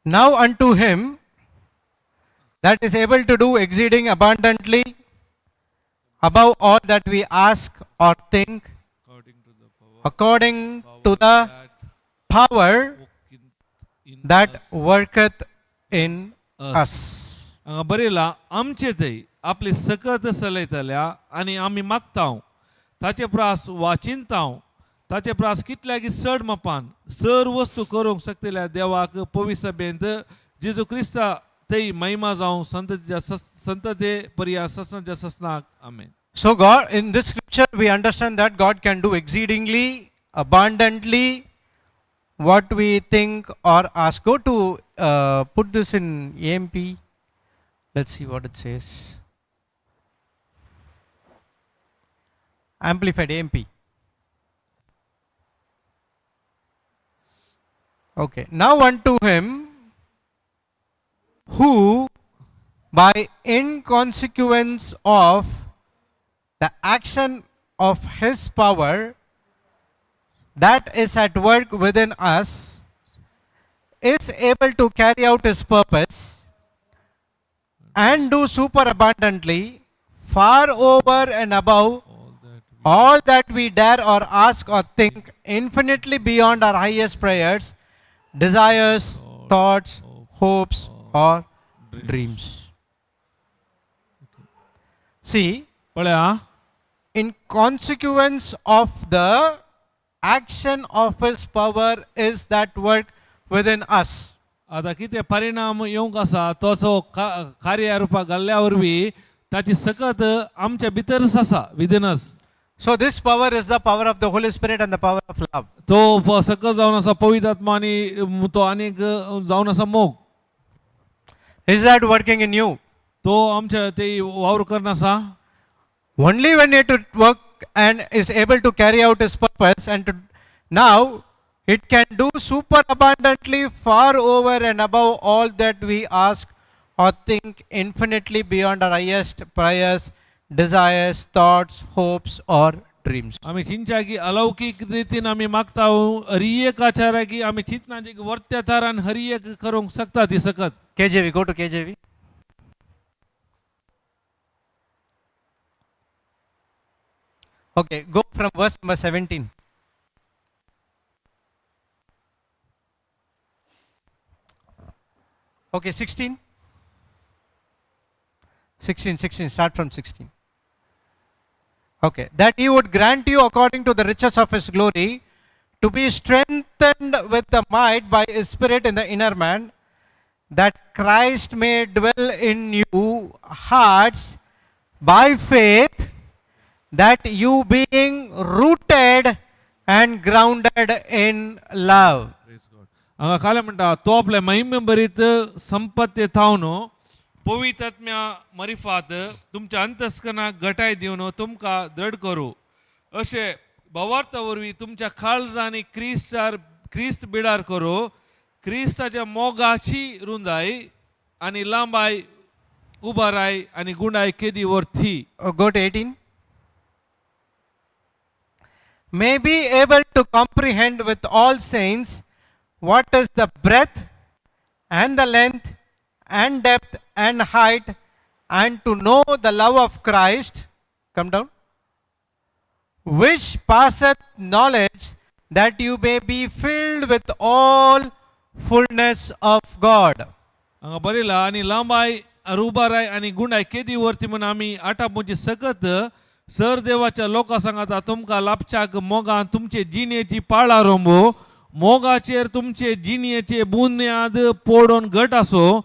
Now unto him that is able to do exceeding abundantly above all that we ask or think, according to the power that worketh in us. हांगा बरयला आमचे थंय आपली सकत चलयतल्या आनी आमी मागताव ताचे प्रास वाचिंताव ताचे प्रास कितल्यागी चड मापान सर वस्तू करूंक शकतल्या देवाक पवित्र सभेंत जेजू क्रिस्ता थंय महिमा जावं संतते पर्या ससनाच्या ससनाक आमेन. So God, in this scripture we understand that God can do exceedingly abundantly what we think or ask. Go to put this in AMP. Let's see what it says. Amplified AMP. Okay. Now unto him who by inconsequence of the action of His power that is at work within us is able to carry out His purpose and do superabundantly, far over and above all that we dare or ask or think, infinitely beyond our highest prayers, desires, thoughts, hopes, or dreams. See, पळया in consequence of the action of His power is that work within us. आता किती परिणाम येवंक आसा तसो कार्य रुपा घाल्ल्या वरवीं ताची सकत आमच्या भितरच आसा within us. So this power is the power of the Holy Spirit and the power of love. तो सकत जावन आसा पवित्र आत्मा आणि तो अनेक जावन आसा मोग. Is that working in you? तो आमच्या ते वावर करना आसा. Only when it work and is able to carry out His purpose, and now it can do super abundantly, far over and above all that we ask or think, infinitely beyond our highest prayers, desires, thoughts, hopes, or dreams. आम्ही चिंचा की अलौकिक रीतीन आम्ही मागता हरियेक आचार की आम्ही चिंतना जे वर्त्यातार आणि हरियेक करूंक शकता ती सकत. KJV, go to KJV. Okay, go from verse number 17. Okay, 16. 16, start from 16. Okay, that He would grant you according to the riches of His glory to be strengthened with the might by His Spirit in the inner man, that Christ may dwell in you hearts by faith, that you being rooted and grounded in love. हांगा काय म्हणटा तो आपल्या महिमेभरीत संपत्ती थावन पवित्र आत्म्या मरिफात तुमच्या अंतस्करणाक घटाय दिवन तुमकां दृढ करू अशे भावार्था वरवीं तुमच्या काळजांनी क्रिस्त बिडार करू क्रिस्ताच्या मोगाची रुंदाई आणि लांबाई उबाराय आणि गुंडाई केदी वरथी. Go to 18. May be able to comprehend with all saints what is the breadth and the length and depth and height, and to know the love of Christ, come down, which passeth knowledge, that you may be filled with all fullness of God. हांगा बरयला आणि लांबाई उबाराय आणि गुंडाई केदी वरती म्हणून आम्ही आटापुची सकत sir देवाच्या लोकां सांगता तुमकां लाभच्याक मोगान तुमचे जिणेची पाळा रोंबो मोगाचेर तुमचे जिणेचे बुन्याद पोडून घट असो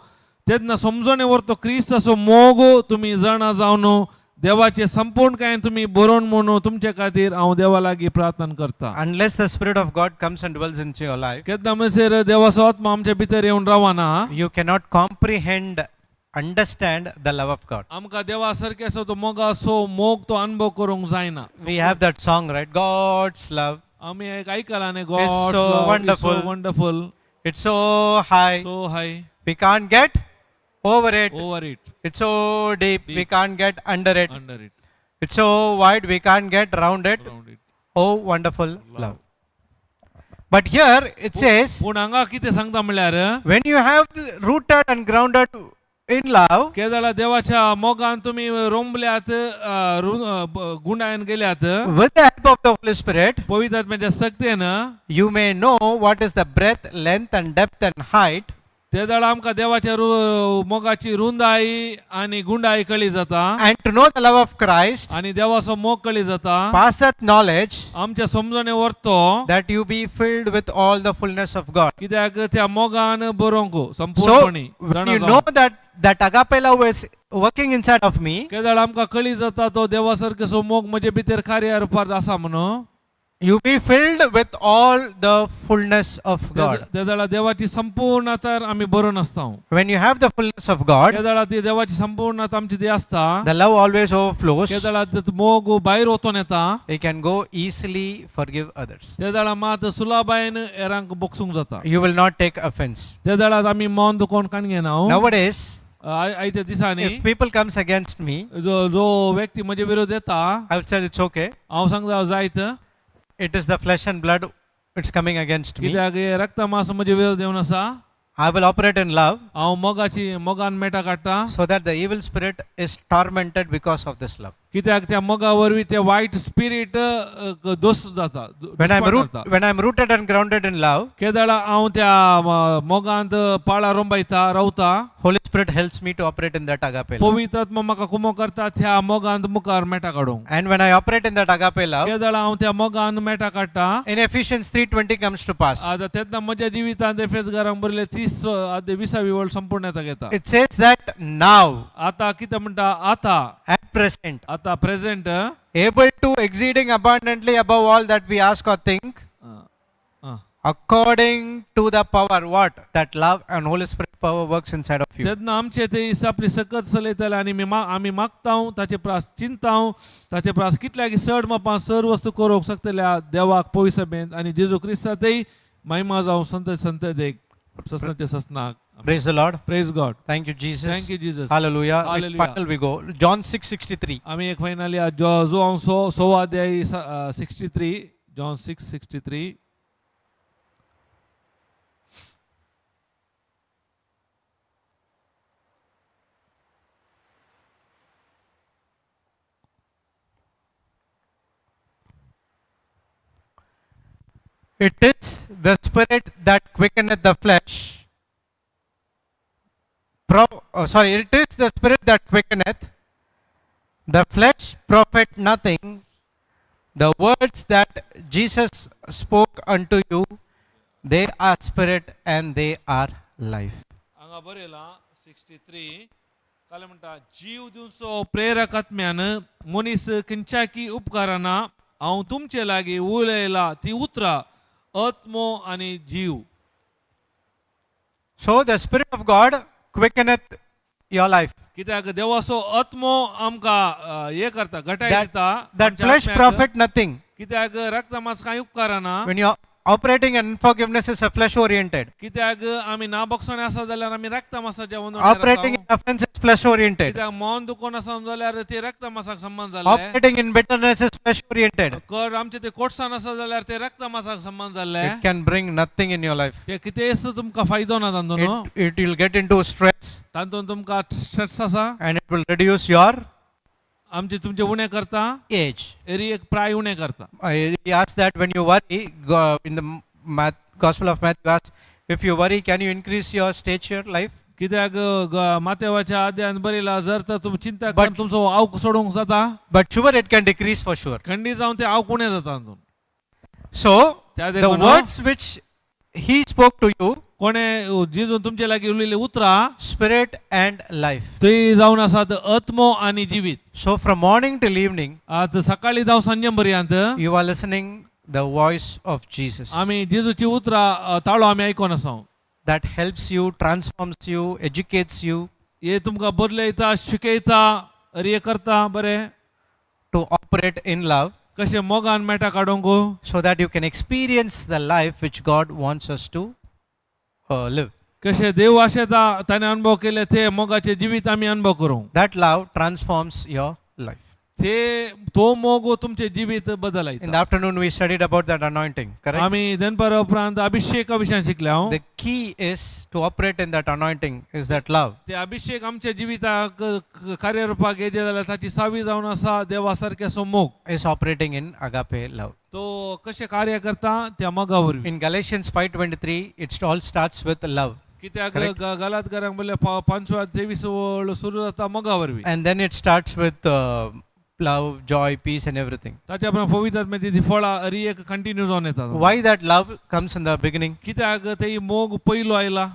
तेन्ना समजोने वरतो क्रिस्त असो मोग तुम्ही जाणा जावन देवाचे संपूर्ण काय तुम्ही बरोवन म्हणून तुमचे खातीर हांव देवा लागीं प्रार्थना करता. Unless the Spirit of God comes and dwells into your life, केन्ना म्हणसर देवाचो आत्मा आमच्या भितर येवन रावना you cannot comprehend, understand the love of God. आमकां देवा सारके असो तो मोग असो मोग तो अनुभव करूंक जायना. We have that song, right? God's love. आम्ही एक ऐकला न्ही It's so wonderful. Wonderful It's so high. So hi We can't get over it. Over it It's so deep. We can't get under it. Under it It's so wide. We can't get around it. Around it. Oh, wonderful love. But here it says, पूण हांगा कितें सांगता म्हणल्यार when you have rooted and grounded in love, केदळा देवाच्या मोगान तुम्ही रोंबल्यात गुंडायन गेल्यात with the help of the Holy Spirit, पवित्र आत्म्याच्या सक्तेन you may know what is the breadth, length, and depth and height, तेदळा आमकां देवाच्या मोगाची रुंदाई आणि गुंडाई कळी जाता and to know the love of Christ, आणि देवाचो मोग कळी जाता passeth knowledge, आमच्या समजणे वरतो that you be filled with all the fullness of God. कित्याक त्या मोगान बरोवंक So, संपूर्णपणी when you know that agape love is working inside of me, केदळ आमकां कळी जाता तो देवा सारकेचो मोग म्हजे भितर कार्य रुपार आसा म्हणून you be filled with all the fullness of God. तेदळा देवाची संपूर्णता आमी बरोवन आसता. When you have the fullness of God, केदळा ती देवाची संपूर्णता आमची ती आसता the love always overflows. केदळा मोग भायर वचून येता You can go easily forgive others. तेदळा मात सुलाबायन एरांक बोगसूंक जाता. You will not take offense. तेदळात आमी मौन दुखोवन काण घेना. Nowadays, आयच्या दिसांनी if people comes against me, जो व्यक्ती म्हजे विरोध येता I will say it's okay. हांव सांगता जायत It is the flesh and blood, it's coming against me. कित्याक हे रक्त मांस म्हजे विरोध येवन आसा I will operate in love हांव मोगान मेटा काडटा so that the evil spirit is tormented because of this love. कित्याक त्या मोगा वरवीं ते वायट स्पिरीट दोस जाता When I'm rooted and grounded in love, केदाळा हांव त्या मोगांत पाळा रोंबायता रावता Holy Spirit helps me to operate in that agape love. पवित्र आत्मा म्हाका कुमो करता त्या मोगांत मुखार मेटा काडूंक And when I operate in that agape love, केदाळा हांव त्या मोगान मेटा काडटा in Ephesians 3:20 comes to pass. आता तेन्ना म्हज्या जिवितांत एफेसकारांक बरयले 30 आदे 20वी वळ संपूर्णता घेता It says that now, आता कितें म्हणटा आता at present, आता present able to exceeding abundantly above all that we ask or think, according to the power, what? That love and Holy Spirit power works inside of you. तेन्ना आमचे ते आपली सकत चलयतले आनी आमी मागतांव ताचे प्रास चिंतांव ताचे प्रास कितल्याक चड मापां सर वस्तू करूंक शकतल्या देवाक पवित्र सभेंत आनी जेजू क्रिस्तातय महिमा जावं संत संतदेक ससनाचे ससनाक Praise the Lord. Praise God Thank you, Jesus. Thank you Jesus Hallelujah. Hallelujah. Final we go. John 6:63. आमी एक फायनली जो हांव 6 अध्याय 63 John 6:63 It is the spirit that quickeneth the flesh. It is the spirit that quickeneth. The flesh profit nothing. The words that Jesus spoke unto you, they are spirit and they are life. हांगा बरयला 63 काय म्हणटा जीव दिवचो प्रेरक आत्म्यान मनीस खंयच्याकी उपकाराना हांव तुमचे लागीं उलयला ती उतरां आत्मो आनी जीव So the spirit of God quickeneth your life. कित्याक देवाचो आत्मो आमकां हे करता घटाय दिता That आमच्या flesh आत्म्याक. profit nothing. कित्याक रक्त मास कांय उपकाराना When you are operating in unforgiveness is a flesh oriented. कित्याक आमी नाबक्षणे आसा जाल्यार आमी रक्त मासाच्या Operating in offense is flesh oriented. कित्याक मन दुखोन आसा जाल्यार ते रक्त मासाक संबंध जाल्ले Operating in bitterness is flesh oriented. कर आमचे ते कोटसान आसा जाल्यार ते रक्त मासाक संबंध जाल्ले It can bring nothing in your life. ते कितेंच तुमकां फायदो ना तातूंत It will get into stress तातूंत तुमकां स्ट्रेस आसा and it will reduce your आमचे तुमचे उणें करता age. एरी एक प्राय उणें करता He asked that when you worry, in the Gospel of Matthew asks, if you worry, can you increase your stature life? कित्याक मातेवाच्या आद्यान बरयला जर तर तुमी चिंता करून तुमचो आवक सोडूंक जाता But sure, it can decrease for sure. खंडी जावन ते आवक उणें जाता तातूंत So, त्या the देखून words which he spoke to you, कोणे जिजून तुमचे लागीं उलयले उतरां spirit and life. ती जावन आसात आत्मो आनी जिवीत So, from morning till evening, आतां सकाळीं जावं सांजे पर्यंत you are listening the voice of Jesus. आमी जेजूची उतरां ताळो आमी आयकोन आसा That helps you, transforms you, educates you हे तुमकां बदलयता शिकयता हे करता बरें to operate in love, कशें मोगान मेटा काडूंक so that you can experience the life which God wants us to live. कशें देव आशेता ताणें अनुभव केले ते मोगाचे जिवीत आमी अनुभव करूं That love transforms your life. ते तो मोग तुमचे जिवीत In बदलायता the afternoon, we studied about that anointing, correct? आमी दनपार उपरांत अभिषेका विशयान शिकल्या The key is to operate in that anointing is that love. ते अभिषेक आमच्या जिविताक कार्यरूपाक येजे जाल्यार ताची सावी जावन आसा देवा सारकेसो मोग Is operating in agape love. तो कशें कार्य करता त्या मोगा वरवीं In Galatians 5:23, it all starts with love. कित्याक Correct. गलातकारांक म्हणल्यार 5:23 वळ सुरू जाता मोगा वरवीं And then it starts with love, joy, peace and everything. ताच्या उपरांत पवित्र आत्म्याची ती फळां हरी एक कंटिन्यू जावन येता Why that love comes in the beginning? कित्याक ते मोग पयलो आयला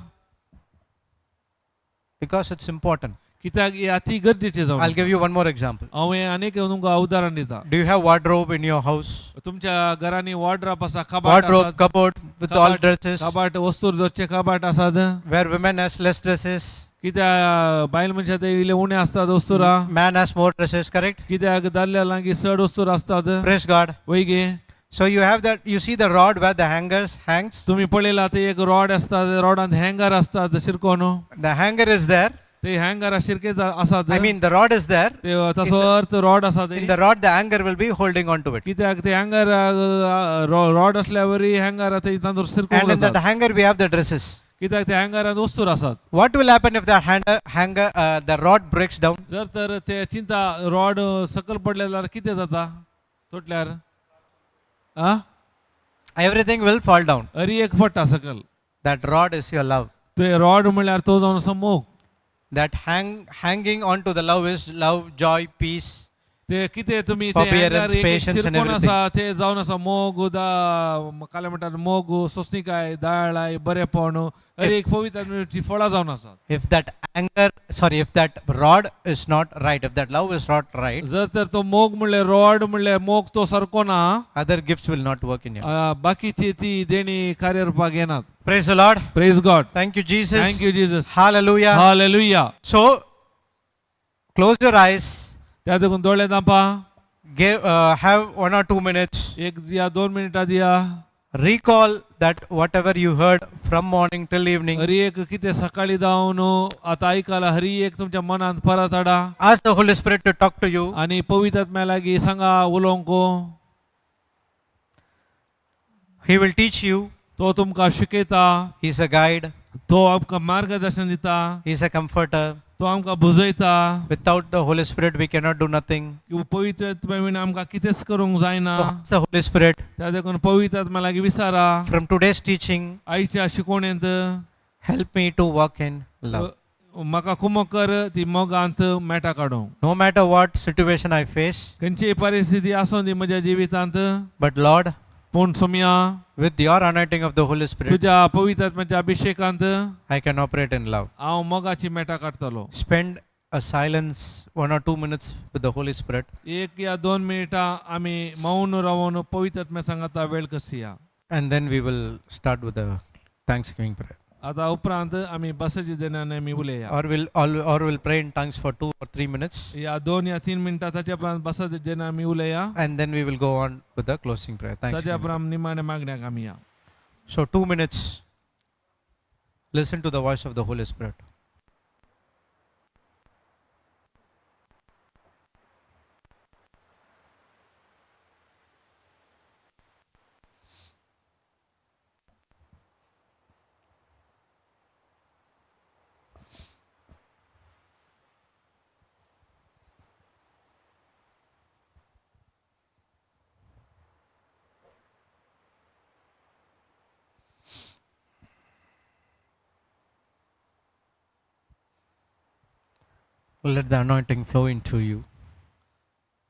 Because it's important. कित्याक हे अति गरजेचे जावन I'll give you one more example. हांव हे आनीक तुमकां उदाहरण दिता Do you have wardrobe in your house? तुमच्या घरांनी वॉर्ड्रॉप आसा कबाट Wardrobe, आसा cupboard with all dresses. कबाट वस्तूर दोचे कबाट आसात Where women has less dresses, कित्याक बायल मनशां ते इल्ले उणे आसतात वस्तुरां man has more dresses, correct? कित्याक दादल्या लागी चड वस्तूर आसतात Praise God. वैगे So you have that, you see the rod where the hangers hangs. तुम्ही पळयला ते एक रॉड आसता रॉडांत हँगर आसतात शिरकोन The hanger is there. ते हँगर शिरके आसात I mean, the rod is there. ते तसो अर्थ रॉड आसा ते In the rod, the anger will be holding on to it. कित्याक ते हँगर रॉड असल्यावरी हँगर ते तांदूर सिरको And in that hanger, we have the dresses. कित्याक ते हँगरात वस्तूर आसात What will happen if the the rod breaks down? जर तर ते चिंता रॉड सकल पडले जाल्यार कितें जाता तुटल्यार आ Everything will fall down. अरी एक पडटा सकल That rod is your love. ते रॉड म्हणल्यार तो जावन असो मोग That hanging on to the love is love, joy, peace. ते कितें तुमी ते Forbearance, हँगर एक patience and शिरकोन everything. आसा ते जावन आसा मोग काले म्हणटात मोग सोसणीकाय दयाळाय बरेपण अरी एक पवित्र फळां जावन आसात If that if that rod is not right, if that love is not right, जर तर तो मोग म्हणले रॉड म्हणले मोग तो सारको ना other gifts will not work in you. बाकीची ती देणी कार्यरूपाक येनात Praise the Lord. Praise God Thank you, Jesus. Thank you Jesus Hallelujah. Hallelujah So, close your eyes. त्या देखून दोळे दापा Have 1 or 2 minutes. एक या 2 मिनिटां दिया Recall that whatever you heard from morning till evening. हरी एक कितें सकाळी जावन आतां आयकला हरी एक तुमच्या मनांत परत हाडा Ask the Holy Spirit to talk to you. आनी पवित्र आत्म्या लागीं सांगा उलोवंक He will teach you. तो तुमकां शिकयता He's a guide. तो आमकां मार्गदर्शन दिता He's a comforter. तो आमकां बुजयता Without the Holy Spirit, we cannot do nothing. पवित्र आत्म्या विना आमकां कितेंच करूंक जायना So ask the Holy Spirit. त्या देखून पवित्र आत्म्या लागीं विचारा From today's teaching, आयच्या शिकोवणेंत help me to walk in love. म्हाका कुमक कर ती मोगांत मेटा काडूंक No matter what situation I face, खंयचीय परिस्थिती आसूं दी म्हज्या जिवितांत but Lord, पूण Saumya with your anointing of the Holy Spirit, तुज्या पवित्र आत्म्याच्या अभिषेकांत I can operate in love. हांव मोगाची मेटा काडटलो Spend a silence 1 or 2 minutes with the Holy Spirit. एक या 2 मिनिटां आमी मौन रावन पवित्र आत्म्या सांगाता वेळ कसिया And then we will start with the Thanksgiving prayer. आतां उपरांत आमी बसाची देण्यान आमी उलया Or we'll pray in tongues for 2 or 3 minutes. या 2 या 3 मिनिटां ताच्या उपरांत बसाची देण्यान आमी उलया And then we will go on with the closing prayer. ताच्या Thanksgiving. उपरांत निमाण्या मागण्याक आमी या So 2 minutes. Listen to the voice of the Holy Spirit. Let the anointing flow into you.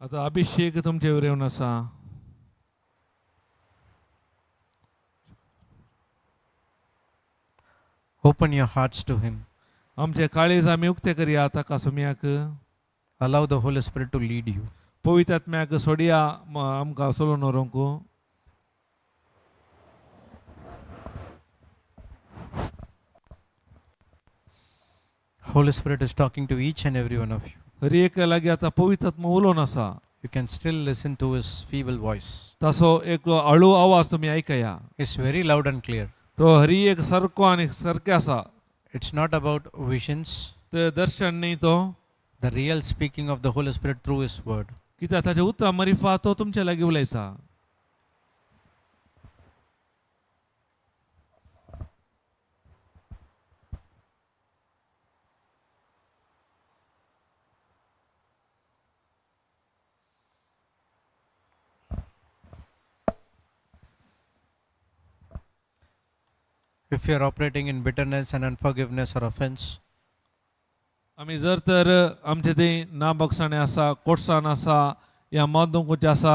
आता अभिषेक तुमचे वर येवन आसा Open your hearts to Him. आमचे काळीज आमी उक्ते करया ताका सोम्याक Allow the Holy Spirit to lead you. पवित्र आत्म्याक सोडया आमकां चलोवन व्हरूंक Holy Spirit is talking to each and every one of you. हर एक लागीं आतां पवित्र आत्मा उलोवन आसा You can still listen to His feeble voice. ताचो एक हळू आवाज तुमी आयकया It's very loud and clear. तो हरी एक सारको आनी सारके आसा It's not about visions. ते दर्शन न्ही तो The real speaking of the Holy Spirit through His word. कित्याक ताचे उतरां मरिफा तो तुमचे लागीं उलयता If you are operating in bitterness and unforgiveness or offense, आमी जर तर आमचे थंय नाबक्षाणे आसा कोटसाण आसा या मोदुंकूचे आसा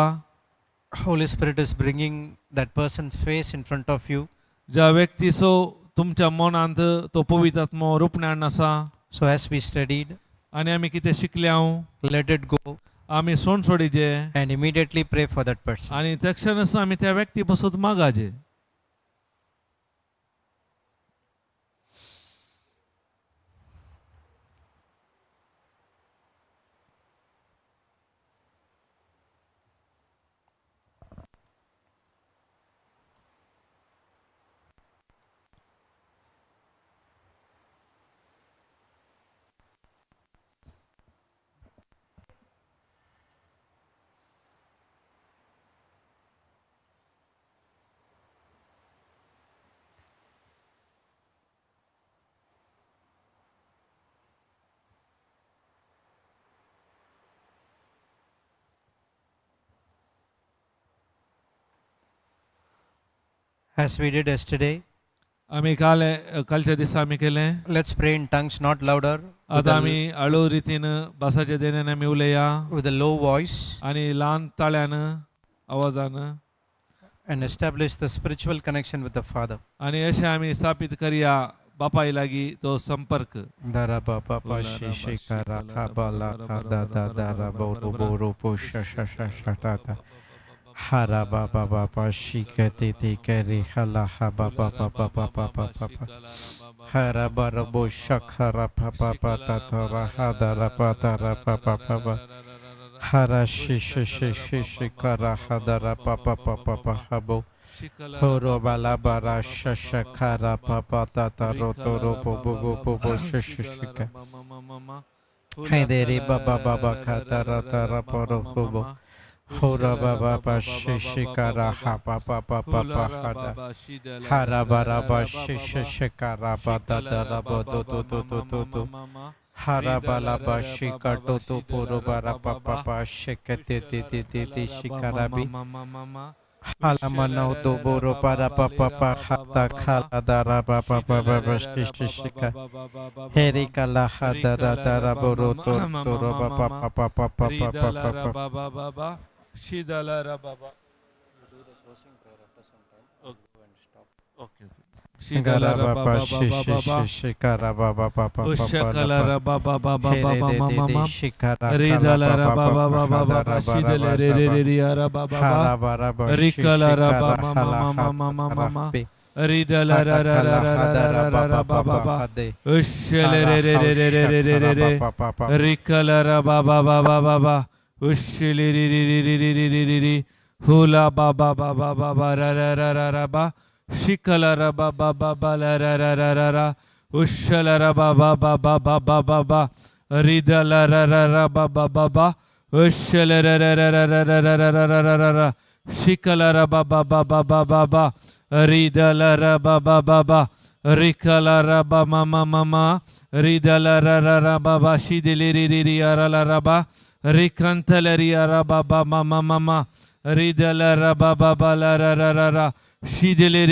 Holy Spirit is bringing that person's face in front of you. ज्या व्यक्तीचो तुमच्या मनांत तो पवित्र आत्मो रुपण्यान आसा So as we studied, आनी आमी कितें शिकल्या let it go आमी सोण सोडीचे and immediately pray for that person. आनी त्या क्षणच आमी त्या व्यक्ती पासून मागाचे as we did yesterday. आम्ही कालच्या दिसा आम्ही केले. Let's pray in tongues, not louder, with आता a, आम्ही हळू रीतीनं भासाच्या देण्याने आम्ही उलया with a low voice, आणि लहान ताळ्यानं आवाजानं and establish the spiritual connection with the Father. आणि असे आम्ही स्थापित करूया बापाई लागी तो संपर्क. Dara ba ba ba shi shi ka ra ka ba la ka da da da ra bo ro bo ro po sha sha sha sha ta ta. Ha ra ba ba ba ba shi ka te te ka re ha la ha ba ba ba ba ba ba ba ba ba. Ha ra ba ra bo sha kha ra pa pa pa ta ta ra ha da ra pa ta ra pa pa pa pa. Ha ra shi shi shi shi shi ka ra ha da ra pa pa pa pa pa ha bo. Horo bala bara shasha kara papa tata roto ropo bobo bobo shashika. Hey deri baba baba kata rata raporo bobo. Hora baba ba shishikara ha papa papa hada. Hara bara ba shishikara bada dara bodo do do do do do. Hara bala ba shika to to puro bara papa pa shikate ti ti ti ti shikarabi. Halamana do boro para papa pa hata khala dara papa papa shishika. Herika la hadara dara boro to to papa papa papa papa. Shidala rababa. Okay. Shidala rababa baba. Shikara baba papa Ushakala rababa baba mama. Ridala rababa baba. Shidala re rababa. Rikala rababa mama. Ridala rababa. Ushale re. Rikala rababa baba. Ushili hula baba baba baba ra ba shikala ra baba baba ra ushala ra baba baba baba ridala ra baba baba ushala ra shikala ra baba baba ridala ra baba baba rikala ra baba mama ridala ra baba shidili ra ba Rikantalaria rababa mama ridala rababa la ra shidele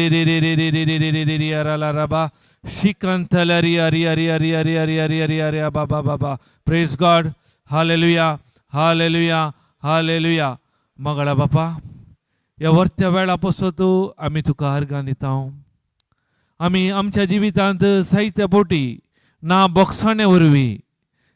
la raba shikantalaria ria baba. Praise God. Hallelujah. Hallelujah. Hallelujah. Magala बापा या वर्त्या वेळापासून आम्ही तुका अर्गां दितां. आम्ही आमच्या जिवितांत साहित्या पोटी ना बोक्साणे वरवीं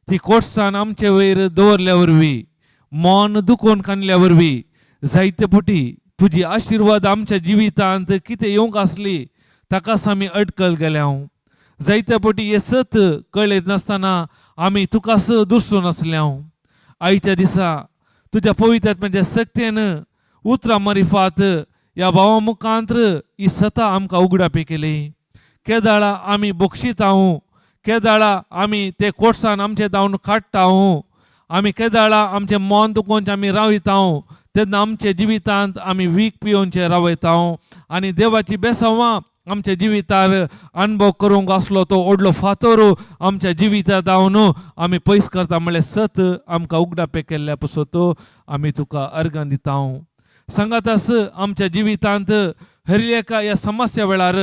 ती कोटसान आमचे वयर दवरल्या वरवीं मन दुखोवन काडल्या वरवीं जायते पटी तुजी आशिर्वाद आमच्या जिवितांत कितें येवंक आसली ताकाच आमी अटकल गेल्या. जायते पटी हे सत कळत नासतना आमी तुकाच दुसरून आसल्या. आयच्या दिसा तुज्या पवित्रात्म्याच्या सक्तेन उतरां मारिफात ह्या भावा मुखांत्र ही सता आमकां उगडापी केली. केदाळा आमी बोक्षितां, केदाळा आमी ते कोर्सान आमचे जावन काडटा. आमी केदाळा आमचे मन दुखोवनचे आमी रावयता तेन्ना आमचे जिवितांत आमी वीख पियोवनचे रावयता आनी देवाची बेसांवां आमच्या जिवितार अनुभव करूंक आसलो तो व्हडलो फातर आमच्या जिवितांत जावन आमी पयस करता म्हणल्यार सत आमकां उगडापे केल्ल्या पासून आमी तुका अर्गां दिता. सांगात आस आमच्या जिवितांत हरिलेका ह्या समस्या वेळार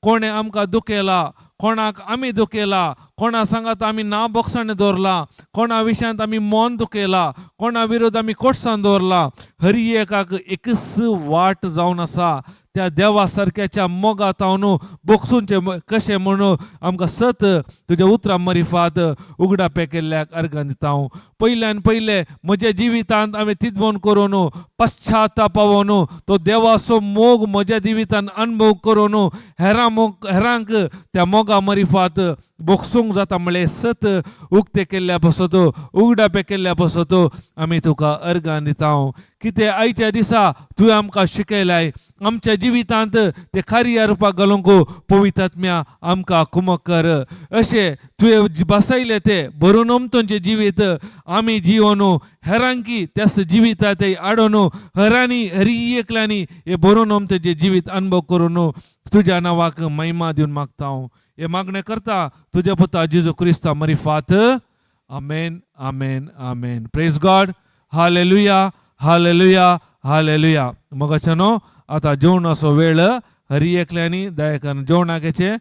कोणें आमकां दुखयला, कोणाक आमी दुखयला, कोणा सांगात आमी ना बोक्साणे दवरला, कोणा विशयांत आमी मन दुखयला, कोणा विरोध आमी कोटसान दवरला. हरी एकाक एकच वाट जावन आसा त्या देवा सारक्याच्या मोगात हांव बोगसूनचे कशें म्हणून आमकां सत तुज्या उतरां मारिफात उगडापे केल्ल्याक अर्गां दिता. पयल्यान पयले म्हज्या जिवितांत हांवें तिदवण करून पश्चातापावन तो देवाचो मोग म्हज्या जिवितांत अनुभव करून हेरांक त्या मोगा मारिफात बोगसूंक जाता म्हणल्यार सत उक्ते केल्ल्या पासून उगडापे केल्ल्या पासून आमी तुका अर्गां दिता. कितें आयच्या दिसा तुवें आमकां शिकयलाय आमच्या जिवितांत ते खार्या रुपाक घालूंक पवित्रात्म्या आमकां कुमक कर. अशें तुवें बसयले ते बरोवन अमतोंचे जिवीत आमी जिवन हेरांकी त्याच जिवितांत आडोन हरांनी हरी एकल्यांनी हे बरोवन अमतेचे जिवीत अनुभव करून तुज्या नांवाक महिमा दिवन मागता. हे मागणें करता तुज्या पुता जेजू क्रिस्ता मारिफात. आमेन आमेन आमेन. Praise God. हालेलुया हालेलुया हालेलुया. मगाच्यानो आता जेवणाचो वेळ हरि एकल्यानी दया करना जेवण आगे छे